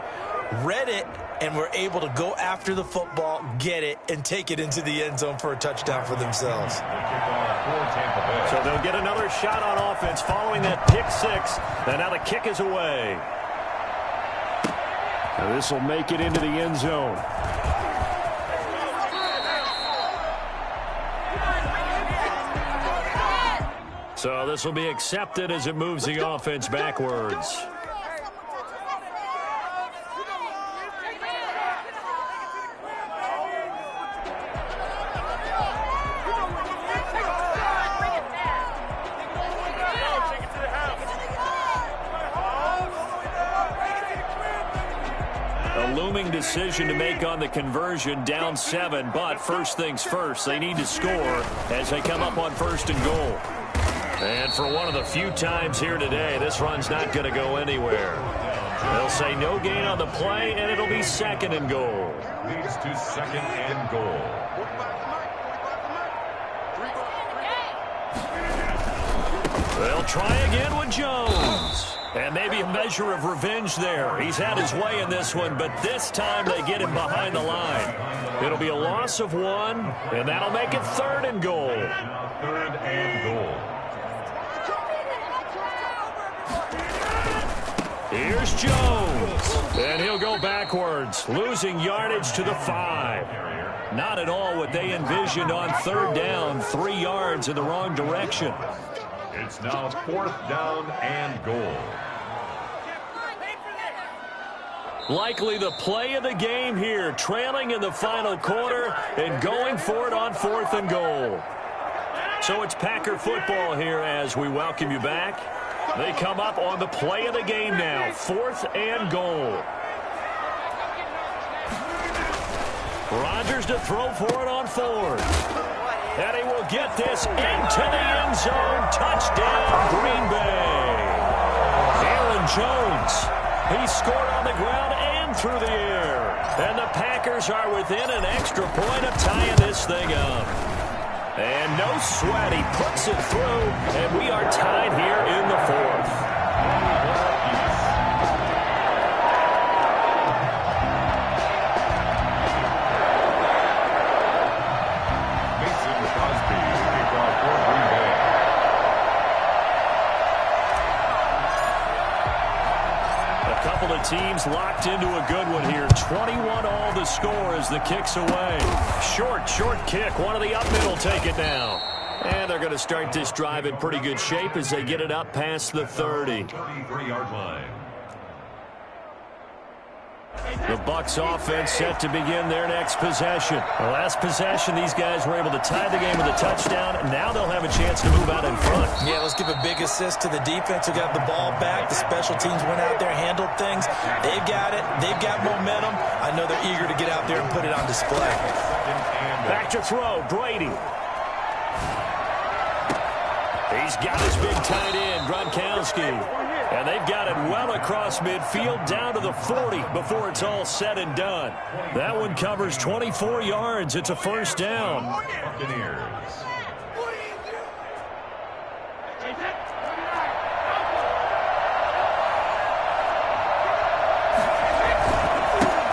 read it, and were able to go after the football, get it, and take it into the end zone for a touchdown for themselves. So they'll get another shot on offense following that pick six. And now the kick is away. This will make it into the end zone. So this will be accepted as it moves the offense backwards. Decision to make on the conversion, down 7, but first things first, they need to score as they come up on first and goal. And for one of the few times here today, this run's not going to go anywhere. They'll say no gain on the play, and it'll be second and goal. Leads to second and goal. They'll try again with Jones. And maybe a measure of revenge there. He's had his way in this one, but this time they get him behind the line. It'll be a loss of 1, and that'll make it 3rd and goal. Now 3rd and goal. Here's Jones, and he'll go backwards, losing yardage to the 5. Not at all what they envisioned on 3rd down, 3 yards in the wrong direction. It's now 4th down and goal. Likely the play of the game here, trailing in the final quarter and going for it on 4th and goal. So it's Packer football here as we welcome you back. They come up on the play of the game now, 4th and goal. Rodgers to throw for it on 4th. And he will get this into the end zone. Touchdown, Green Bay. Aaron Jones. He scored on the ground and through the air. And the Packers are within an extra point of tying this thing up. And no sweat, he puts it through, and we are tied here in the 4th. Mason Crosby, kickoff for Green Bay. A couple of teams locked into a good one here. 21 all the score as the kick's away. Short kick. One of the up middle take it now. And they're going to start this drive in pretty good shape as they get it up past the 30. 33-yard line. The Bucs offense set to begin their next possession. The last possession, these guys were able to tie the game with a touchdown. Now they'll have a chance to move out in front. Yeah, let's give a big assist to the defense who got the ball back. The special teams went out there, handled things. They've got it. They've got momentum. I know they're eager to get out there and put it on display. Back to throw, Brady. He's got his big tight end, Gronkowski. And they've got it well across midfield down to the 40 before it's all said and done. That one covers 24 yards. It's a 1st down. Buccaneers.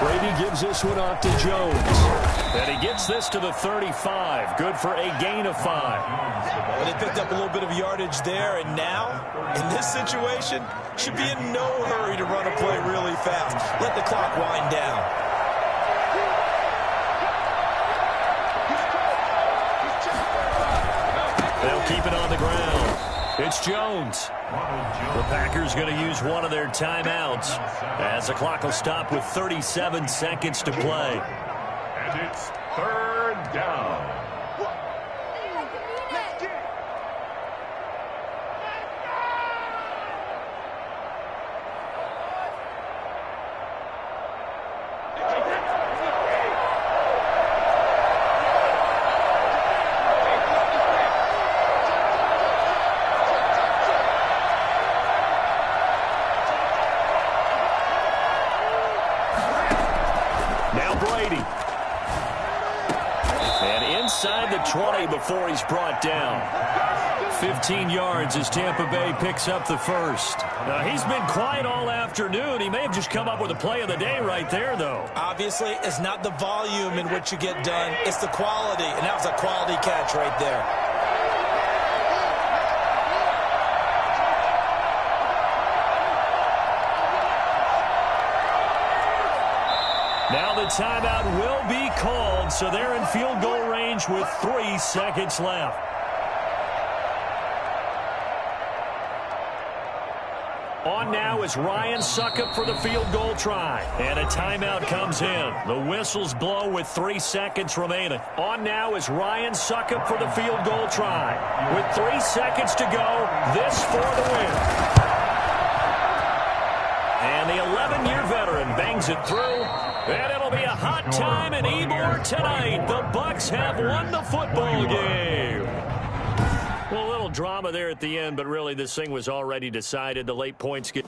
Brady gives this one off to Jones. And he gets this to the 35. Good for a gain of 5. Well, they picked up a little bit of yardage there, and now, in this situation, should be in no hurry to run a play really fast. Let the clock wind down. They'll keep it on the ground. It's Jones. The Packers going to use one of their timeouts as the clock will stop with 37 seconds to play. And it's 3rd down. Inside the 20 before he's brought down. 15 yards as Tampa Bay picks up the 1st. Now, he's been quiet all afternoon. He may have just come up with a play of the day right there, though. Obviously, it's not the volume in which you get done. It's the quality, and that was a quality catch right there. Now the timeout will be called, so they're in field goal range with 3 seconds left. On now is Ryan Suckup for the field goal try. And a timeout comes in. The whistles blow with 3 seconds remaining. On now is Ryan Suckup for the field goal try. With 3 seconds to go, this for the win. And the 11-year veteran bangs it through. And it'll be a hot time in Ybor tonight. The Bucs have won the football game. Well, a little drama there at the end, but really this thing was already decided. The late points get...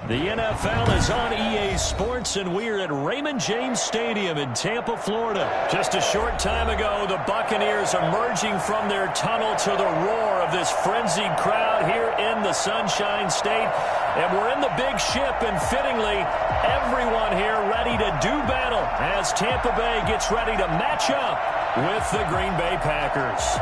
The NFL is on EA Sports, and we're at Raymond James Stadium in Tampa, Florida. Just a short time ago, the Buccaneers emerging from their tunnel to the roar of this frenzied crowd here in the Sunshine State. And we're in the big ship, and fittingly, everyone here ready to do battle as Tampa Bay gets ready to match up with the Green Bay Packers.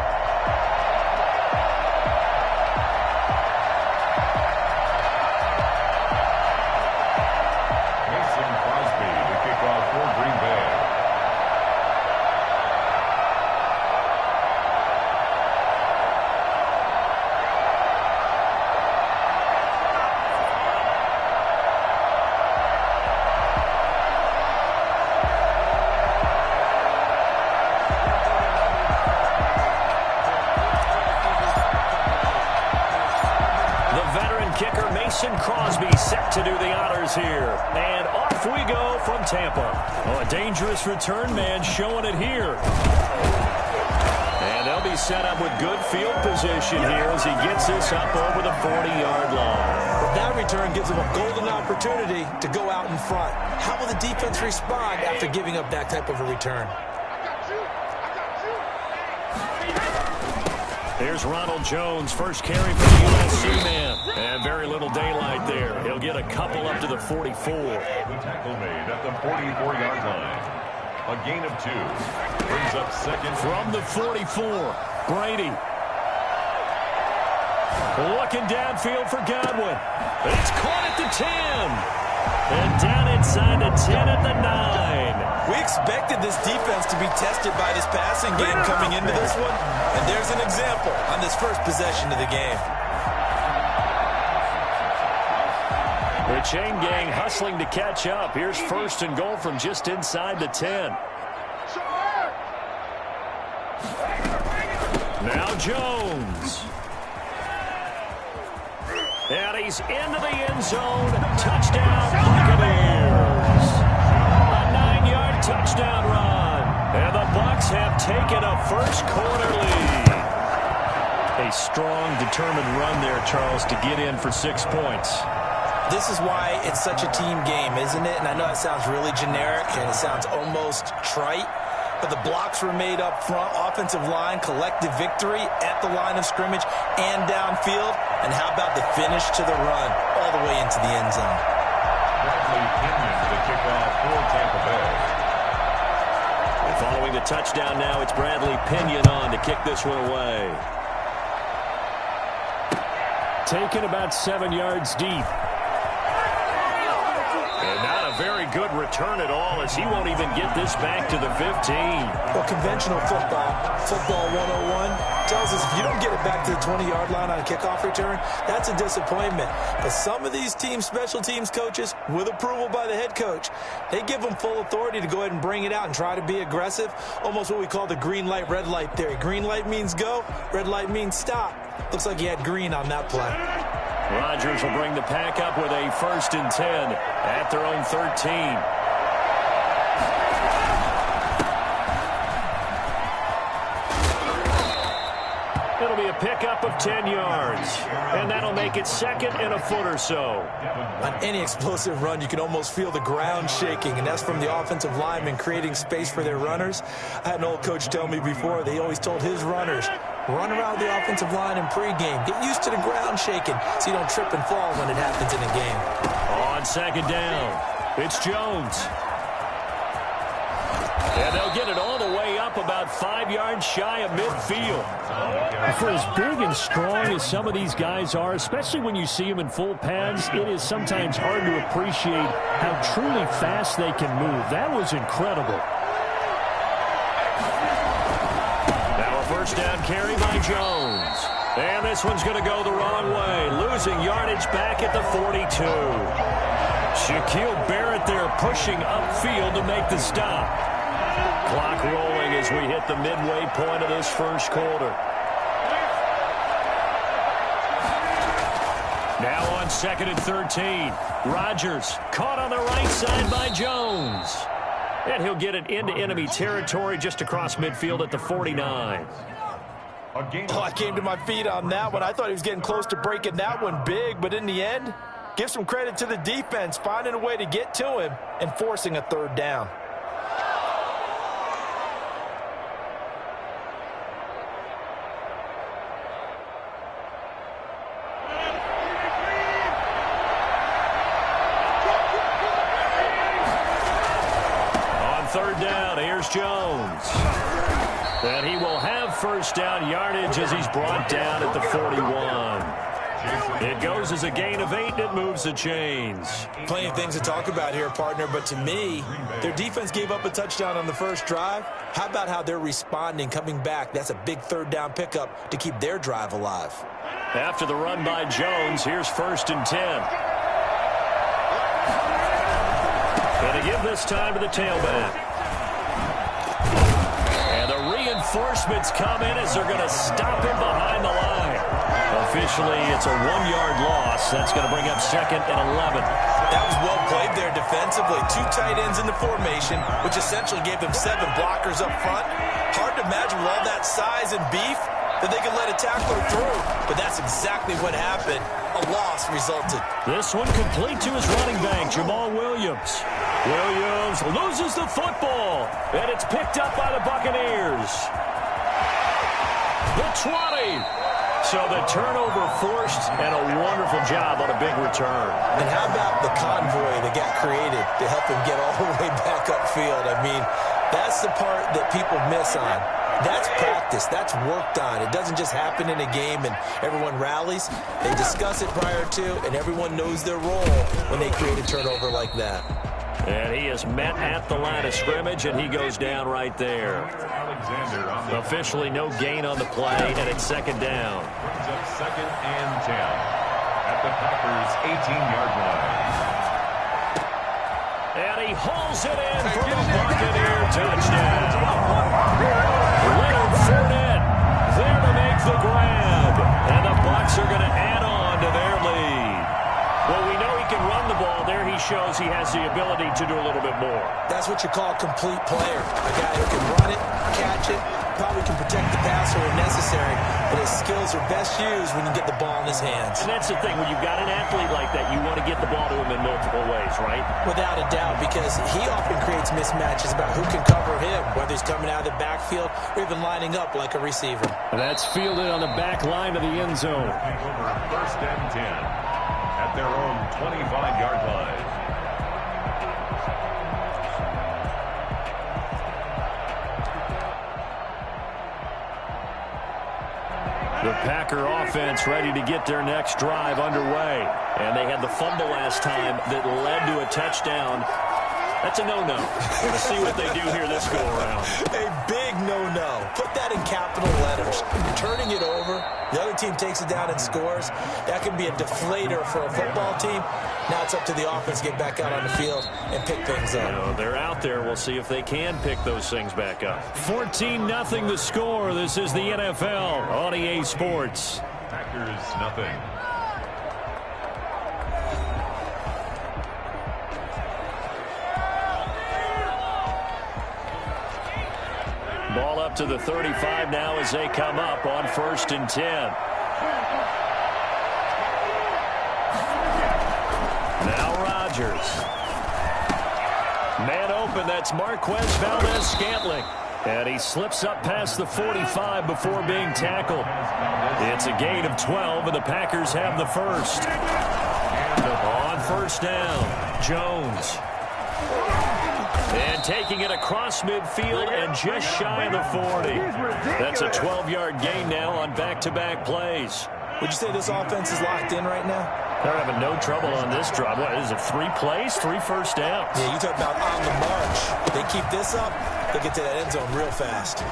Set to do the honors here. And off we go from Tampa. Oh, a dangerous return man showing it here. And they'll be set up with good field position here as he gets this up over the 40-yard line. But that return gives him a golden opportunity to go out in front. How will the defense respond after giving up that type of a return? Here's Ronald Jones, first carry for the USC man. And very little daylight there. He'll get a couple up to the 44. The tackle made at the 44-yard line. A gain of 2. Brings up second. From the 44, Brady. Looking downfield for Godwin. It's caught at the 10. And down inside the 10 at the 9. We expected this defense to be tested by this passing game coming into this one. And there's an example on this first possession of the game. The chain gang hustling to catch up. Here's first and goal from just inside the 10. Now Jones. And he's into the end zone. Touchdown, Buccaneers. A 9-yard touchdown run. And the Bucs have taken a first-quarter lead. A strong, determined run there, Charles, to get in for 6 points. This is why it's such a team game, isn't it? And I know it sounds really generic and it sounds almost trite, but the blocks were made up front, offensive line, collective victory at the line of scrimmage and downfield. And how about the finish to the run all the way into the end zone? Bradley Pinion to the kickoff for Tampa Bay. And following the touchdown now, it's Bradley Pinion on to kick this one away. Taken about 7 yards deep. And not a very good return at all, as he won't even get this back to the 15. Well, conventional football 101, tells us if you don't get it back to the 20-yard line on a kickoff return, that's a disappointment. But some of these special teams coaches, with approval by the head coach, they give them full authority to go ahead and bring it out and try to be aggressive, almost what we call the green light, red light theory. Green light means go, red light means stop. Looks like he had green on that play. Rodgers will bring the pack up with a 1st and 10 at their own 13. It'll be a pickup of 10 yards, and that'll make it 2nd and a foot or so. On any explosive run, you can almost feel the ground shaking, and that's from the offensive linemen creating space for their runners. I had an old coach tell me before, they always told his runners, run around the offensive line in pregame. Get used to the ground shaking so you don't trip and fall when it happens in a game. On 2nd down, it's Jones. And they'll get it all the way up about 5 yards shy of midfield. For as big and strong as some of these guys are, especially when you see them in full pads, it is sometimes hard to appreciate how truly fast they can move. That was incredible. Now a first down carry by Jones. And this one's going to go the wrong way, losing yardage back at the 42. Shaquille Barrett there pushing upfield to make the stop. Clock rolling as we hit the midway point of this first quarter. Now on 2nd and 13. Rodgers caught on the right side by Jones. And he'll get it into enemy territory just across midfield at the 49. Oh, I came to my feet on that one. I thought he was getting close to breaking that one big, but in the end, Give some credit to the defense, finding a way to get to him and forcing a third down. On third down, here's Jones. And he will have first down yardage as he's brought down at the 41. It goes as a gain of 8, and it moves the chains. Plenty of things to talk about here, partner, but to me, their defense gave up a touchdown on the first drive. How about how they're responding, coming back? That's a big third down pickup to keep their drive alive. After the run by Jones, here's first and 10. Going to give this time to the tailback. And the reinforcements come in as they're going to stop him behind the line. Officially, it's a 1-yard loss. That's going to bring up second and 11. That was well played there defensively. 2 tight ends in the formation, which essentially gave them 7 blockers up front. Hard to imagine with all that size and beef that they could let a tackler through. But that's exactly what happened. A loss resulted. This one complete to his running back, Jamal Williams. Williams loses the football, and it's picked up by the Buccaneers. The 20. So the turnover forced, and a wonderful job on a big return. And how about the convoy that got created to help him get all the way back upfield? I mean, that's the part that people miss on. That's practice. That's worked on. It doesn't just happen in a game and everyone rallies. They discuss it prior to, and everyone knows their role when they create a turnover like that. And he is met at the line of scrimmage, and he goes down right there. Officially no gain on the play, and it's second down. Brings up second and 10 at the Packers' 18-yard line. And he hauls it in for the Buccaneer touchdown. Leonard Fournette there to make the grab. And the Bucs are going to add on to their lead. Well, we know he can run the ball. There he shows he has the ability to do a little bit more. That's what you call a complete player. A guy who can run it, catch it, probably can protect the passer when necessary, but his skills are best used when you get the ball in his hands. And that's the thing. When you've got an athlete like that, you want to get the ball to him in multiple ways, right? Without a doubt, because he often creates mismatches about who can cover him, whether he's coming out of the backfield or even lining up like a receiver. And that's fielded on the back line of the end zone. Over first and 10 at their own 25-yard line. The Packer offense ready to get their next drive underway. And they had the fumble last time that led to a touchdown. That's a no-no. Let's see what they do here this go-around. A big no-no. Put that in capital letters. Turning it over, the other team takes it down and scores. That can be a deflator for a football team. Now it's up to the offense to get back out on the field and pick things up. You know, they're out there. We'll see if they can pick those things back up. 14-0 the score. This is the NFL on EA Sports. Packers nothing. Ball up to the 35 now as they come up on first and 10. Now Rodgers. Man open, that's Marquez Valdez-Scantling. And he slips up past the 45 before being tackled. It's a gain of 12, and the Packers have the first. On first down, Jones. And taking it across midfield and just shy of the 40. That's a 12-yard gain now on back-to-back plays. Would you say this offense is locked in right now? They're having no trouble on this drive. What is it, 3 plays, 3 first downs? Yeah, you talk about on the march. They keep this up, they get to that end zone real fast.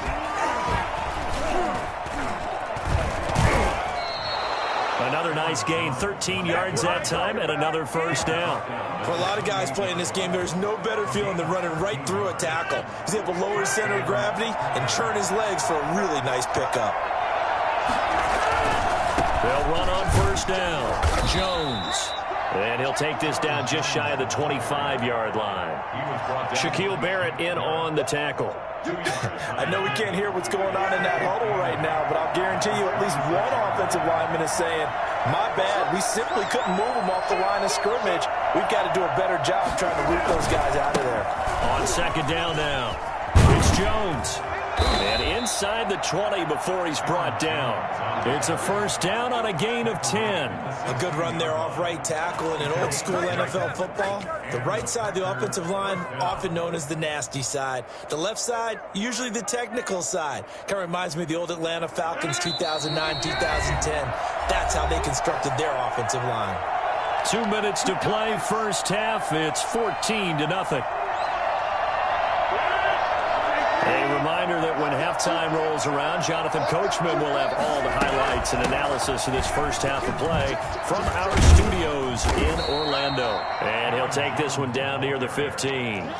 Another nice gain, 13 yards that time, and another first down. For a lot of guys playing this game, there's no better feeling than running right through a tackle. He's able to lower his center of gravity and churn his legs for a really nice pickup. They'll run on first down. Jones. And he'll take this down just shy of the 25-yard line. Shaquille Barrett in on the tackle. I know we can't hear what's going on in that huddle right now, but I'll guarantee you at least one offensive lineman is saying, My bad. We simply couldn't move them off the line of scrimmage. We've got to do a better job trying to root those guys out of there. On second down now, it's Jones. And inside the 20 before he's brought down. It's a first down on a gain of 10. A good run there off right tackle in an old-school NFL football. The right side of the offensive line, often known as the nasty side. The left side, usually the technical side. Kind of reminds me of the old Atlanta Falcons 2009, 2010. That's how they constructed their offensive line. 2 minutes to play, first half. It's 14-0. A reminder that when halftime rolls around, Jonathan Coachman will have all the highlights and analysis of this first half of play from our studios in Orlando. And he'll take this one down near the 15.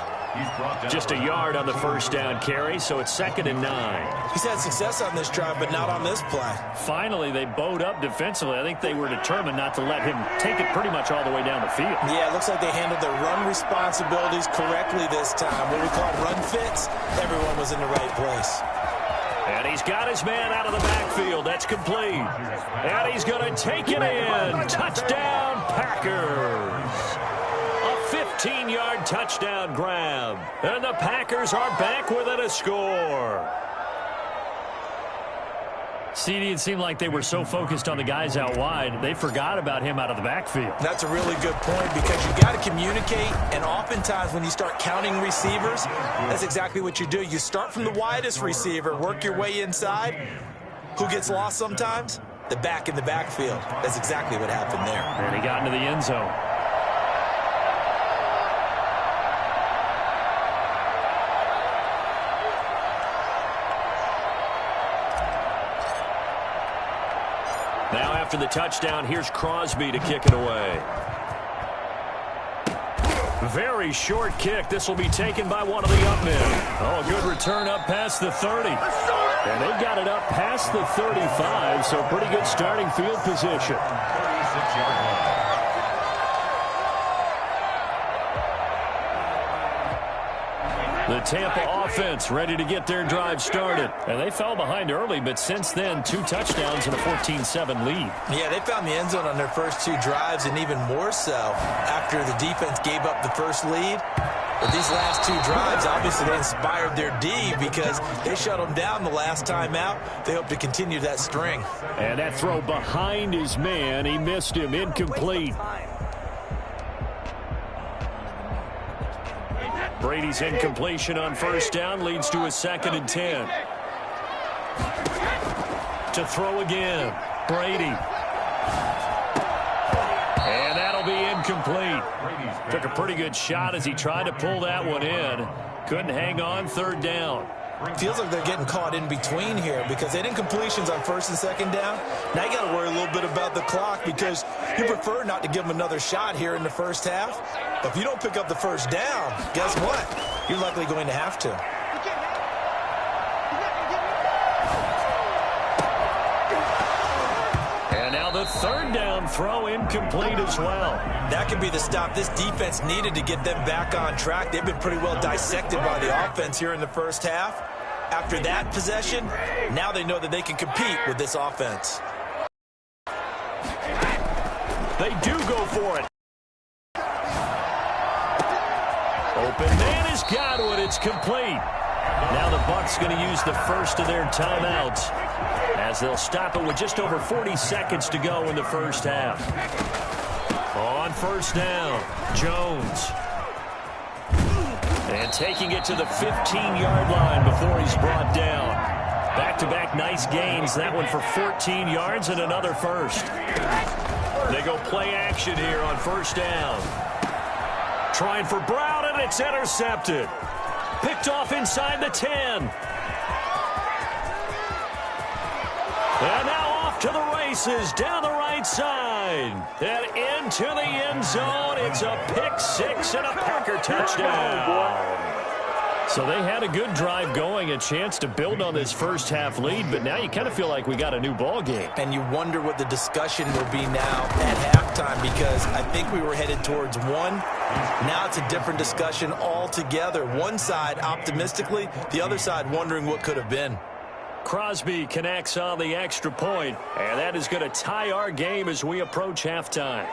Just a yard on the first down carry, so it's 2nd and 9. He's had success on this drive, but not on this play. Finally, they bowed up defensively. I think they were determined not to let him take it pretty much all the way down the field. Yeah, it looks like they handled their run responsibilities correctly this time. What we call run fits, everyone was in the right place. And he's got his man out of the backfield. That's complete. And he's going to take it in. Touchdown, Packers. 15-yard touchdown grab. And the Packers are back within a score. CD, it seemed like they were so focused on the guys out wide, they forgot about him out of the backfield. That's a really good point because you got to communicate, and oftentimes when you start counting receivers, that's exactly what you do. You start from the widest receiver, work your way inside. Who gets lost sometimes? The back in the backfield. That's exactly what happened there. And he got into the end zone. Now after the touchdown, here's Crosby to kick it away. Very short kick. This will be taken by one of the up men. Oh, a good return up past the 30. And they've got it up past the 35, so pretty good starting field position. 36-yard line. The Tampa offense ready to get their drive started. And they fell behind early, but since then, 2 touchdowns and a 14-7 lead. Yeah, they found the end zone on their first 2 drives, and even more so after the defense gave up the first lead. But these last 2 drives, obviously, they inspired their D because they shut them down the last time out. They hope to continue that string. And that throw behind his man, he missed him, incomplete. Brady's incompletion on first down leads to a 2nd and 10. To throw again, Brady. And that'll be incomplete. Took a pretty good shot as he tried to pull that one in. Couldn't hang on, 3rd down. Feels like they're getting caught in between here because they had incompletions on 1st and 2nd down. Now you got to worry a little bit about the clock because you prefer not to give them another shot here in the first half. But if you don't pick up the first down, guess what? You're likely going to have to. And now the 3rd down throw incomplete as well. That could be the stop this defense needed to get them back on track. They've been pretty well dissected by the offense here in the first half. After that possession, now they know that they can compete with this offense. They do go for it. Open man has got it. It's complete. Now the Bucs going to use the first of their timeouts as they'll stop it with just over 40 seconds to go in the first half. On first down, Jones. And taking it to the 15-yard line before he's brought down. Back-to-back nice gains. That one for 14 yards and another first. They go play action here on first down. Trying for Brown, and it's intercepted. Picked off inside the 10. And now off to the races down the right side. And into the end zone. It's a pick 6 and a Packer touchdown. So they had a good drive going, a chance to build on this first half lead, but now you kind of feel like we got a new ball game. And you wonder what the discussion will be now at halftime because I think we were headed towards 1. Now it's a different discussion altogether. One side optimistically, the other side wondering what could have been. Crosby connects on the extra point, and that is going to tie our game as we approach halftime.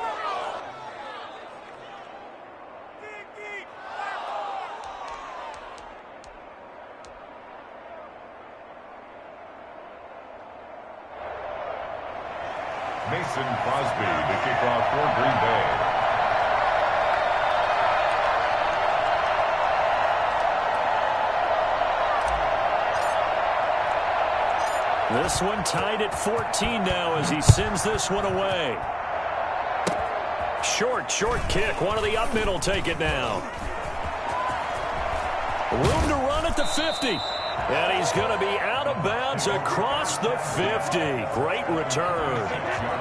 Mason Crosby to kick off for Green Bay. This one tied at 14 now as he sends this one away. Short kick. One of the up middle take it now. Room to run at the 50. And he's going to be out of bounds across the 50. Great return.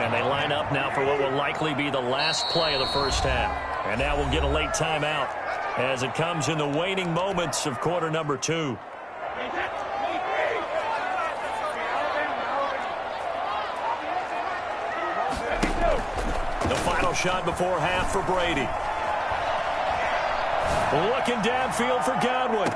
And they line up now for what will likely be the last play of the first half. And now we'll get a late timeout as it comes in the waning moments of quarter number 2. The final shot before half for Brady. Looking downfield for Godwin.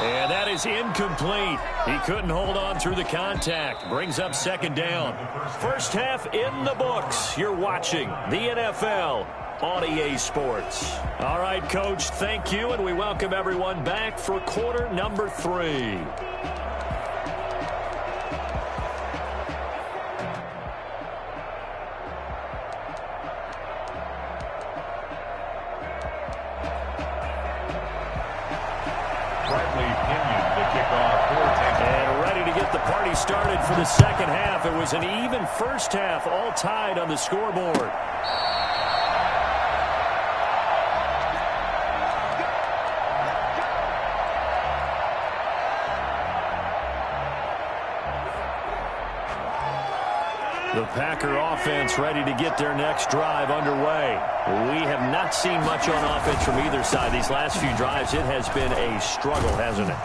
And that is incomplete. He couldn't hold on through the contact. Brings up second down. First half in the books. You're watching the NFL on EA Sports. All right, Coach, thank you, and we welcome everyone back for quarter number 3. Started for the second half. It was an even first half, all tied on the scoreboard. The Packer offense ready to get their next drive underway. We have not seen much on offense from either side these last few drives. It has been a struggle, hasn't it?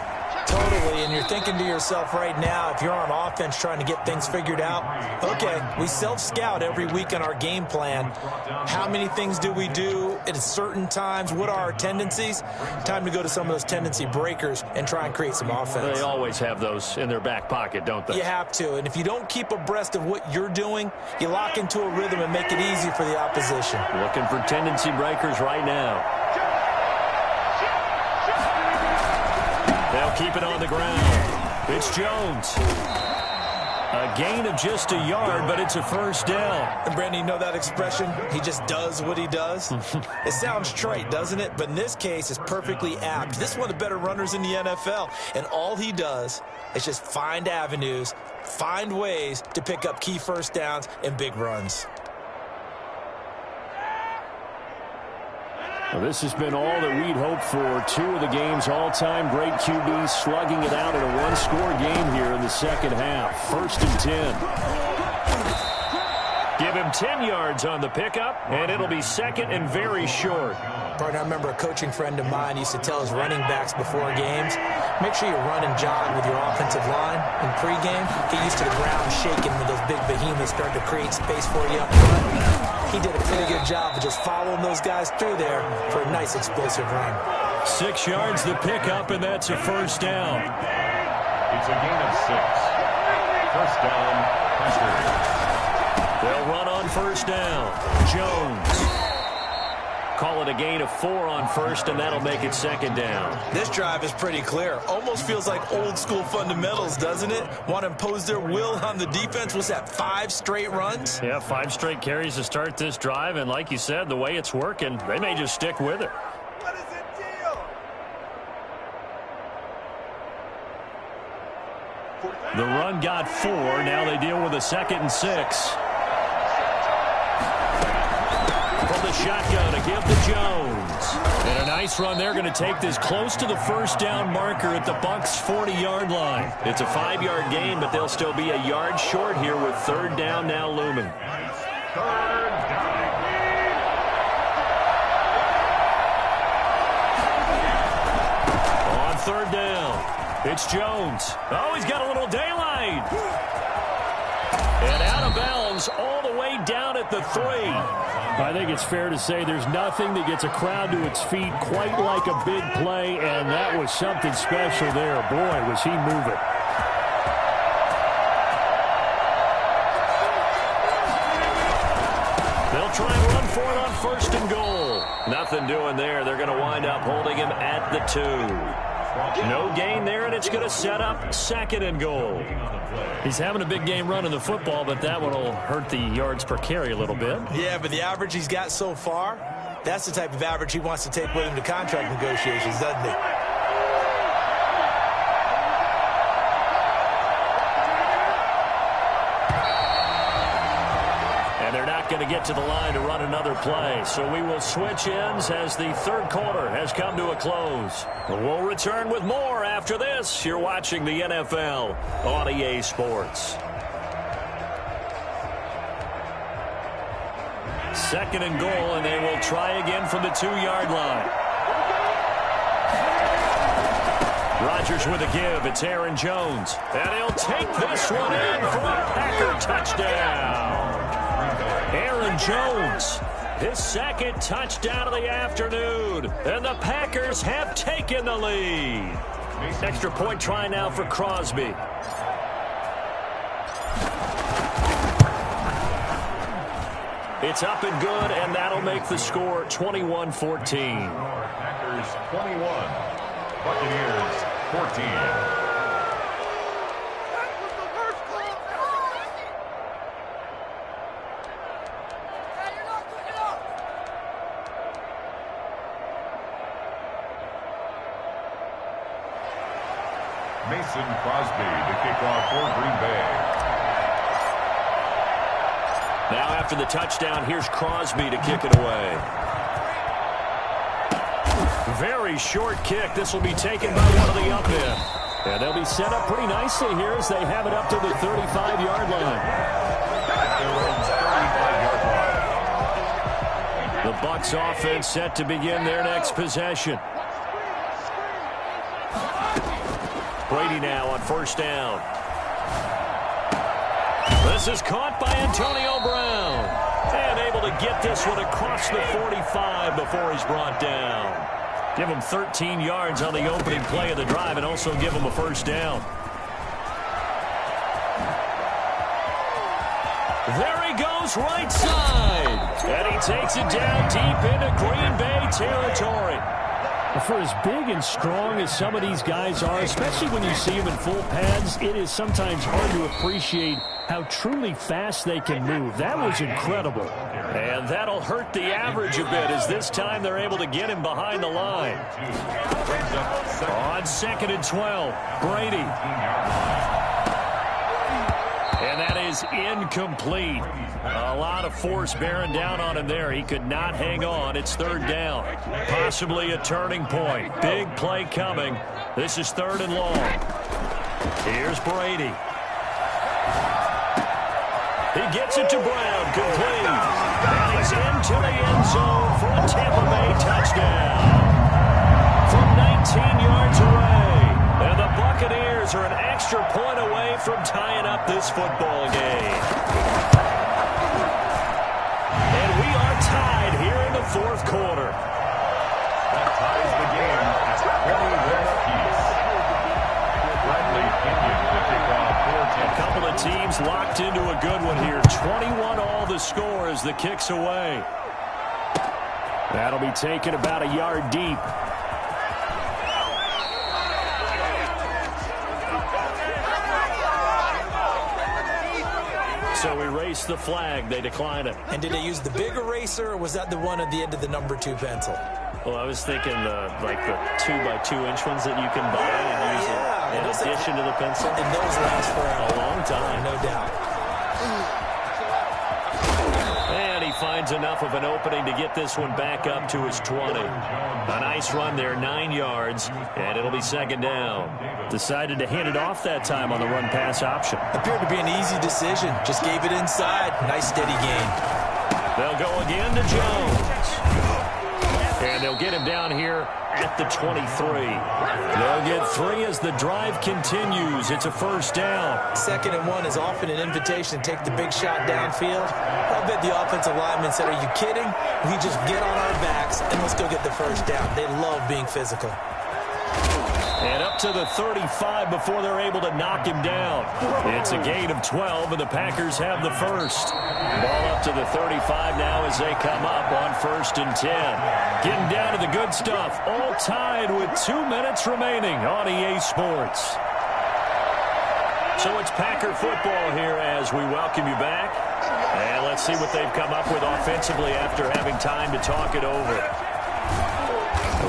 Totally, and you're thinking to yourself right now, if you're on offense trying to get things figured out, okay, we self-scout every week on our game plan. How many things do we do at certain times? What are our tendencies? Time to go to some of those tendency breakers and try and create some offense. They always have those in their back pocket, don't they? You have to, and if you don't keep abreast of what you're doing, you lock into a rhythm and make it easy for the opposition. Looking for tendency breakers right now. They'll keep it on the ground. It's Jones. A gain of just a yard, but it's a first down. And Brandon, you know that expression? He just does what he does? It sounds trite, doesn't it? But in this case, it's perfectly apt. This is one of the better runners in the NFL. And all he does is just find avenues, find ways to pick up key first downs and big runs. Well, this has been all that we'd hoped for. 2 of the game's all-time great QBs slugging it out in a one-score game here in the second half. 1st and 10. Give him 10 yards on the pickup, and it'll be second and very short. Partner, I remember a coaching friend of mine used to tell his running backs before games, make sure you run and jog with your offensive line in pregame. Get used to the ground shaking when those big behemoths start to create space for you up front. He did a pretty good job of just following those guys through there for a nice explosive run. 6 yards the pickup, and that's a first down. It's a gain of 6. First down, Packers. They'll run on first down. Jones. Call it a gain of 4 on first, and that'll make it second down. This drive is pretty clear. Almost feels like old school fundamentals, doesn't it? Want to impose their will on the defense. Was that 5 straight runs? Yeah, 5 straight carries to start this drive, and like you said, the way it's working, they may just stick with it. What is the deal? The run got 4. Now they deal with a 2nd and 6. From the shotgun to give to Jones. And a nice run. They're going to take this close to the first down marker at the Bucs' 40-yard line. It's a 5-yard gain, but they'll still be a yard short here with third down now looming. On third down, it's Jones. Oh, he's got a little daylight. And out of bounds all the way down at the 3. I think it's fair to say there's nothing that gets a crowd to its feet quite like a big play, and that was something special there. Boy, was he moving. They'll try and run for it on 1st and goal. Nothing doing there. They're going to wind up holding him at the 2. No gain there, and it's going to set up 2nd and goal. He's having a big game running the football, but that one will hurt the yards per carry a little bit. Yeah, but the average he's got so far, that's the type of average he wants to take with him to contract negotiations, doesn't he? Going to get to the line to run another play. So we will switch ends as the 3rd quarter has come to a close. We'll return with more after this. You're watching the NFL on EA Sports. 2nd and goal, and they will try again from the 2-yard line. Rodgers with a give. It's Aaron Jones. And he'll take this one in for a Packer touchdown. Aaron Jones, his 2nd touchdown of the afternoon, and the Packers have taken the lead. Extra point try now for Crosby. It's up and good, and that'll make the score 21-14. Packers 21, Buccaneers 14. Mason Crosby to kick off for Green Bay. Now after the touchdown, here's Crosby to kick it away. Very short kick. This will be taken by one of the up men. And they'll be set up pretty nicely here as they have it up to the 35-yard line. The Bucs offense set to begin their next possession. Brady now on 1st down. This is caught by Antonio Brown. And able to get this one across the 45 before he's brought down. Give him 13 yards on the opening play of the drive and also give him a 1st down. There he goes, right side. And he takes it down deep into Green Bay territory. For as big and strong as some of these guys are, especially when you see them in full pads, it is sometimes hard to appreciate how truly fast they can move. That was incredible. And that'll hurt the average a bit as this time they're able to get him behind the line. On 2nd and 12, Brady. And that is incomplete. A lot of force bearing down on him there. He could not hang on. It's 3rd down. Possibly a turning point. Big play coming. This is 3rd and long. Here's Brady. He gets it to Brown. Complete. And he's into the end zone for a Tampa Bay touchdown. From 19 yards away. And the Buccaneers are an extra point away from tying up this football game. And we are tied here in the 4th quarter. That ties the game at 21 apiece. Bradley Pinion to kick off 4-10. A couple of teams locked into a good one here. 21 all the score as the kick's away. That'll be taken about a yard deep. So we race the flag. They decline it. And did they use the big eraser, or was that the one at the end of the number 2 pencil? Well, I was thinking like the 2x2-inch ones that you can buy and use in addition to the pencil. And those last for a long time. No doubt. And he finds enough of an opening to get this one back up to his 20. A nice run there, 9 yards, and it'll be 2nd down. Decided to hand it off that time on the run-pass option. Appeared to be an easy decision. Just gave it inside. Nice steady gain. They'll go again to Jones. And they'll get him down here at the 23. They'll get 3 as the drive continues. It's a 1st down. 2nd and 1 is often an invitation to take the big shot downfield. I bet the offensive lineman said, "Are you kidding? We just get on our backs and let's go get the 1st down." They love being physical. And up to the 35 before they're able to knock him down. It's a gain of 12, and the Packers have the first. Ball up to the 35 now as they come up on 1st and 10. Getting down to the good stuff. All tied with 2 minutes remaining on EA Sports. So it's Packer football here as we welcome you back. And let's see what they've come up with offensively after having time to talk it over.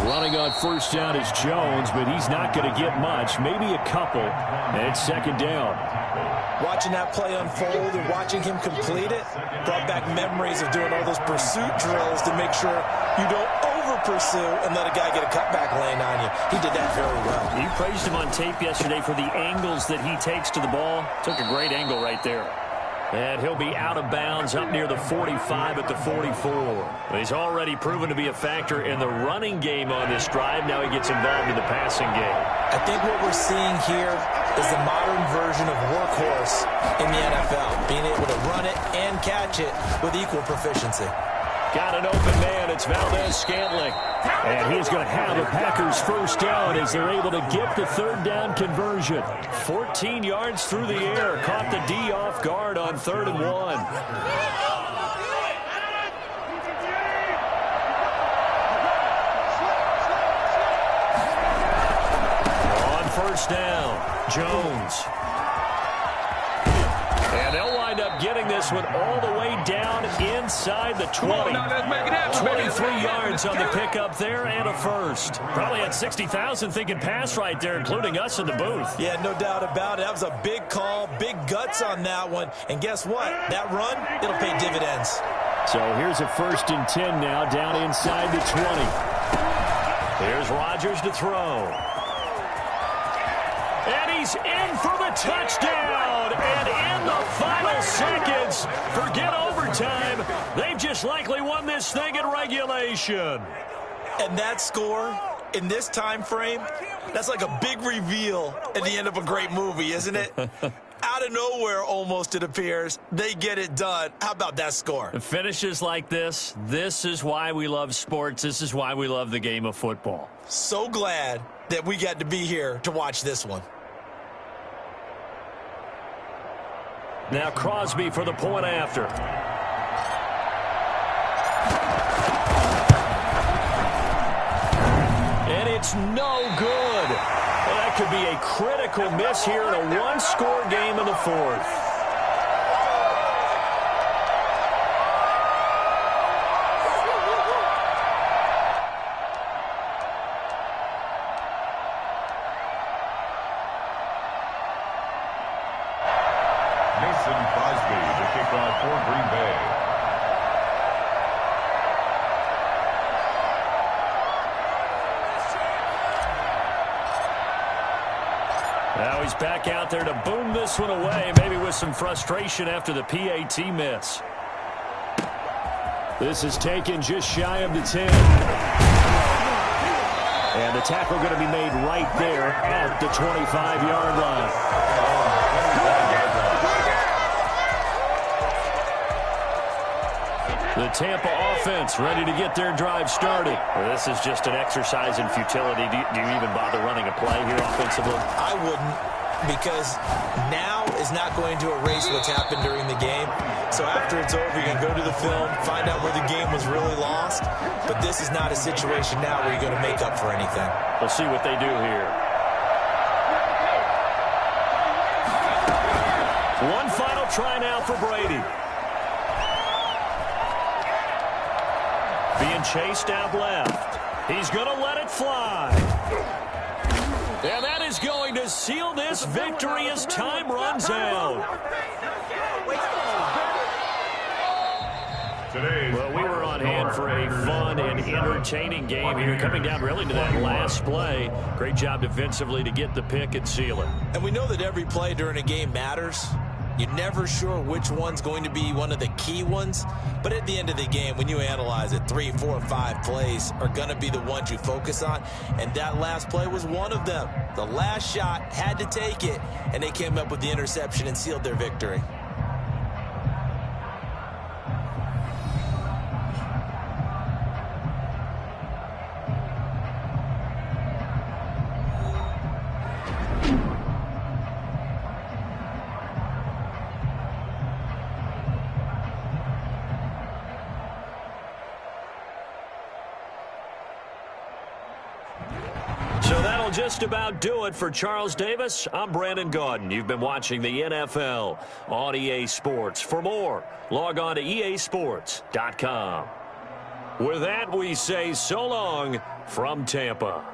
Running on 1st down is Jones, but he's not going to get much, maybe a couple, and it's 2nd down. Watching that play unfold and watching him complete it brought back memories of doing all those pursuit drills to make sure you don't over-pursue and let a guy get a cutback lane on you. He did that very well. You praised him on tape yesterday for the angles that he takes to the ball. Took a great angle right there. And he'll be out of bounds up near the 45 at the 44. He's already proven to be a factor in the running game on this drive. Now he gets involved in the passing game. I think what we're seeing here is the modern version of workhorse in the NFL, being able to run it and catch it with equal proficiency. Got an open man. It's Valdez-Scantling. And he's going to have the Packers 1st down as they're able to get the 3rd down conversion. 14 yards through the air. Caught the D off guard on 3rd and 1. On 1st down, Jones. And they'll wind up getting this one all the way down inside the 20. 23 yards on the pickup there and a first. Probably had 60,000 thinking pass right there, including us in the booth. Yeah, no doubt about it. That was a big call, big guts on that one. And guess what? That run, it'll pay dividends. So here's a 1st and 10 now down inside the 20. Here's Rodgers to throw. And he's in for the touchdown. And in the final seconds, forget overtime. They've just likely won this thing in regulation. And that score in this time frame, that's like a big reveal at the end of a great movie, isn't it? Out of nowhere, almost, it appears, they get it done. How about that score? Finishes like this is why we love sports. This is why we love the game of football. So glad that we got to be here to watch this one. Now Crosby for the point after. And it's no good. Well, that could be a critical miss here in a one-score game in the 4th. Crosby to kick off for Green Bay. Now he's back out there to boom this one away, maybe with some frustration after the PAT miss. This is taken just shy of the 10. And the tackle going to be made right there at the 25-yard line. The Tampa offense ready to get their drive started. Well, this is just an exercise in futility. Do you even bother running a play here offensively? I wouldn't, because now is not going to erase what's happened during the game. So after it's over, you can go to the film, find out where the game was really lost. But this is not a situation now where you're going to make up for anything. We'll see what they do here. One final try now for Brady. Being chased out left. He's going to let it fly. And that is going to seal this victory as time runs out. Well, we were on hand for a fun and entertaining game here, coming down really to that last play. Great job defensively to get the pick and seal it. And we know that every play during a game matters. You're never sure which one's going to be one of the key ones. But at the end of the game, when you analyze it, 3, 4, 5 plays are going to be the ones you focus on. And that last play was one of them. The last shot had to take it, and they came up with the interception and sealed their victory. That'll just about do it for Charles Davis. I'm Brandon Gaudin. You've been watching the NFL on EA Sports. For more, log on to easports.com. With that, we say so long from Tampa.